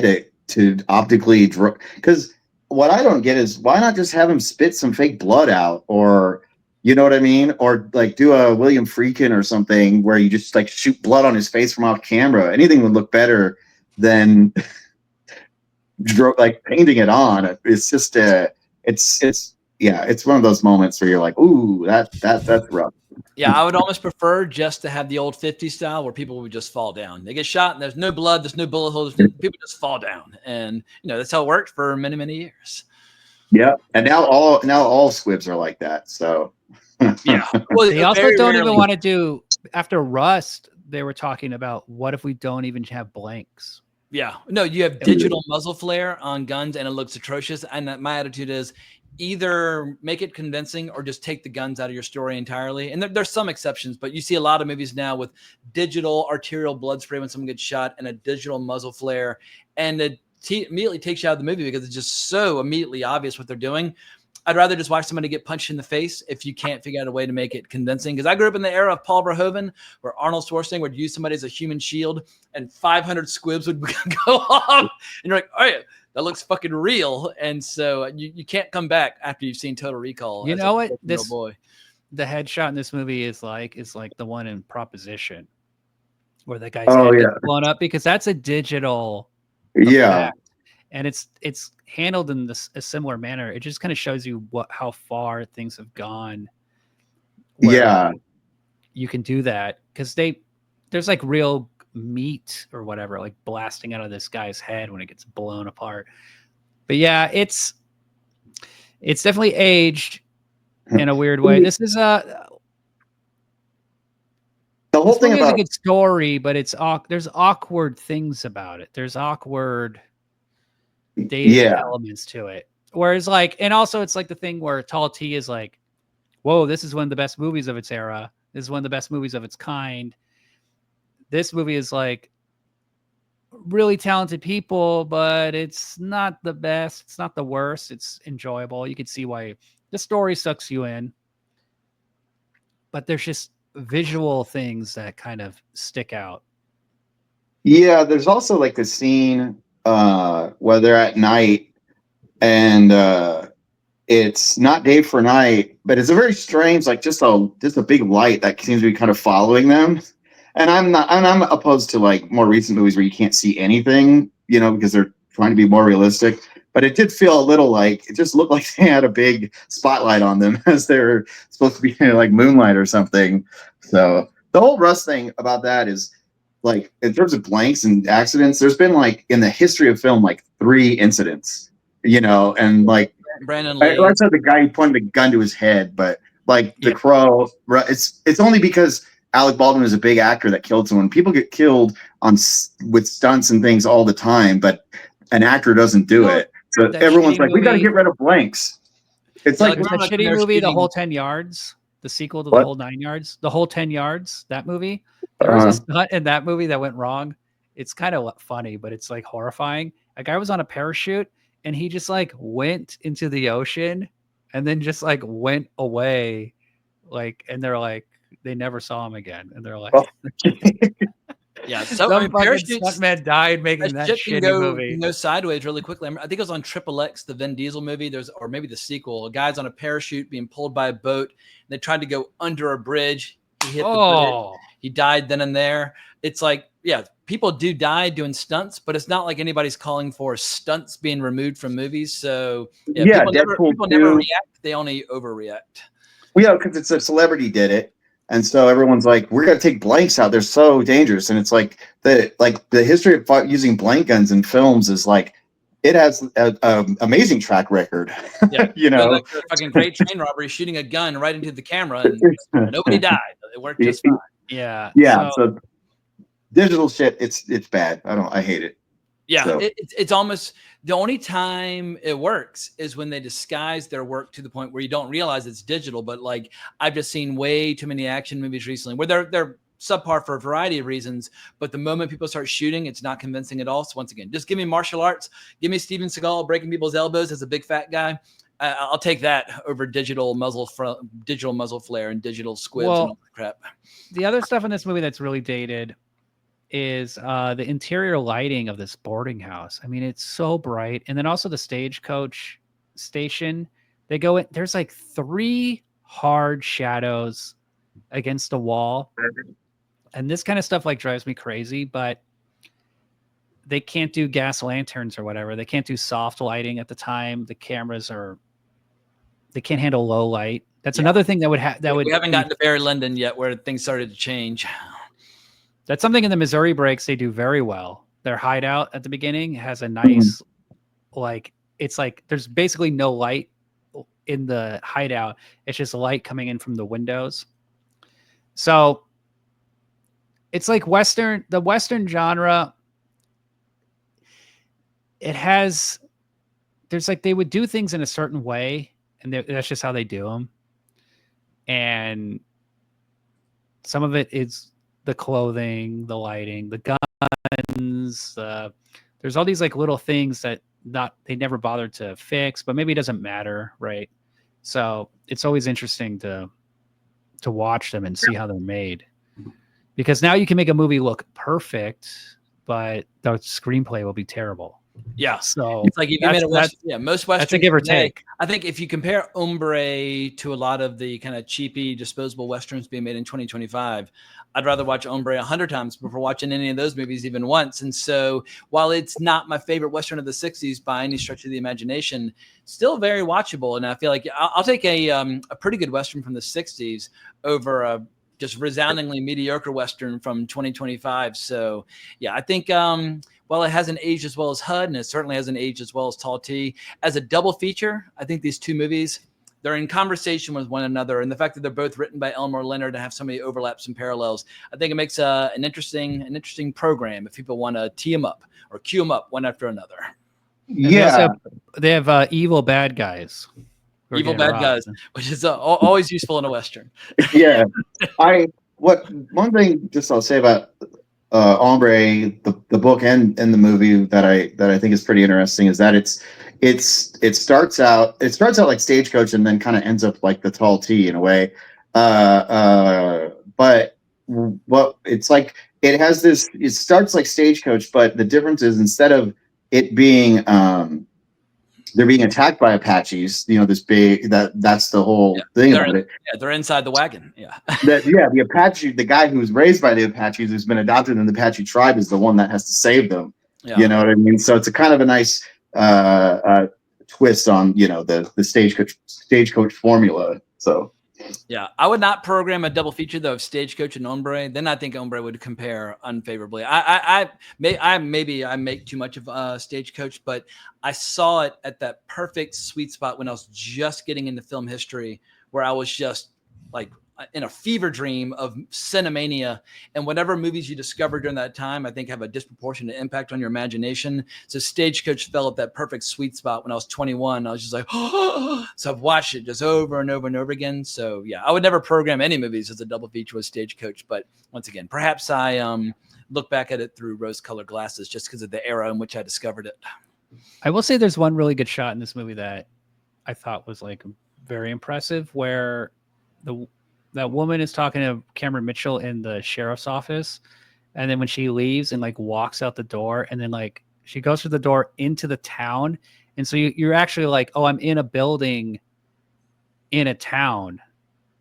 to optically draw. Because what I don't get is why not just have him spit some fake blood out, or you know what I mean, or like do a William Friedkin or something where you just like shoot blood on his face from off camera. Anything would look better than like painting it on. It's just it's one of those moments where you're like, ooh, that's rough. Yeah, I would almost prefer just to have the old 50s style where people would just fall down. They get shot and there's no blood, there's no bullet holes, people just fall down. And that's how it worked for many, many years. Yeah. And now all squibs are like that. So yeah. Well, they also don't even want to do after Rust, they were talking about what if we don't even have blanks? Yeah. No, you have digital muzzle flare on guns and it looks atrocious. And my attitude is either make it convincing or just take the guns out of your story entirely. And there's some exceptions, but you see a lot of movies now with digital arterial blood spray when someone gets shot and a digital muzzle flare. And it immediately takes you out of the movie because it's just so immediately obvious what they're doing. I'd rather just watch somebody get punched in the face if you can't figure out a way to make it convincing. Because I grew up in the era of Paul Verhoeven, where Arnold Schwarzenegger would use somebody as a human shield, and 500 squibs would go off, and you're like, "Oh yeah, that looks fucking real." And so you can't come back after you've seen Total Recall. You know what? The headshot in this movie is like the one in Proposition, where the guy's head gets blown up, because that's a digital effect. And it's handled in a similar manner. It just kind of shows you how far things have gone. Yeah, you can do that because there's like real meat or whatever, like blasting out of this guy's head when it gets blown apart. But yeah, it's definitely aged in a weird way. This is the whole thing is a good story, but there's awkward things about it. There's awkward dating elements to it. Whereas and also it's like the thing where Tall T is like, whoa, this is one of the best movies of its era. This is one of the best movies of its kind. This movie is like really talented people, but it's not the best. It's not the worst. It's enjoyable. You can see why the story sucks you in. But there's just visual things that kind of stick out. Yeah, there's also like the scene where they're at night and it's not day for night, but it's a very strange, like just a big light that seems to be kind of following them. And I'm opposed to like more recent movies where you can't see anything, because they're trying to be more realistic. But it did feel a little like it just looked like they had a big spotlight on them as they're supposed to be like moonlight or something. So the whole Rust thing about that is, like, in terms of blanks and accidents, there's been like in the history of film like 3 incidents, and like Brandon Lee. I said the guy who pointed a gun to his head, but like The Crow, it's only because Alec Baldwin is a big actor that killed someone. People get killed with stunts and things all the time, but an actor doesn't do it. So everyone's like, we got to get rid of blanks. It's like the shitty movie, The Whole 10 Yards, the sequel to The Whole 9 Yards, The Whole 10 Yards, that movie. There was a stunt in that movie that went wrong. It's kind of funny, but it's like horrifying. A guy was on a parachute and he just like went into the ocean and then just like went away. And they're like, they never saw him again. And they're like, yeah, so stuntman died making that shitty movie. Go sideways really quickly. I think it was on XXX, the Vin Diesel movie. Or maybe the sequel. A guy's on a parachute being pulled by a boat. And they tried to go under a bridge. He hit the bridge. He died then and there. It's like, yeah, people do die doing stunts, but it's not like anybody's calling for stunts being removed from movies. So people never react. They only overreact. Well, yeah, because it's a celebrity did it. And so everyone's like, we're going to take blanks out. They're so dangerous. And it's like the history of using blank guns in films is like, it has an amazing track record. Yeah. Like a fucking great train robbery, shooting a gun right into the camera and nobody died. It worked just fine. Yeah. Yeah. So digital shit, it's bad. I hate it. Yeah. So. It's almost the only time it works is when they disguise their work to the point where you don't realize it's digital. But like, I've just seen way too many action movies recently where they're subpar for a variety of reasons, but the moment people start shooting, it's not convincing at all. So once again, just give me martial arts, give me Steven Seagal breaking people's elbows as a big fat guy. I'll take that over digital muzzle flare and digital squibs and all that crap. The other stuff in this movie that's really dated is the interior lighting of this boarding house. I mean, it's so bright. And then also the stagecoach station. They go in, there's like 3 hard shadows against a wall. And this kind of stuff like drives me crazy, but they can't do gas lanterns or whatever. They can't do soft lighting at the time. The cameras they can't handle low light. That's another thing that would we haven't gotten to Barry Lyndon yet where things started to change. That's something in the Missouri breaks they do very well. Their hideout at the beginning has a nice, like, it's like there's basically no light in the hideout. It's just light coming in from the windows. So it's like the Western genre. There's like, they would do things in a certain way, and that's just how they do them. And some of it is the clothing, the lighting, the guns. There's all these like little things that they never bothered to fix, but maybe it doesn't matter, right? So it's always interesting to watch them and see how they're made, because now you can make a movie look perfect, but the screenplay will be terrible. Yeah, so it's like if you made a Western, most Western. That's a give or take. I think if you compare Hombre to a lot of the kind of cheapy, disposable Westerns being made in 2025, I'd rather watch Hombre 100 times before watching any of those movies even once. And so while it's not my favorite Western of the 60s by any stretch of the imagination, still very watchable. And I feel like I'll take a pretty good Western from the 60s over a just resoundingly mediocre Western from 2025. So yeah, I think while it hasn't aged as well as HUD, and it certainly hasn't aged as well as Tall T, as a double feature, I think these two movies, they're in conversation with one another. And the fact that they're both written by Elmore Leonard and have so many overlaps and parallels, I think it makes an interesting program if people want to tee them up or queue them up one after another. Yeah. They have evil bad guys. Evil bad guys, which is always useful in a Western. Yeah. One thing just I'll say about Hombre, the book and the movie that I think is pretty interesting is that it starts out like Stagecoach and then kind of ends up like the Tall T in a way. But what it's like, it starts like Stagecoach, but the difference is instead of it being they're being attacked by Apaches, this big that's the whole thing about it. Yeah, they're inside the wagon. Yeah. The Apache, the guy who's raised by the Apaches, who's been adopted in the Apache tribe, is the one that has to save them. Yeah. You know what I mean? So it's a kind of a nice twist on the stagecoach formula. So yeah, I would not program a double feature though of Stagecoach and Hombre. Then I think Hombre would compare unfavorably. I make too much of Stagecoach, but I saw it at that perfect sweet spot when I was just getting into film history, where I was just like in a fever dream of cinemania, and whatever movies you discover during that time, I think have a disproportionate impact on your imagination. So Stagecoach fell at that perfect sweet spot when I was 21. I was just like, oh, so I've watched it just over and over and over again. So yeah, I would never program any movies as a double feature with Stagecoach, but once again, perhaps I look back at it through rose-colored glasses just because of the era in which I discovered it. I will say there's one really good shot in this movie that I thought was like very impressive, where that woman is talking to Cameron Mitchell in the sheriff's office. And then when she leaves and like walks out the door, and then like she goes through the door into the town. And so you're actually like, oh, I'm in a building in a town.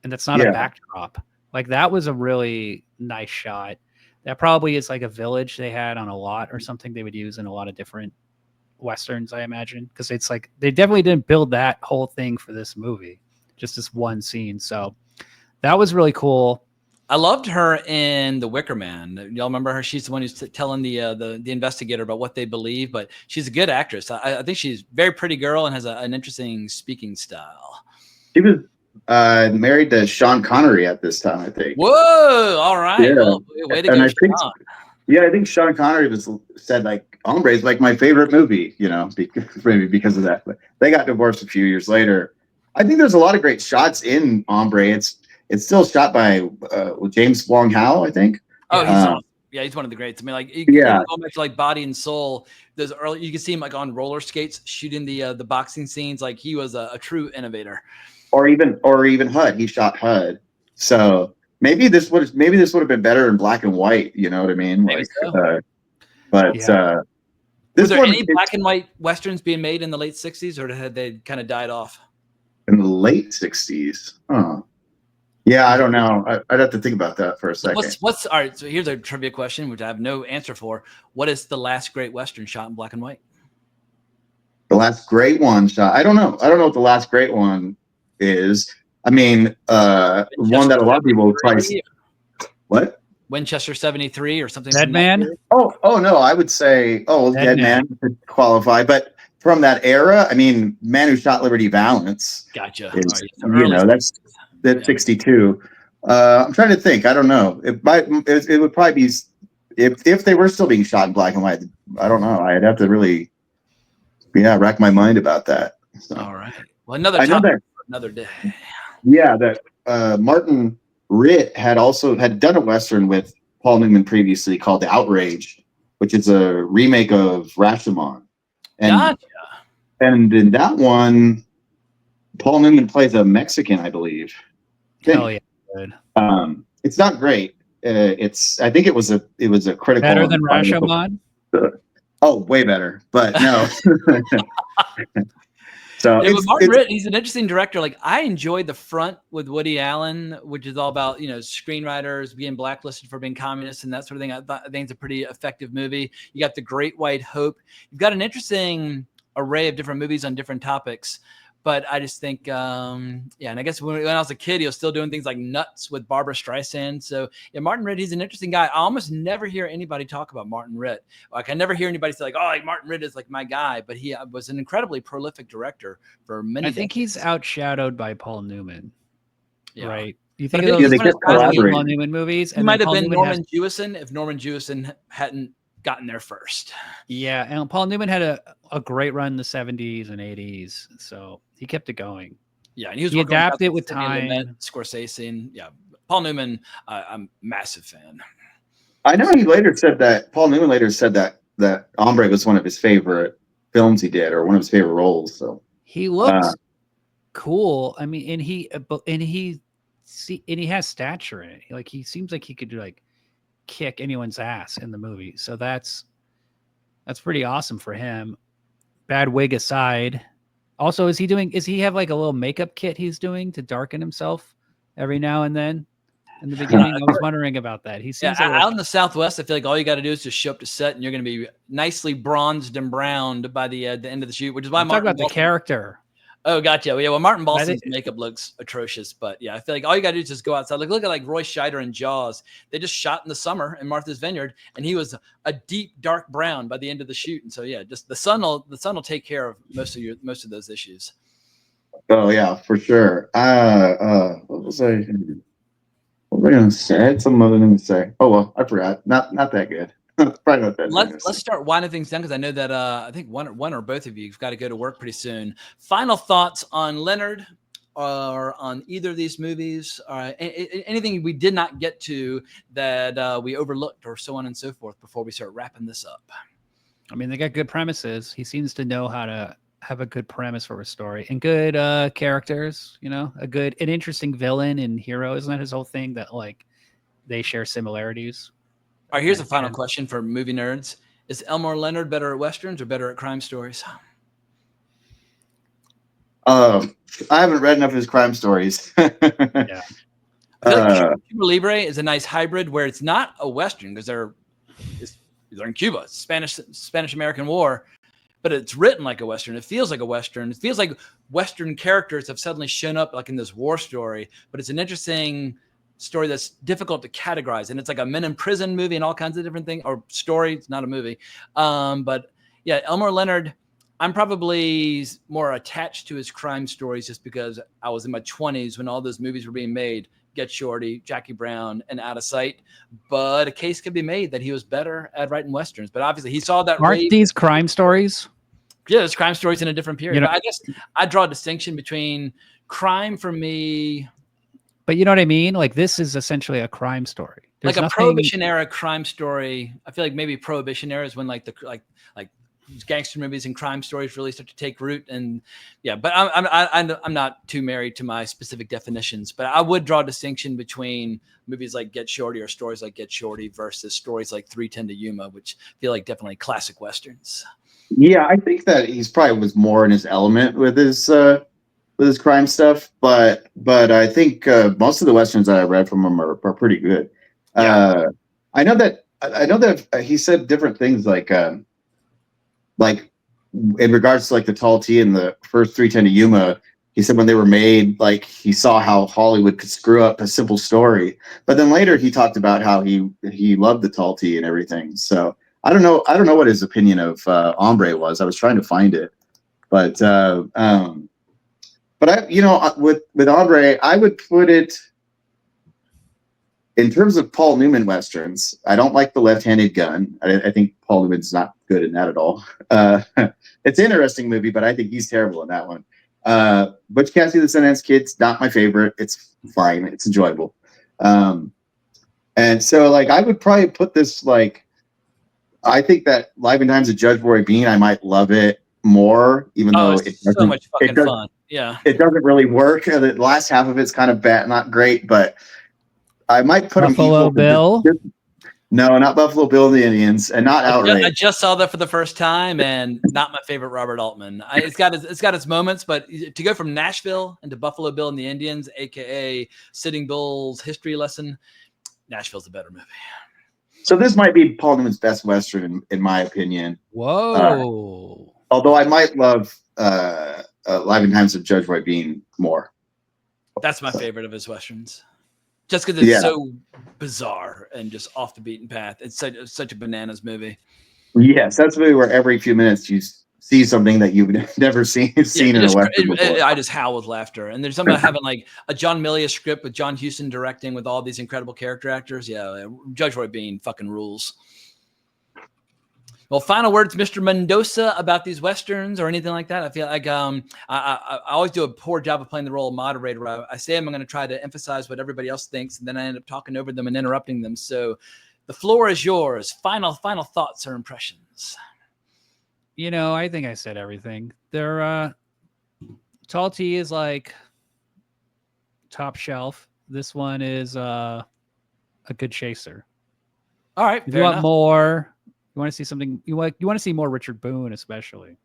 And that's not a backdrop. Like that was a really nice shot. That probably is like a village they had on a lot or something they would use in a lot of different Westerns, I imagine. Because it's like, they definitely didn't build that whole thing for this movie. Just this one scene. So that was really cool. I loved her in The Wicker Man. Y'all remember her? She's the one who's telling the investigator about what they believe, but she's a good actress. I think she's a very pretty girl and has an interesting speaking style. She was married to Sean Connery at this time, I think. Whoa! All right. Yeah. Well, way to go, Sean. I think Sean Connery said like Hombre is like my favorite movie, maybe because of that. But they got divorced a few years later. I think there's a lot of great shots in Hombre. It's still shot by James Wong Howe, I think. Oh, he's awesome. Yeah, he's one of the greats. I mean, like, going back to like Body and Soul, those early, you can see him like on roller skates shooting the boxing scenes. Like he was a true innovator. Or even HUD. He shot HUD. So maybe this would have been better in black and white. You know what I mean? Maybe so. But Were this there one any black and white westerns being made in the late 60s, or had they kind of died off? in the late 60s. Huh. Yeah, I don't know. I'd have to think about that for a second. What's all right? So here's a trivia question, which I have no answer for. What is the last great western shot in black and white? The last great one shot. I don't know. I don't know what the last great one is. I mean, one that a lot of people would probably see. What? Winchester 73 or something. Dead Man? Oh no, I would say Dead Man could qualify, but from that era, I mean, Man Who Shot Liberty Valance. Gotcha. Is, you know, that's 62. I'm trying to think. I don't know. It would probably be if they were still being shot in black and white. I don't know. I'd have to really rack my mind about that. So. All right. Well, another topic for another day. Yeah, that Martin Ritt had done a western with Paul Newman previously called The Outrage, which is a remake of Rashomon. And, gotcha. And in that one, Paul Newman plays a Mexican, I believe. Hell yeah, good. It's not great. I think it was a critical better than Rashomon. Oh, way better, but no. So with Martin Ritt, he's an interesting director. Like I enjoyed The Front with Woody Allen, which is all about screenwriters being blacklisted for being communists and that sort of thing. I think it's a pretty effective movie. You got The Great White Hope. You've got an interesting array of different movies on different topics. But I just think, and I guess when I was a kid, he was still doing things like Nuts with Barbara Streisand. So, Martin Ritt, he's an interesting guy. I almost never hear anybody talk about Martin Ritt. Like, I never hear anybody say, like, oh, like Martin Ritt is like my guy. But he was an incredibly prolific director for many I think he's outshadowed by Paul Newman. Yeah. Right? You think of those Paul Newman movies? He might have been Norman Jewison if Norman Jewison hadn't gotten there first. Yeah, and Paul Newman had a great run in the 70s and 80s, so he kept it going. Yeah, and he adapted with time. Scorsese, and Paul Newman, I'm a massive fan. I know Paul Newman later said that Hombre was one of his favorite films he did, or one of his favorite roles. So he looks cool. I mean, and he has stature in it. Like he seems like he could kick anyone's ass in the movie. So that's pretty awesome for him. Bad wig aside. Also, does he have like a little makeup kit he's doing to darken himself every now and then? In the beginning, I was wondering about that. He seems out in the Southwest, I feel like all you got to do is just show up to set and you're going to be nicely bronzed and browned by the end of the shoot, which is why I'm talking about the character. Oh, gotcha. Yeah, well, Martin Balson's makeup looks atrocious, but I feel like all you got to do is just go outside. Like, look at Roy Scheider in Jaws. They just shot in the summer in Martha's Vineyard, and he was a deep dark brown by the end of the shoot. And so, just the sun will take care of most of those issues. Oh yeah, for sure. What was I going to say? I had some other thing to say. Oh well, I forgot. Not that good. Probably not that. Let's start winding things down because I know that I think one or both of you've got to go to work pretty soon. Final thoughts on Leonard or on either of these movies? Anything we did not get to that we overlooked, or so on and so forth, before we start wrapping this up. I mean, they got good premises. He seems to know how to have a good premise for a story and good characters. An interesting villain and hero. Isn't that his whole thing? That they share similarities. All right, here's a final question for movie nerds. Is Elmore Leonard better at Westerns or better at crime stories? I haven't read enough of his crime stories. Yeah. Cuba Libre is a nice hybrid where it's not a Western because they're in Cuba, Spanish-American War, but it's written like a Western. It feels like a Western. It feels like Western characters have suddenly shown up like in this war story, but it's an interesting story that's difficult to categorize, and it's like a men in prison movie and all kinds of different things, or story. It's not a movie, but Elmore Leonard, I'm probably more attached to his crime stories just because I was in my 20s when all those movies were being made. Get Shorty, Jackie Brown, and Out of Sight. But a case could be made that he was better at writing Westerns, but obviously he saw that. Aren't these crime stories? Yeah, there's crime stories in a different period. But I guess I draw a distinction between crime for me. But you know what I mean? Like, this is essentially a crime story. There's like a Prohibition era crime story. I feel like maybe Prohibition era is when like gangster movies and crime stories really start to take root. And yeah, but I'm not too married to my specific definitions, but I would draw a distinction between movies like Get Shorty or stories like Get Shorty versus stories like 3:10 to Yuma, which feel like definitely classic Westerns. Yeah, I think that he's probably was more in his element with his crime stuff, but I think most of the Westerns that I read from him are pretty good. Yeah. I know that he said different things like in regards to like the Tall T and the first 3:10 to Yuma. He said when they were made, like he saw how Hollywood could screw up a simple story, but then later he talked about how he loved the Tall T and everything. So I don't know what his opinion of Hombre was. I was trying to find it, but I, with Hombre, I would put it in terms of Paul Newman Westerns. I don't like the left-handed gun. I think Paul Newman's not good in that at all. It's an interesting movie, but I think he's terrible in that one. Butch Cassidy and the Sundance Kid's not my favorite. It's fine. It's enjoyable. And so like I would probably put this like, I think that Life and Times of Judge Roy Bean, I might love it more, even though it's so much fucking fun. Yeah. It doesn't really work. The last half of it's kind of bad, not great, but I might put Buffalo Bill. No, not Buffalo Bill and the Indians, and not Outrage. I just saw that for the first time, and not my favorite Robert Altman. It's got its moments, but to go from Nashville into Buffalo Bill and the Indians, aka Sitting Bull's history lesson, Nashville's a better movie. So this might be Paul Newman's best Western, in my opinion. Whoa! Although I might love Life and Times of Judge Roy Bean more. That's my favorite of his Westerns. Just because it's so bizarre and just off the beaten path. It's such a bananas movie. Yes, that's a movie where every few minutes you see something that you've never seen in a Western before. I just howl with laughter. And there's something about having like a John Milius script with John Huston directing with all these incredible character actors. Yeah, Judge Roy Bean fucking rules. Well, final words, Mr. Mendoza, about these Westerns or anything like that. I feel like I always do a poor job of playing the role of moderator. I say I'm going to try to emphasize what everybody else thinks, and then I end up talking over them and interrupting them. So the floor is yours. Final thoughts or impressions. I think I said everything. Tall T is like top shelf. This one is a good chaser. All right. If you want more, you want to see something. You want to see more Richard Boone, especially.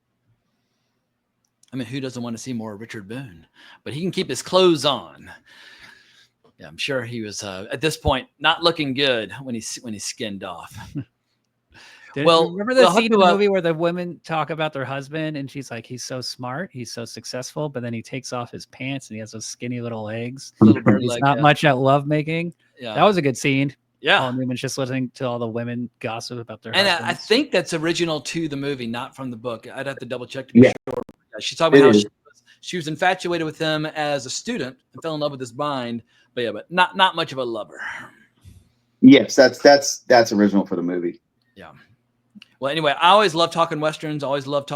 I mean, who doesn't want to see more Richard Boone? But he can keep his clothes on. Yeah, I'm sure he was at this point not looking good when he skinned off. Remember the scene in the movie where the women talk about their husband and she's like, he's so smart, he's so successful, but then he takes off his pants and he has those skinny little legs. He's not much at lovemaking. Yeah, that was a good scene. Yeah, Paul Newman's just listening to all the women gossip about their husbands. I think that's original to the movie, not from the book. I'd have to double check to be sure. She's talking about how she was infatuated with him as a student and fell in love with his mind, but not much of a lover. Yes, that's original for the movie. Yeah. Well, anyway, I always love talking Westerns. I always love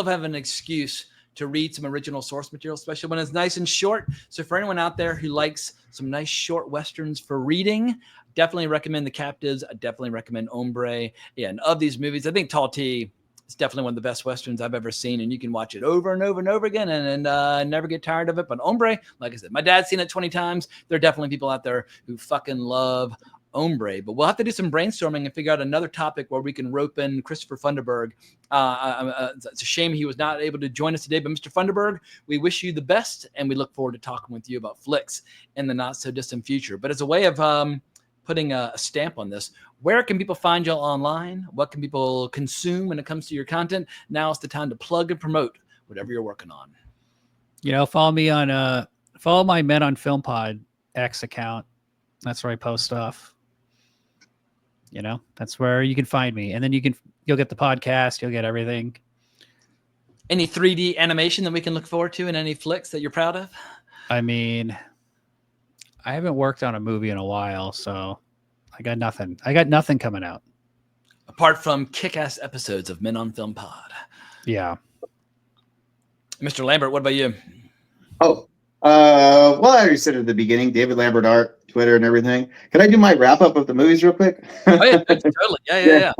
having an excuse to read some original source material, especially when it's nice and short. So for anyone out there who likes some nice short Westerns for reading, definitely recommend The Captives. I definitely recommend Hombre. Yeah, and of these movies, I think Tall T is definitely one of the best Westerns I've ever seen, and you can watch it over and over and over again and never get tired of it. But Hombre, like I said, my dad's seen it 20 times. There are definitely people out there who fucking love Hombre, but we'll have to do some brainstorming and figure out another topic where we can rope in Christopher Funderburg. It's a shame he was not able to join us today, but Mr. Funderburg, we wish you the best, and we look forward to talking with you about flicks in the not so distant future. But as a way of putting a stamp on this, where can people find you online? What can people consume when it comes to your content? Now is the time to plug and promote whatever you're working on. Follow me on follow my Men on Film Pod X account. That's where I post stuff. That's where you can find me. And then you'll get the podcast, you'll get everything. Any 3D animation that we can look forward to, and any flicks that you're proud of? I mean, I haven't worked on a movie in a while, so I got nothing. Coming out. Apart from kick-ass episodes of Men on Film Pod. Yeah. Mr. Lambert, what about you? Oh, well, I already said at the beginning, David Lambert Art, Twitter and everything. Can I do my wrap up of the movies real quick? Oh, yeah, totally. Yeah.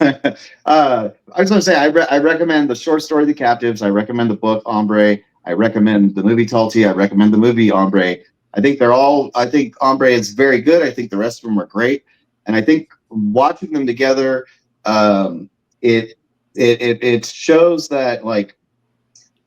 I was going to say, I recommend the short story, The Captives. I recommend the book, Hombre. I recommend the movie Talty. I recommend the movie Hombre. I think Hombre is very good. I think the rest of them are great. And I think watching them together, it shows that, like,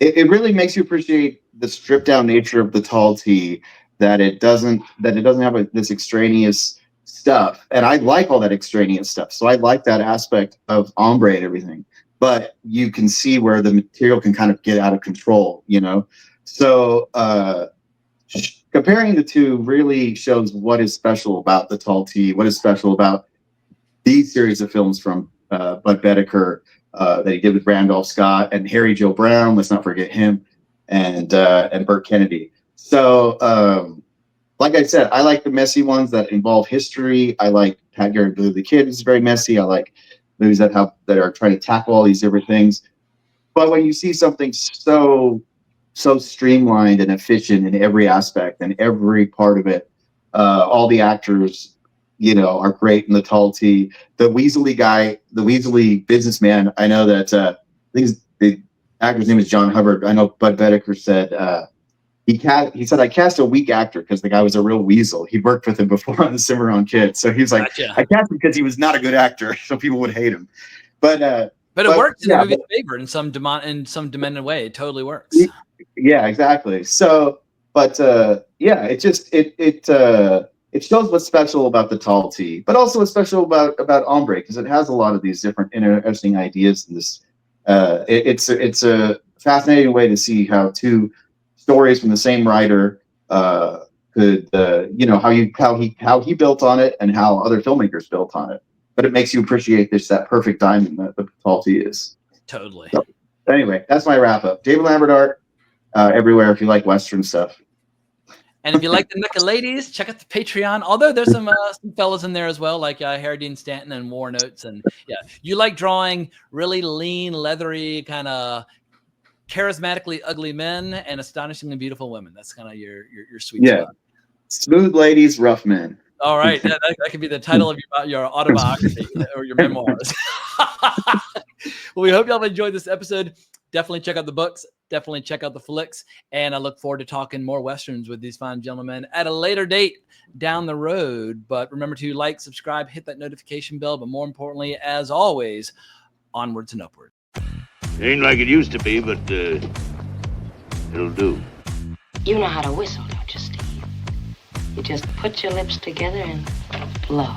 it really makes you appreciate the stripped down nature of the Talty, that it doesn't have this extraneous stuff. And I like all that extraneous stuff. So I like that aspect of Hombre and everything. But you can see where the material can kind of get out of control, you know? So comparing the two really shows what is special about the Talty, what is special about these series of films from Bud Boetticher that he did with Randolph Scott and Harry Joe Brown. Let's not forget him, and Burt Kennedy. So, like I said, I like the messy ones that involve history. I like Pat Garrett Blue the Kid is very messy. I like movies that are trying to tackle all these different things. But when you see something so streamlined and efficient in every aspect and every part of it, all the actors, you know, are great in the Talty. The Weasley guy, the Weasley businessman, I know that I think the actor's name is John Hubbard. I know Bud Boetticher said he said, I cast a weak actor because the guy was a real weasel. He worked with him before on the Cimarron Kid. So he's like, gotcha. I cast him because he was not a good actor, so people would hate him. But it works in the movie's favor in some demented way. It totally works. Yeah, exactly. So, but yeah, it just it shows what's special about the Talty, but also what's special about Hombre, because it has a lot of these different interesting ideas in this. It's a fascinating way to see how two stories from the same writer could you know, how he built on it and how other filmmakers built on it. But it makes you appreciate that perfect diamond that the Talty is. Totally. So, anyway, that's my wrap up. David Lambert art everywhere if you like Western stuff. And if you like the NECA ladies, check out the Patreon. Although there's some fellas in there as well, like Harry Dean Stanton and War Notes. And yeah, you like drawing really lean, leathery, kind of charismatically ugly men and astonishingly beautiful women. That's kind of your sweet spot. Smooth ladies, rough men. All right, yeah, that could be the title of your autobiography or your memoirs. Well, we hope y'all have enjoyed this episode. Definitely check out the books. Definitely check out the flicks. And I look forward to talking more Westerns with these fine gentlemen at a later date down the road. But remember to like, subscribe, hit that notification bell. But more importantly, as always, onwards and upwards. It ain't like it used to be, but it'll do. You know how to whistle, don't you, Steve? You just put your lips together and blow.